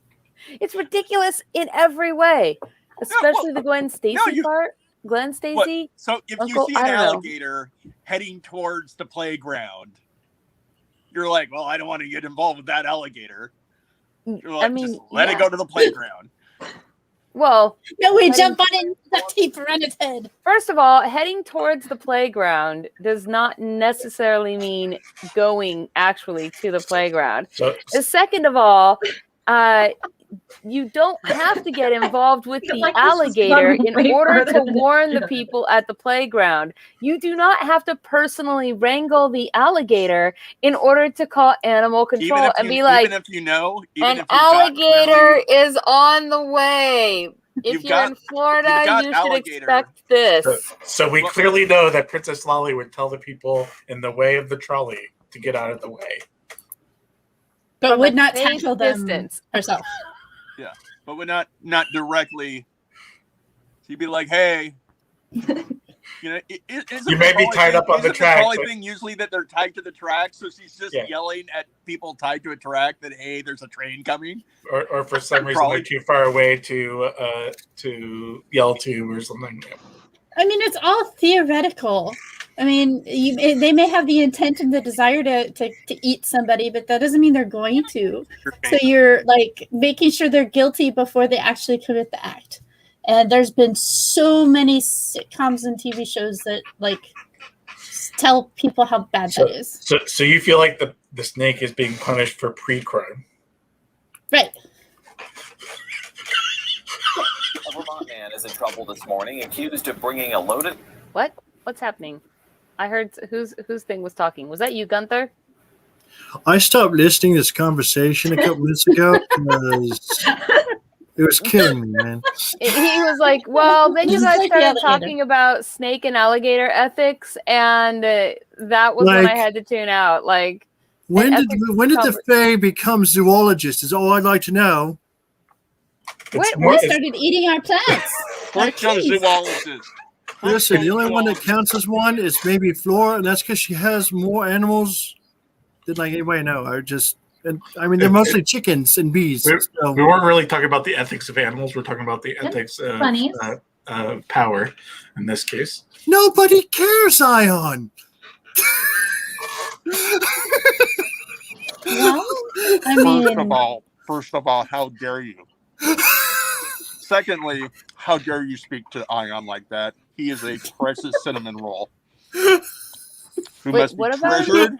Speaker 1: It's ridiculous in every way, especially the Gwen Stacy part. Gwen Stacy.
Speaker 5: So if you see an alligator heading towards the playground, you're like, well, I don't want to get involved with that alligator. You're like, just let it go to the playground.
Speaker 1: Well,
Speaker 3: no, we jump on it, that tape around its head.
Speaker 1: First of all, heading towards the playground does not necessarily mean going actually to the playground. Second of all, you don't have to get involved with the alligator in order to warn the people at the playground. You do not have to personally wrangle the alligator in order to call animal control and be like, an alligator is on the way. If you're in Florida, you should expect this.
Speaker 2: So we clearly know that Princess Lolly would tell the people in the way of the trolley to get out of the way.
Speaker 3: But would not tackle them herself.
Speaker 5: Yeah, but would not directly. She'd be like, "Hey, You know, isn't
Speaker 2: You may be tied up on the track,
Speaker 5: The trolley
Speaker 2: but-
Speaker 5: thing usually that they're tied to the track, so she's just
Speaker 2: Yeah.
Speaker 5: yelling at people tied to a track that hey, there's a train coming.
Speaker 2: Or for some reason
Speaker 5: Trolley.
Speaker 2: they're too far away to yell to or something.
Speaker 3: I mean, it's all theoretical. I mean, they may have the intent and the desire to eat somebody, but that doesn't mean they're going to. So you're like making sure they're guilty before they actually commit the act. And there's been so many sitcoms and TV shows that like tell people how bad that is.
Speaker 2: So you feel like the snake is being punished for pre-crime?
Speaker 3: Right.
Speaker 8: A Vermont man is in trouble this morning, accused of bringing a loaded.
Speaker 1: What? What's happening? I heard whose thing was talking. Was that you, Gunther?
Speaker 4: I stopped listening to this conversation a couple minutes ago because it was killing me, man.
Speaker 1: He was like, well, then you
Speaker 3: Just
Speaker 1: guys
Speaker 3: like the
Speaker 1: started
Speaker 3: alligator.
Speaker 1: talking about snake and alligator ethics, and that was when I
Speaker 4: Like-
Speaker 1: had to tune out. Like,
Speaker 4: When
Speaker 1: And
Speaker 4: did
Speaker 1: ethics
Speaker 4: the Fae become zoologists? Is all I'd like to know.
Speaker 2: It's
Speaker 3: We
Speaker 2: more-
Speaker 3: started eating our plants. Our
Speaker 5: First comes
Speaker 3: trees.
Speaker 5: zoologist.
Speaker 4: Listen, the only one that counts as one is maybe Flora, and that's because she has more animals than like anybody know. I mean, they're mostly chickens and bees.
Speaker 2: we
Speaker 4: So.
Speaker 2: weren't really talking about the ethics of animals. We're talking about the ethics of
Speaker 6: Bunnies.
Speaker 2: power in this case.
Speaker 4: Nobody cares, Ion.
Speaker 3: Well, I
Speaker 5: First
Speaker 3: mean,
Speaker 5: of all, how dare you? Secondly, how dare you speak to Ion like that? He is a precious cinnamon roll. Who
Speaker 1: wait,
Speaker 5: must be
Speaker 1: what about
Speaker 5: treasured.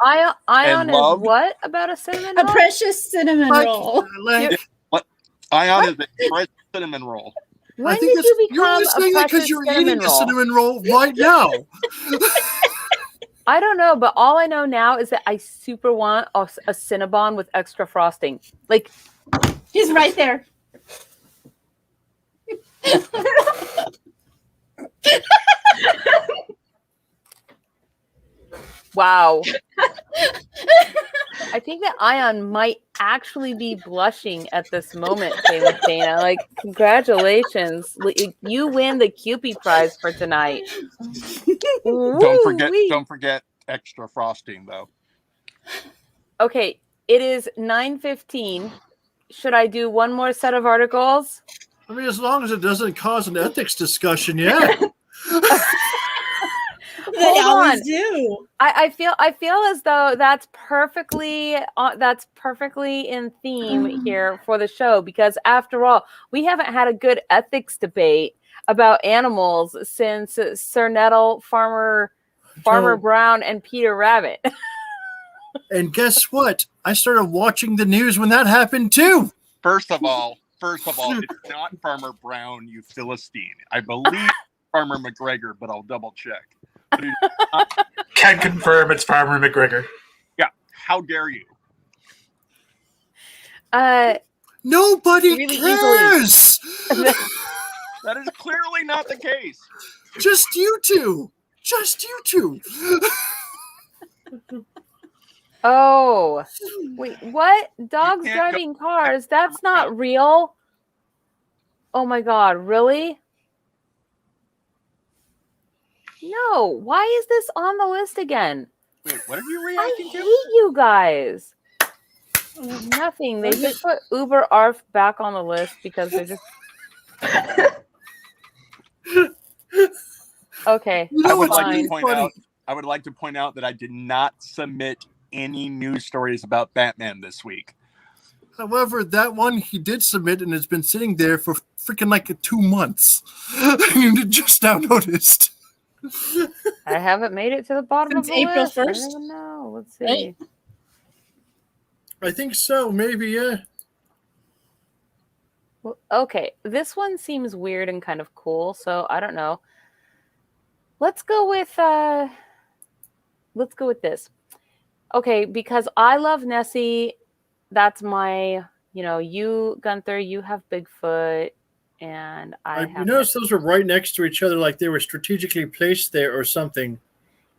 Speaker 1: Ion is
Speaker 5: loved.
Speaker 1: what about a cinnamon
Speaker 3: a
Speaker 1: roll?
Speaker 3: precious cinnamon
Speaker 4: Like-
Speaker 3: roll.
Speaker 4: like,
Speaker 5: Ion is a precious cinnamon roll.
Speaker 1: When
Speaker 4: I think
Speaker 1: did you
Speaker 4: you're
Speaker 1: become
Speaker 4: saying
Speaker 1: a
Speaker 4: that
Speaker 1: precious
Speaker 4: you're
Speaker 1: cinnamon
Speaker 4: eating a
Speaker 1: roll?
Speaker 4: cinnamon roll right now.
Speaker 1: I don't know, but all I know now is that I super want a Cinnabon with extra frosting. Like,
Speaker 3: He's right there.
Speaker 1: wow. I think that Ion might actually be blushing at this moment, famous Dana. Like, congratulations. You win the Cupid prize for tonight.
Speaker 5: Don't forget extra frosting though.
Speaker 1: Okay, it is 9:15. Should I do one more set of articles?
Speaker 4: I mean, as long as it doesn't cause an ethics discussion, yeah.
Speaker 3: They
Speaker 1: Hold
Speaker 3: always
Speaker 1: on.
Speaker 3: do.
Speaker 1: I feel as though that's perfectly in theme here for the show, because after all, we haven't had a good ethics debate about animals since Sir Nettle, Farmer Brown, and Peter Rabbit.
Speaker 4: And guess what? I started watching the news when that happened too.
Speaker 5: First of all, it's not Farmer Brown, you Philistine. I believe Farmer McGregor, but I'll double check. But
Speaker 2: Can confirm it's Farmer McGregor.
Speaker 5: yeah, how dare you?
Speaker 4: Nobody
Speaker 1: Really
Speaker 4: cares.
Speaker 5: That is clearly not the case.
Speaker 4: Just you two. Just you two.
Speaker 1: Oh, wait, what? Dogs
Speaker 5: can't
Speaker 1: driving cars? That's not real. Oh my God, really? No, why is this on the list again?
Speaker 5: Wait, what are you
Speaker 1: I
Speaker 5: reacting
Speaker 1: hate
Speaker 5: to?
Speaker 1: you guys. Nothing. They just put Uber ARF back on the list because they're just okay.
Speaker 4: You know
Speaker 5: I would
Speaker 4: what's
Speaker 5: like to
Speaker 4: really
Speaker 5: point
Speaker 4: funny?
Speaker 5: out. I would like to point out that I did not submit any news stories about Batman this week.
Speaker 4: However, that one he did submit and it's been sitting there for freaking like 2 months. You just now noticed.
Speaker 1: I haven't made it to the bottom
Speaker 3: Since
Speaker 1: of the
Speaker 3: April
Speaker 1: list. I
Speaker 3: 1st?
Speaker 1: don't even know. Let's see.
Speaker 3: Right?
Speaker 4: I think so, maybe, yeah.
Speaker 1: Well, okay, this one seems weird and kind of cool, so I don't know. Let's go with this. Okay, because I love Nessie. That's my, you, Gunther, you have Bigfoot, and I
Speaker 4: You
Speaker 1: have
Speaker 4: notice
Speaker 1: Nessie.
Speaker 4: those were right next to each other, like they were strategically placed there or something.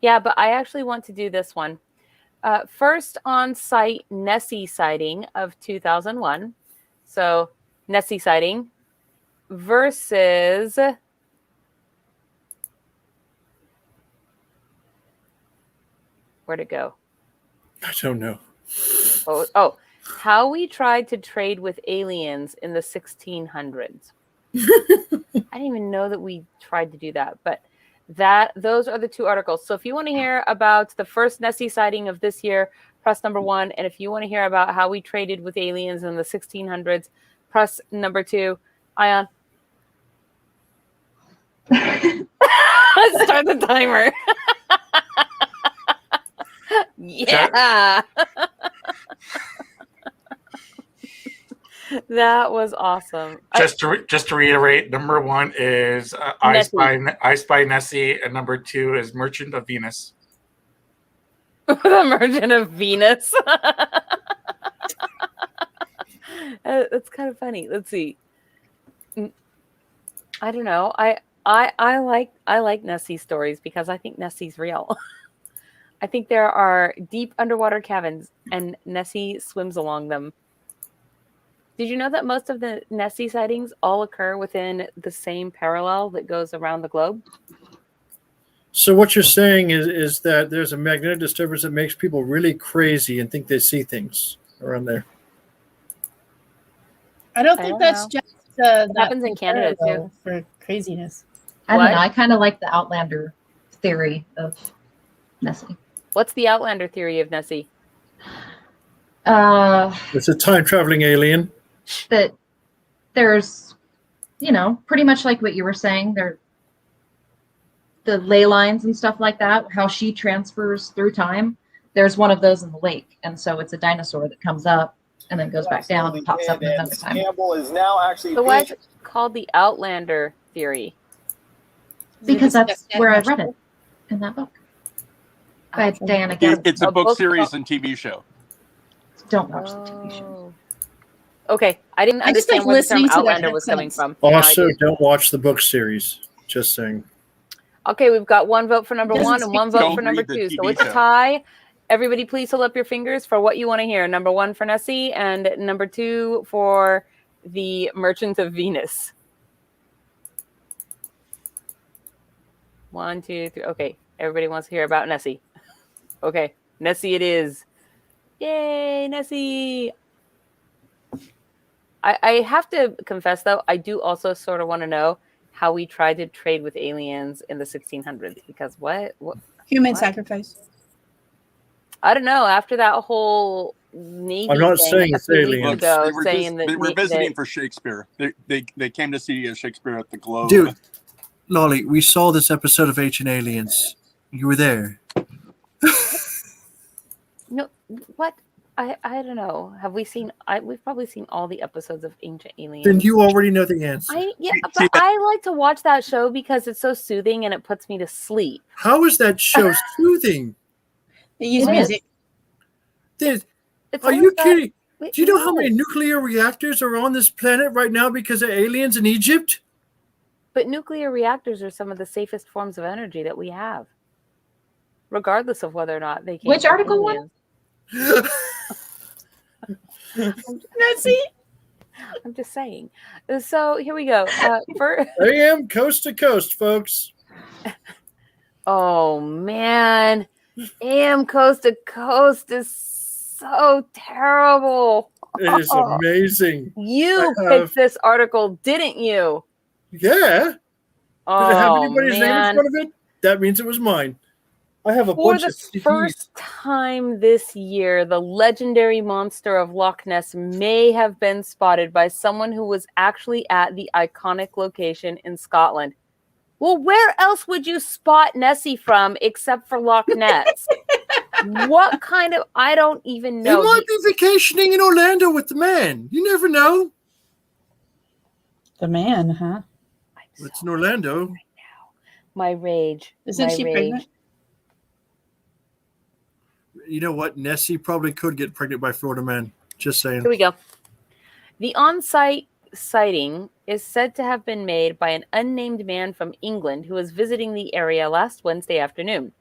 Speaker 1: Yeah, but I actually want to do this one. First on-site Nessie sighting of 2001. So Nessie sighting versus Where'd it go?
Speaker 4: I don't know.
Speaker 1: Oh, how we tried to trade with aliens in the 1600s. I didn't even know that we tried to do that, but those are the two articles. So if you want to hear about the first Nessie sighting of this year, press number 1. And if you want to hear about how we traded with aliens in the 1600s, press number 2. Ion. Start the timer. Yeah. That was awesome.
Speaker 2: Just to reiterate, number 1 is I Spy Nessie, and number 2 is Merchant of Venus.
Speaker 1: The Merchant of Venus. That's kind of funny. Let's see. I don't know. I like Nessie stories because I think Nessie's real. I think there are deep underwater caverns and Nessie swims along them. Did you know that most of the Nessie sightings all occur within the same parallel that goes around the globe?
Speaker 4: So what you're saying is that there's a magnetic disturbance that makes people really crazy and think they see things around there.
Speaker 3: I don't think that's just
Speaker 1: it happens in Canada too
Speaker 3: for craziness.
Speaker 6: I don't know. I kind of like the Outlander theory of Nessie.
Speaker 1: What's the Outlander theory of Nessie?
Speaker 4: It's a time traveling alien.
Speaker 6: That there's, pretty much like what you were saying. The ley lines and stuff like that. How she transfers through time. There's one of those in the lake, and so it's a dinosaur that comes up and then goes back down and pops up another time.
Speaker 7: Campbell is now actually.
Speaker 1: So why is it called the Outlander theory?
Speaker 6: Because that's where I read it in that book by Diana Gabaldon.
Speaker 5: It's a book series and TV show.
Speaker 6: Don't watch the TV show.
Speaker 1: Okay, I didn't understand where the term Outlander was coming from.
Speaker 4: Also, don't watch the book series. Just saying.
Speaker 1: Okay, we've got 1 vote for number 1 and 1 vote for number 2. So it's a tie. Everybody, please hold up your fingers for what you want to hear. Number 1 for Nessie and number 2 for the Merchant of Venus. 1, 2, 3. Okay, everybody wants to hear about Nessie. Okay, Nessie it is. Yay, Nessie. I have to confess, though, I do also sort of want to know how we tried to trade with aliens in the 1600s. Because what?
Speaker 3: Human sacrifice.
Speaker 1: I don't know. After that whole Navy
Speaker 4: I'm not
Speaker 1: thing
Speaker 4: saying it's aliens.
Speaker 5: They were visiting for Shakespeare. They came to see Shakespeare at the Globe.
Speaker 4: Dude, Lolly, we saw this episode of Ancient Aliens. You were there.
Speaker 1: No, what? I don't know. Have we seen? We've probably seen all the episodes of Ancient Aliens.
Speaker 4: Then you already know the answer.
Speaker 1: But I like to watch that show because it's so soothing and it puts me to sleep.
Speaker 4: How is that show soothing?
Speaker 3: They use music.
Speaker 4: Are you kidding? Do you know how many nuclear reactors are on this planet right now because of aliens in Egypt?
Speaker 1: But nuclear reactors are some of the safest forms of energy that we have, regardless of whether or not they came.
Speaker 6: Which article one?
Speaker 3: Nessie.
Speaker 1: I'm just saying. So here we go.
Speaker 4: AM coast to coast, folks.
Speaker 1: Oh man, AM coast to coast is so terrible.
Speaker 4: It is amazing.
Speaker 1: You picked this article, didn't you?
Speaker 4: Yeah.
Speaker 1: Oh,
Speaker 4: did it have anybody's name in
Speaker 1: man.
Speaker 4: front of it? That means it was mine. I have a
Speaker 1: For
Speaker 4: bunch
Speaker 1: the
Speaker 4: of CDs.
Speaker 1: first time this year, the legendary monster of Loch Ness may have been spotted by someone who was actually at the iconic location in Scotland. Well, where else would you spot Nessie from except for Loch Ness? What kind of... I don't even know.
Speaker 4: He might be vacationing in Orlando with the man. You never know.
Speaker 3: The man, huh?
Speaker 4: It's in Orlando.
Speaker 1: Right now. My rage.
Speaker 3: Isn't she pregnant?
Speaker 4: You know what? Nessie probably could get pregnant by Florida man. Just saying.
Speaker 1: Here we go. The on-site sighting is said to have been made by an unnamed man from England who was visiting the area last Wednesday afternoon.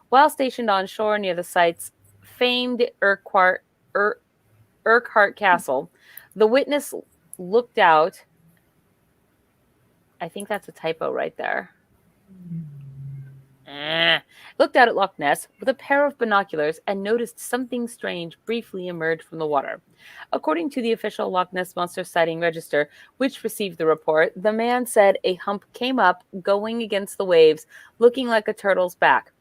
Speaker 1: While stationed on shore near the site's famed Urquhart Castle, the witness looked out. I think that's a typo right there. looked out at Loch Ness with a pair of binoculars and noticed something strange briefly emerge from the water. According to the official Loch Ness Monster Sighting Register, which received the report, the man said a hump came up, going against the waves, looking like a turtle's back.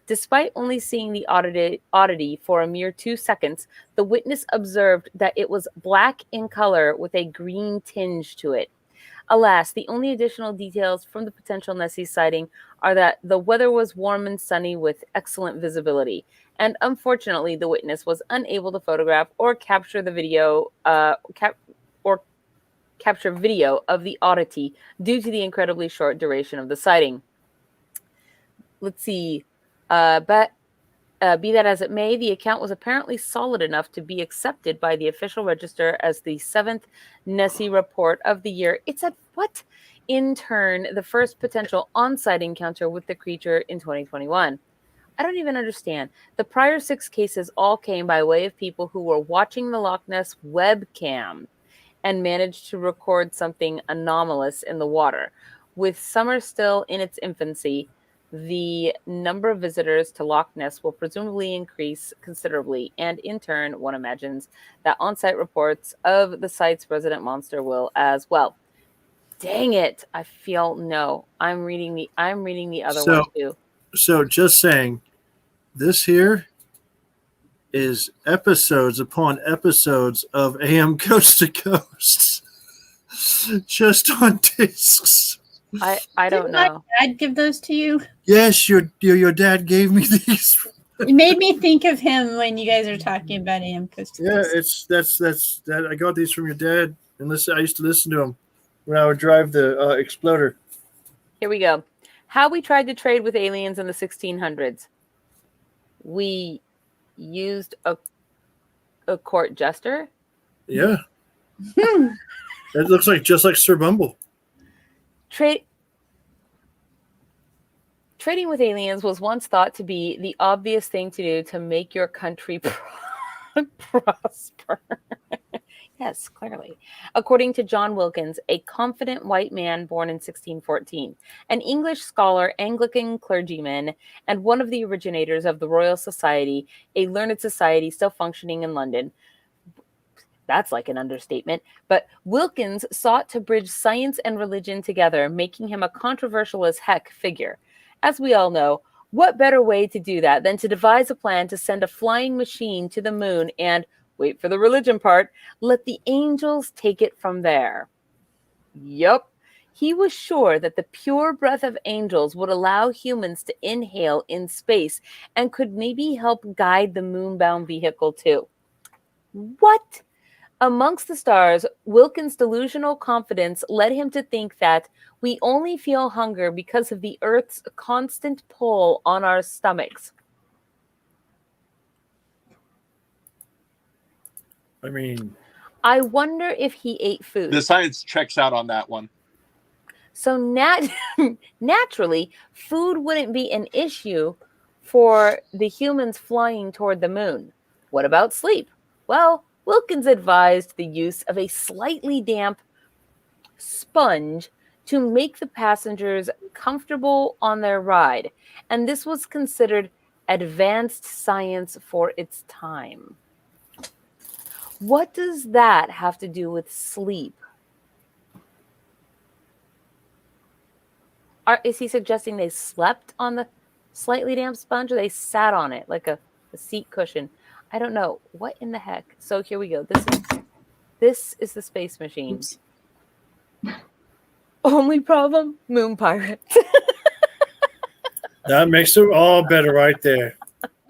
Speaker 1: Despite only seeing the oddity for a mere 2 seconds, the witness observed that it was black in color with a green tinge to it. Alas, the only additional details from the potential Nessie sighting are that the weather was warm and sunny with excellent visibility. And unfortunately, the witness was unable to photograph or capture the video, capture video of the oddity due to the incredibly short duration of the sighting. Let's see. But be that as it may, the account was apparently solid enough to be accepted by the official register as the 7th Nessie report of the year. It said, what? In turn, the first potential on-site encounter with the creature in 2021. I don't even understand. The prior 6 cases all came by way of people who were watching the Loch Ness webcam and managed to record something anomalous in the water. With summer still in its infancy, the number of visitors to Loch Ness will presumably increase considerably, and in turn, one imagines that on-site reports of the site's resident monster will as well. Dang it! I feel no. I'm reading the other one too.
Speaker 4: So just saying, this here is episodes upon episodes of AM Coast to Coast, just on discs.
Speaker 1: I don't know.
Speaker 3: I'd give those to you.
Speaker 4: Yes, your dad gave me these.
Speaker 3: It made me think of him when you guys are talking about AM Coast to
Speaker 4: Yeah,
Speaker 3: Coast.
Speaker 4: that's I got these from your dad, and I used to listen to him when I would drive the Exploder.
Speaker 1: Here we go. How we tried to trade with aliens in the 1600s. We used a court jester.
Speaker 4: Yeah, it looks like just like Sir Bumble.
Speaker 1: Trading with aliens was once thought to be the obvious thing to do to make your country prosper. Yes, clearly. According to John Wilkins, a confident white man born in 1614, an English scholar, Anglican clergyman, and one of the originators of the Royal Society, a learned society still functioning in London. That's like an understatement. But Wilkins sought to bridge science and religion together, making him a controversial as heck figure. As we all know, what better way to do that than to devise a plan to send a flying machine to the moon and, wait for the religion part, let the angels take it from there. Yup. He was sure that the pure breath of angels would allow humans to inhale in space and could maybe help guide the moonbound vehicle too. What? Amongst the stars, Wilkins' delusional confidence led him to think that we only feel hunger because of the Earth's constant pull on our stomachs.
Speaker 4: I mean,
Speaker 1: I wonder if he ate food.
Speaker 5: The science checks out on that one.
Speaker 1: So naturally, food wouldn't be an issue for the humans flying toward the moon. What about sleep? Well, Wilkins advised the use of a slightly damp sponge to make the passengers comfortable on their ride, and this was considered advanced science for its time. What does that have to do with sleep? Is he suggesting they slept on the slightly damp sponge, or they sat on it like a seat cushion? I don't know. What in the heck? So here we go. This is the space machine.
Speaker 3: Oops.
Speaker 1: Only problem? Moon pirate.
Speaker 4: that makes it all better right there.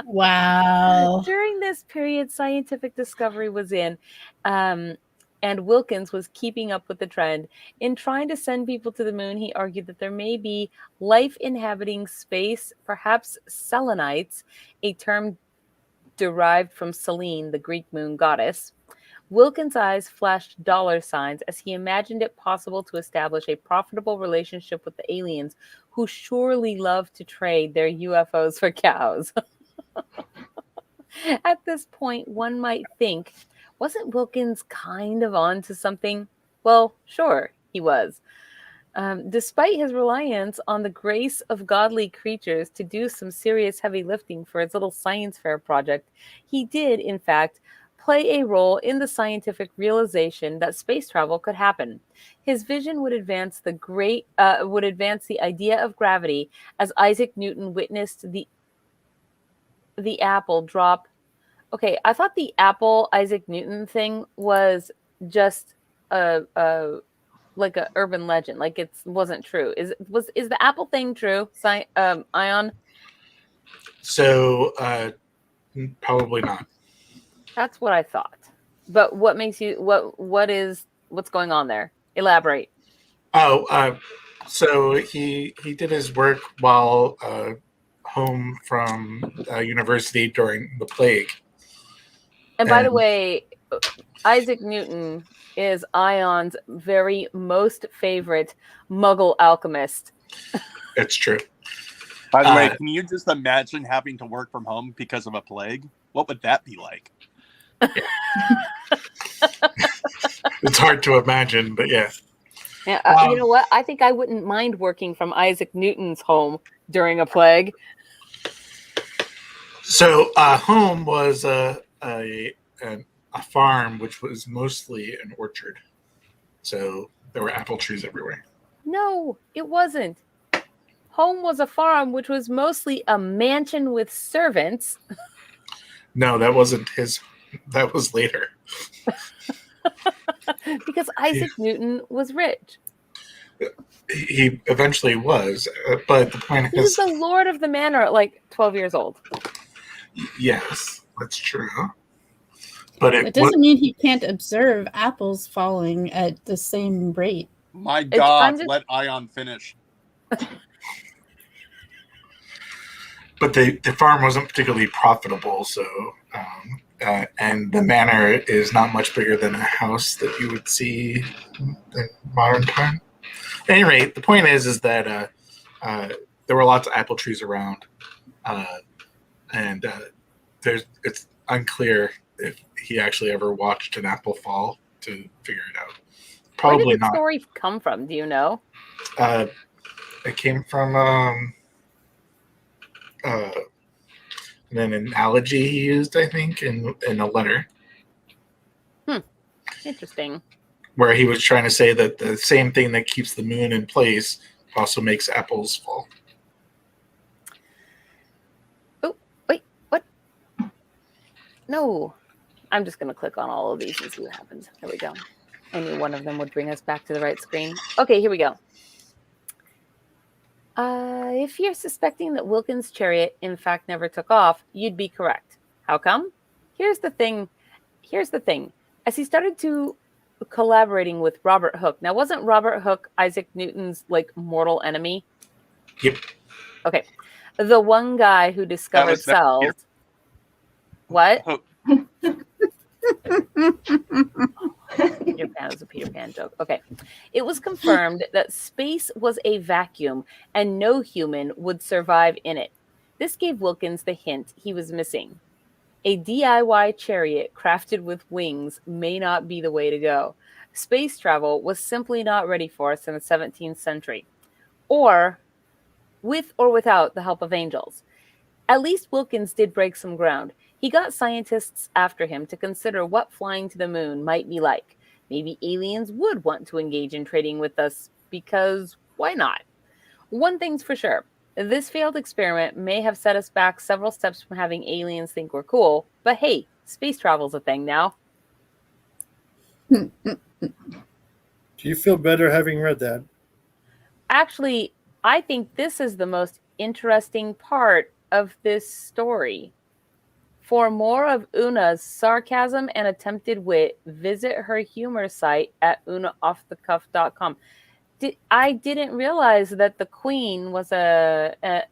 Speaker 3: Wow.
Speaker 1: During this period, scientific discovery was in, and Wilkins was keeping up with the trend. In trying to send people to the moon, he argued that there may be life inhabiting space, perhaps selenites, a term derived from Selene, the Greek moon goddess. Wilkins' eyes flashed dollar signs as he imagined it possible to establish a profitable relationship with the aliens who surely love to trade their UFOs for cows. At this point, one might think, wasn't Wilkins kind of on to something? Well, sure, he was. Despite his reliance on the grace of godly creatures to do some serious heavy lifting for his little science fair project, he did, in fact, play a role in the scientific realization that space travel could happen. His vision would advance the idea of gravity, as Isaac Newton witnessed the apple drop. Okay, I thought the apple Isaac Newton thing was just like a urban legend, like it wasn't true. Is the apple thing true? Ion?
Speaker 2: So probably not.
Speaker 1: That's what I thought. But what makes you what's going on there? Elaborate.
Speaker 2: So he did his work while home from university during the plague.
Speaker 1: And by the way, Isaac Newton is Ion's very most favorite Muggle alchemist.
Speaker 2: It's true.
Speaker 5: By the way, can you just imagine having to work from home because of a plague? What would that be like?
Speaker 2: It's hard to imagine, but yeah.
Speaker 1: Yeah, you know what? I think I wouldn't mind working from Isaac Newton's home during a plague.
Speaker 2: So home was a farm, which was mostly an orchard. So there were apple trees everywhere.
Speaker 1: No, it wasn't. Home was a farm, which was mostly a mansion with servants.
Speaker 2: No, that wasn't his. That was later.
Speaker 1: Because Isaac Newton was rich.
Speaker 2: He eventually was, but the point
Speaker 1: He was
Speaker 2: is,
Speaker 1: the lord of the manor at like 12 years old.
Speaker 2: yes, that's true. But
Speaker 3: It doesn't mean he can't observe apples falling at the same rate.
Speaker 5: My God, let Ion finish.
Speaker 2: But the farm wasn't particularly profitable, so and the manor is not much bigger than a house that you would see in modern time. At any rate, the point is that there were lots of apple trees around, and it's unclear if he actually ever watched an apple fall to figure it out. Probably
Speaker 1: Where did the
Speaker 2: not.
Speaker 1: story come from? Do you know?
Speaker 2: It came from an analogy he used, I think, in a letter.
Speaker 1: Interesting.
Speaker 2: Where he was trying to say that the same thing that keeps the moon in place also makes apples fall.
Speaker 1: Oh, wait, what? No. I'm just going to click on all of these and see what happens. There we go. I knew one of them would bring us back to the right screen. Okay, here we go. If you're suspecting that Wilkins' chariot, in fact, never took off, you'd be correct. How come? Here's the thing. As he started to collaborating with Robert Hooke. Now, wasn't Robert Hooke Isaac Newton's like mortal enemy?
Speaker 2: Yep.
Speaker 1: Okay. The one guy who discovered cells.
Speaker 5: Peter.
Speaker 1: What?
Speaker 5: Hooke.
Speaker 1: Peter Pan is a Peter Pan joke. Okay. It was confirmed that space was a vacuum and no human would survive in it. This gave Wilkins the hint he was missing. A DIY chariot crafted with wings may not be the way to go. Space travel was simply not ready for us in the 17th century, or with or without the help of angels. At least Wilkins did break some ground. He got scientists after him to consider what flying to the moon might be like. Maybe aliens would want to engage in trading with us, because why not? One thing's for sure. This failed experiment may have set us back several steps from having aliens think we're cool, but hey, space travel's a thing now.
Speaker 4: Do you feel better having read that?
Speaker 1: Actually, I think this is the most interesting part of this story. For more of Una's sarcasm and attempted wit, visit her humor site at unaoffthecuff.com. I didn't realize that the Queen was an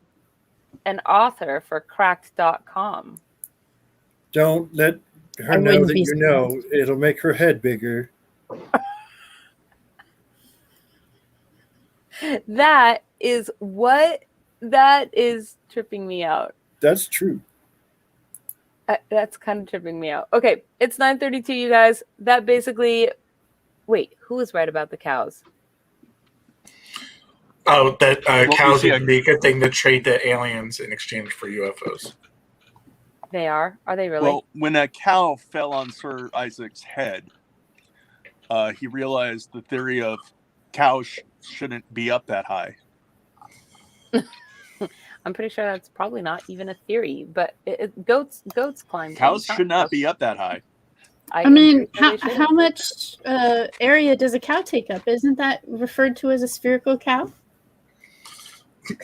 Speaker 1: author for cracked.com.
Speaker 4: Don't let her know that you know. It'll make her head bigger.
Speaker 1: That is tripping me out.
Speaker 4: That's true.
Speaker 1: That's kind of tripping me out. Okay, it's 9:32, you guys. That basically... Wait, who was right about the cows?
Speaker 2: Oh, that
Speaker 5: we
Speaker 2: cows
Speaker 5: see
Speaker 2: would be a good thing to trade to aliens in exchange for UFOs.
Speaker 1: They are. Are they really?
Speaker 5: Well, when a cow fell on Sir Isaac's head, he realized the theory of cows shouldn't be up that high.
Speaker 1: I'm pretty sure that's probably not even a theory, but goats climb.
Speaker 5: Cows
Speaker 1: things,
Speaker 5: should not
Speaker 1: cows.
Speaker 5: be up that high.
Speaker 3: I mean,
Speaker 1: am pretty sure they
Speaker 3: how
Speaker 1: shouldn't.
Speaker 3: much area does a cow take up? Isn't that referred to as a spherical cow?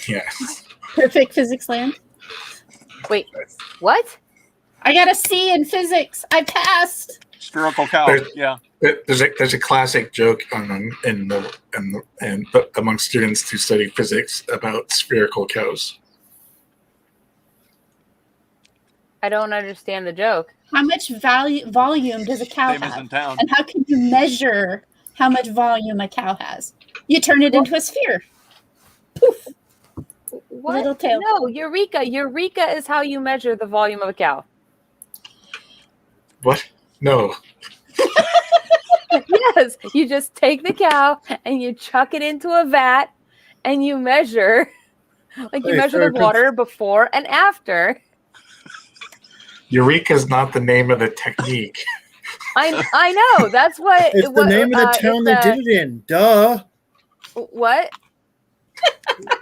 Speaker 2: Yes.
Speaker 3: Perfect physics land.
Speaker 1: Wait, what?
Speaker 3: I got a C in physics. I passed.
Speaker 5: Spherical cow.
Speaker 2: There's-
Speaker 5: Yeah.
Speaker 2: There's a classic joke among students who study physics about spherical cows.
Speaker 1: I don't understand the joke.
Speaker 3: How much volume does a cow
Speaker 5: Famous
Speaker 3: have?
Speaker 5: in town.
Speaker 3: And how can you measure how much volume a cow has? You turn it into a sphere. Poof.
Speaker 1: What?
Speaker 3: Little tail.
Speaker 1: No, Eureka. Eureka is how you measure the volume of a cow.
Speaker 2: What? No.
Speaker 1: Yes, you just take the cow and you chuck it into a vat and you measure, like you
Speaker 4: Hey,
Speaker 1: measure
Speaker 4: fair
Speaker 1: the water before and after.
Speaker 2: Eureka is not the name of the technique.
Speaker 1: I know. That's what.
Speaker 4: It's the name of the town they did it in. Duh.
Speaker 1: What?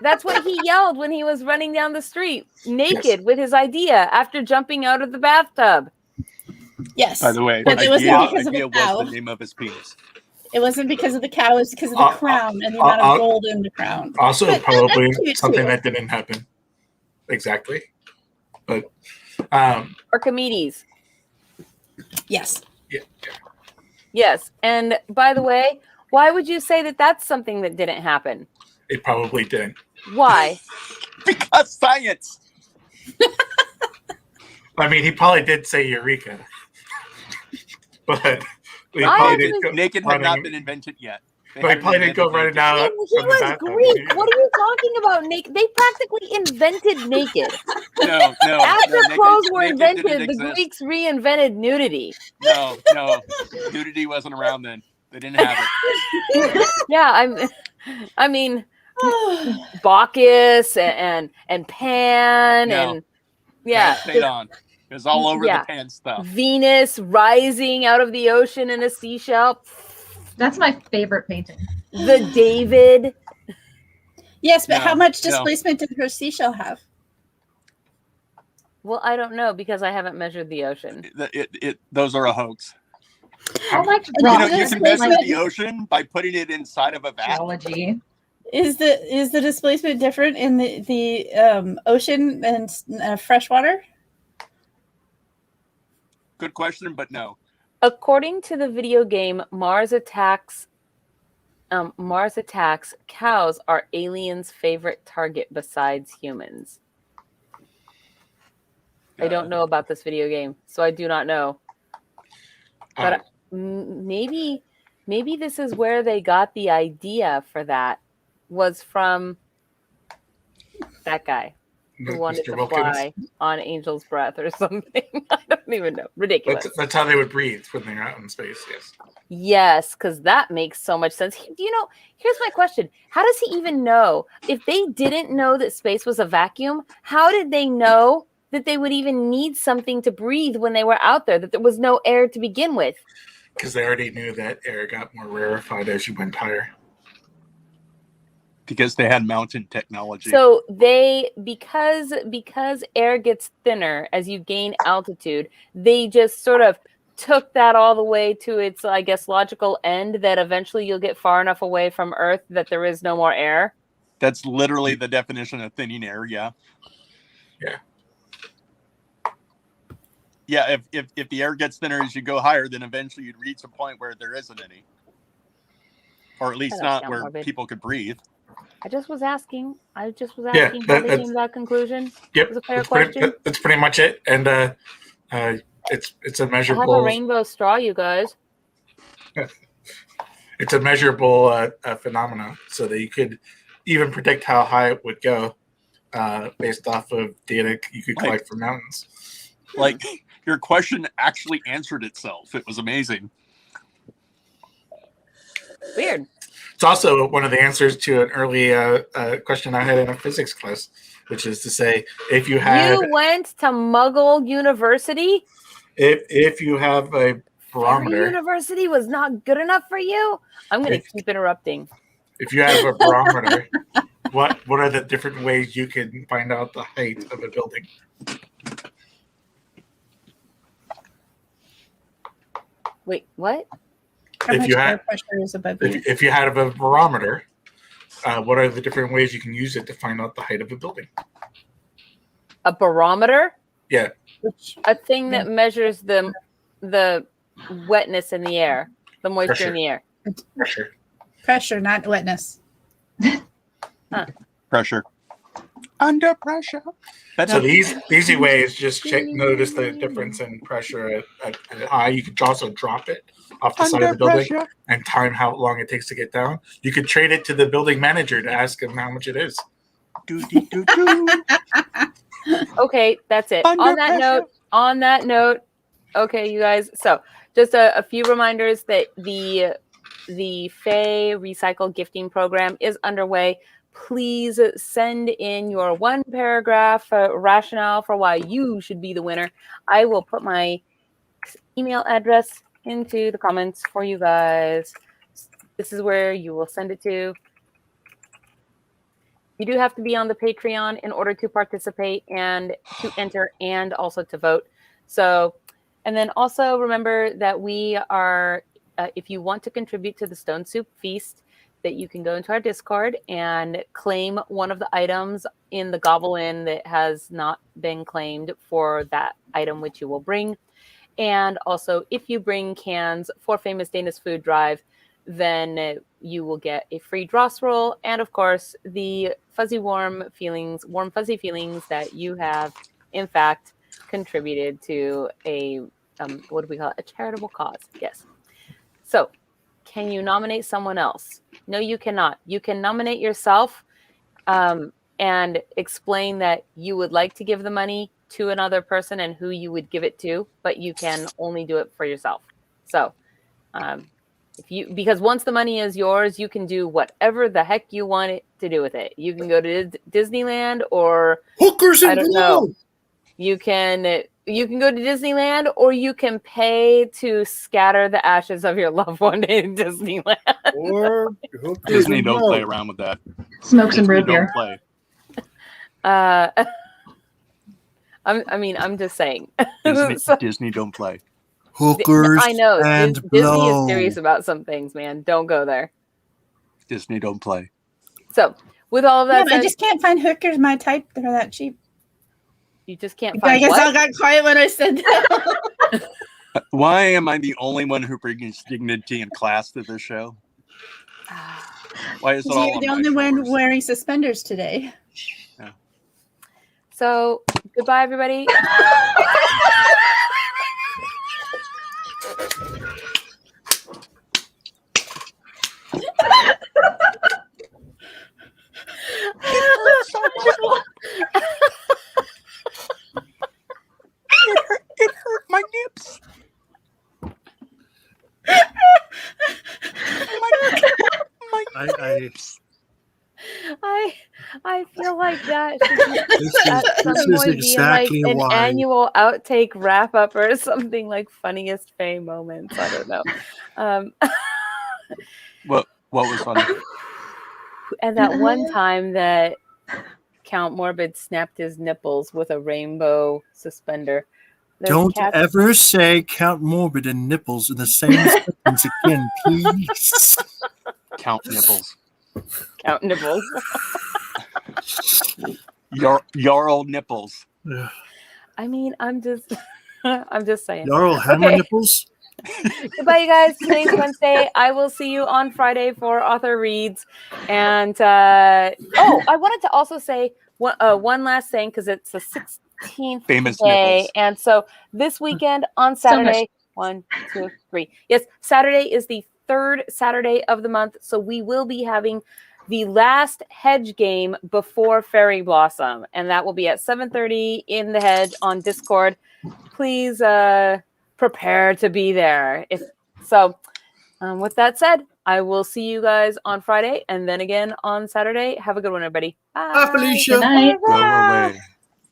Speaker 1: That's what he yelled when he was running down the street, naked, with his idea after jumping out of the bathtub.
Speaker 3: Yes.
Speaker 5: By the way,
Speaker 3: But it wasn't because of
Speaker 5: idea
Speaker 3: the cow.
Speaker 5: was the name of his penis.
Speaker 3: It wasn't because of the cow. It was because of the crown and the amount of gold in the crown.
Speaker 2: Also,
Speaker 3: But
Speaker 2: probably
Speaker 3: that's cute,
Speaker 2: something
Speaker 3: too.
Speaker 2: that didn't happen. Exactly. But,
Speaker 1: Archimedes.
Speaker 3: Yes.
Speaker 2: yeah.
Speaker 1: Yes. And by the way, why would you say that that's something that didn't happen?
Speaker 2: It probably didn't.
Speaker 1: Why?
Speaker 5: Because science.
Speaker 2: I mean, he probably did say Eureka. But he
Speaker 1: I
Speaker 2: probably
Speaker 1: actually-
Speaker 2: didn't go
Speaker 5: Naked had
Speaker 2: running-
Speaker 5: not been invented yet. They
Speaker 2: But he
Speaker 5: hadn't
Speaker 2: probably didn't go
Speaker 5: invented
Speaker 2: running
Speaker 5: naked.
Speaker 2: out.
Speaker 1: He
Speaker 2: from the
Speaker 1: was
Speaker 2: bathtub.
Speaker 1: Greek. What are you talking about, naked? They practically invented naked.
Speaker 5: No.
Speaker 1: After
Speaker 5: naked-
Speaker 1: clothes were
Speaker 5: naked didn't
Speaker 1: invented, the
Speaker 5: exist.
Speaker 1: Greeks reinvented nudity.
Speaker 5: No. Nudity wasn't around then. They didn't have it.
Speaker 1: Yeah, I mean, Bacchus and Pan
Speaker 5: No.
Speaker 1: and yeah,
Speaker 5: Pan stayed on. It was all over
Speaker 1: Yeah.
Speaker 5: the pan stuff.
Speaker 1: Venus rising out of the ocean in a seashell.
Speaker 6: That's my favorite painting.
Speaker 1: The David.
Speaker 3: Yes, but
Speaker 5: No,
Speaker 3: how much
Speaker 5: no.
Speaker 3: displacement did her seashell have?
Speaker 1: Well, I don't know because I haven't measured the ocean.
Speaker 5: Those are a hoax.
Speaker 6: I like
Speaker 3: You know,
Speaker 5: You
Speaker 3: Ross,
Speaker 5: can
Speaker 3: this
Speaker 5: measure
Speaker 3: might-
Speaker 5: the ocean by putting it inside of a vat.
Speaker 6: geology.
Speaker 3: Is the displacement different in the ocean and freshwater?
Speaker 5: Good question, but no.
Speaker 1: According to the video game Mars Attacks, cows are aliens' favorite target besides humans. I don't know about this video game, so I do not know. But maybe this is where they got the idea for that, was from that guy who wanted
Speaker 2: Mr.
Speaker 1: to
Speaker 2: Wilkins.
Speaker 1: fly on Angel's Breath or something. I don't even know. Ridiculous.
Speaker 2: That's how they would breathe when they're out in space. Yes.
Speaker 1: Yes, because that makes so much sense. Here's my question. How does he even know? If they didn't know that space was a vacuum, how did they know that they would even need something to breathe when they were out there, that there was no air to begin with?
Speaker 2: Because they already knew that air got more rarefied as you went higher.
Speaker 5: Because they had mountain technology.
Speaker 1: So because air gets thinner as you gain altitude, they just sort of took that all the way to its, I guess, logical end, that eventually you'll get far enough away from Earth that there is no more air.
Speaker 5: That's literally the definition of thinning air, yeah.
Speaker 2: Yeah.
Speaker 5: Yeah, if the air gets thinner as you go higher, then eventually you'd reach a point where there isn't any. Or at least
Speaker 1: That
Speaker 5: not
Speaker 1: sounds
Speaker 5: where
Speaker 1: morbid.
Speaker 5: people could breathe.
Speaker 1: I just was asking
Speaker 2: Yeah,
Speaker 1: how they came to that conclusion.
Speaker 2: Yep.
Speaker 1: It was a fair
Speaker 2: That's
Speaker 1: question.
Speaker 2: that's pretty much it. And it's a
Speaker 1: I have a
Speaker 2: measurable
Speaker 1: rainbow straw, you guys.
Speaker 2: it's a measurable phenomenon, so that you could even predict how high it would go based off of data you could collect from mountains.
Speaker 5: Like, your question actually answered itself. It was amazing.
Speaker 1: Weird.
Speaker 2: It's also one of the answers to an early question I had in a physics class, which is to say, if you had,
Speaker 1: You went to Muggle University?
Speaker 2: if you have a
Speaker 1: Fairy
Speaker 2: barometer,
Speaker 1: University was not good enough for you? I'm going to keep interrupting.
Speaker 2: if you have a barometer, what are the different ways you can find out the height of a building?
Speaker 1: Wait, what?
Speaker 3: How
Speaker 2: If
Speaker 3: much
Speaker 2: you
Speaker 3: air
Speaker 2: had-
Speaker 3: pressure is above you?
Speaker 2: If you had a barometer, what are the different ways you can use it to find out the height of a building?
Speaker 1: A barometer?
Speaker 2: Yeah.
Speaker 1: A thing that measures the wetness in the air, the moisture
Speaker 2: Pressure.
Speaker 1: in the air.
Speaker 2: Pressure.
Speaker 3: Pressure, not wetness.
Speaker 5: Pressure. Under pressure. That's
Speaker 2: So
Speaker 5: a,
Speaker 2: the easy way is just notice the difference in pressure at high. You could also drop it off the side of
Speaker 5: under
Speaker 2: the building
Speaker 5: pressure.
Speaker 2: and time how long it takes to get down. You could trade it to the building manager to ask him how much it is.
Speaker 5: Do, do, do, do.
Speaker 1: Okay, that's it.
Speaker 5: Under
Speaker 1: On that note, okay, you guys. So just a few reminders that the FAE Recycle Gifting Program is underway. Please send in your 1-paragraph rationale for why you should be the winner. I will put my email address into the comments for you guys. This is where you will send it to. You do have to be on the Patreon in order to participate and to enter and also to vote. So, and then also remember that we are, if you want to contribute to the Stone Soup Feast, that you can go into our Discord and claim one of the items in the Gobble-in that has not been claimed for that item which you will bring. And also, if you bring cans for Famous Dana's Food Drive, then you will get a free Dross roll, and of course, the warm fuzzy feelings that you have, in fact, contributed to a what do we call it? A charitable cause. Yes. So, can you nominate someone else? No, you cannot. You can nominate yourself and explain that you would like to give the money to another person and who you would give it to, but you can only do it for yourself. So, because once the money is yours, you can do whatever the heck you want it to do with it. You can go to Disneyland, or
Speaker 4: Hookers and
Speaker 1: I don't
Speaker 4: blow.
Speaker 1: know. You can go to Disneyland, or you can pay to scatter the ashes of your loved one in Disneyland.
Speaker 4: Or hookers
Speaker 5: Disney
Speaker 4: and
Speaker 5: don't
Speaker 4: blow.
Speaker 5: play around with that.
Speaker 6: Smoke some
Speaker 5: Disney
Speaker 6: root beer.
Speaker 5: don't play.
Speaker 1: I'm just saying.
Speaker 5: Disney,
Speaker 1: So-
Speaker 5: Disney don't play.
Speaker 4: Hookers
Speaker 1: I know
Speaker 4: and
Speaker 1: Disney
Speaker 4: blow.
Speaker 1: is serious about some things, man. Don't go there.
Speaker 5: Disney don't play.
Speaker 1: So, with all of
Speaker 3: Yeah,
Speaker 1: that
Speaker 3: but I
Speaker 1: said,
Speaker 3: just can't find hookers my type that are that cheap.
Speaker 1: you just can't
Speaker 3: I
Speaker 1: find
Speaker 3: guess I
Speaker 1: what?
Speaker 3: got quiet when I said that.
Speaker 5: Why am I the only one who brings dignity and class to this show? Why is it all
Speaker 3: You're
Speaker 5: on
Speaker 3: the
Speaker 5: my
Speaker 3: only one
Speaker 5: shoulders?
Speaker 3: wearing suspenders today.
Speaker 1: So, goodbye, everybody.
Speaker 5: It hurt my nips.
Speaker 1: I feel like that should be at some
Speaker 4: this is
Speaker 1: point
Speaker 4: exactly
Speaker 1: be like an
Speaker 4: why.
Speaker 1: annual outtake wrap up or something, like funniest FAE moments. I don't know.
Speaker 5: What was funny?
Speaker 1: And that one time that Count Morbid snapped his nipples with a rainbow suspender. Those
Speaker 4: Don't
Speaker 1: cats-
Speaker 4: ever say Count Morbid and nipples in the same sentence again, please.
Speaker 5: Count nipples.
Speaker 1: Count nipples.
Speaker 5: Your old nipples.
Speaker 1: I mean, I'm just saying.
Speaker 4: Jarl Hammer
Speaker 1: Okay.
Speaker 4: nipples?
Speaker 1: Goodbye, you guys. Today's Wednesday. I will see you on Friday for author reads. And I wanted to also say one last thing, because it's the 16th
Speaker 5: Famous
Speaker 1: day,
Speaker 5: nipples.
Speaker 1: and so this weekend on
Speaker 6: So
Speaker 1: Saturday, 1, 2, 3. Yes, Saturday is the third Saturday of the month, so we will be having the last hedge game before Fairyblossom, and that will be at 7:30 in the hedge on Discord. Please prepare to be there. If so, With that said, I will see you guys on Friday and then again on Saturday. Have a good one, everybody. Bye.
Speaker 4: Hi, Felicia.
Speaker 6: Good night.
Speaker 5: Go away.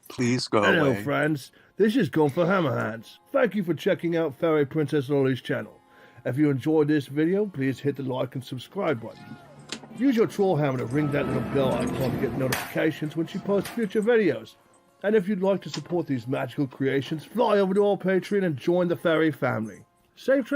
Speaker 5: Please go
Speaker 9: Hello,
Speaker 5: away.
Speaker 9: friends. This is Gone for Hammerhands. Thank you for checking out Fairy Princess Lolly's channel. If you enjoyed this video, please hit the like and subscribe button. Use your troll hammer to ring that little bell icon to get notifications when she posts future videos. And if you'd like to support these magical creations, fly over to our Patreon and join the Fairy family. Safe travels.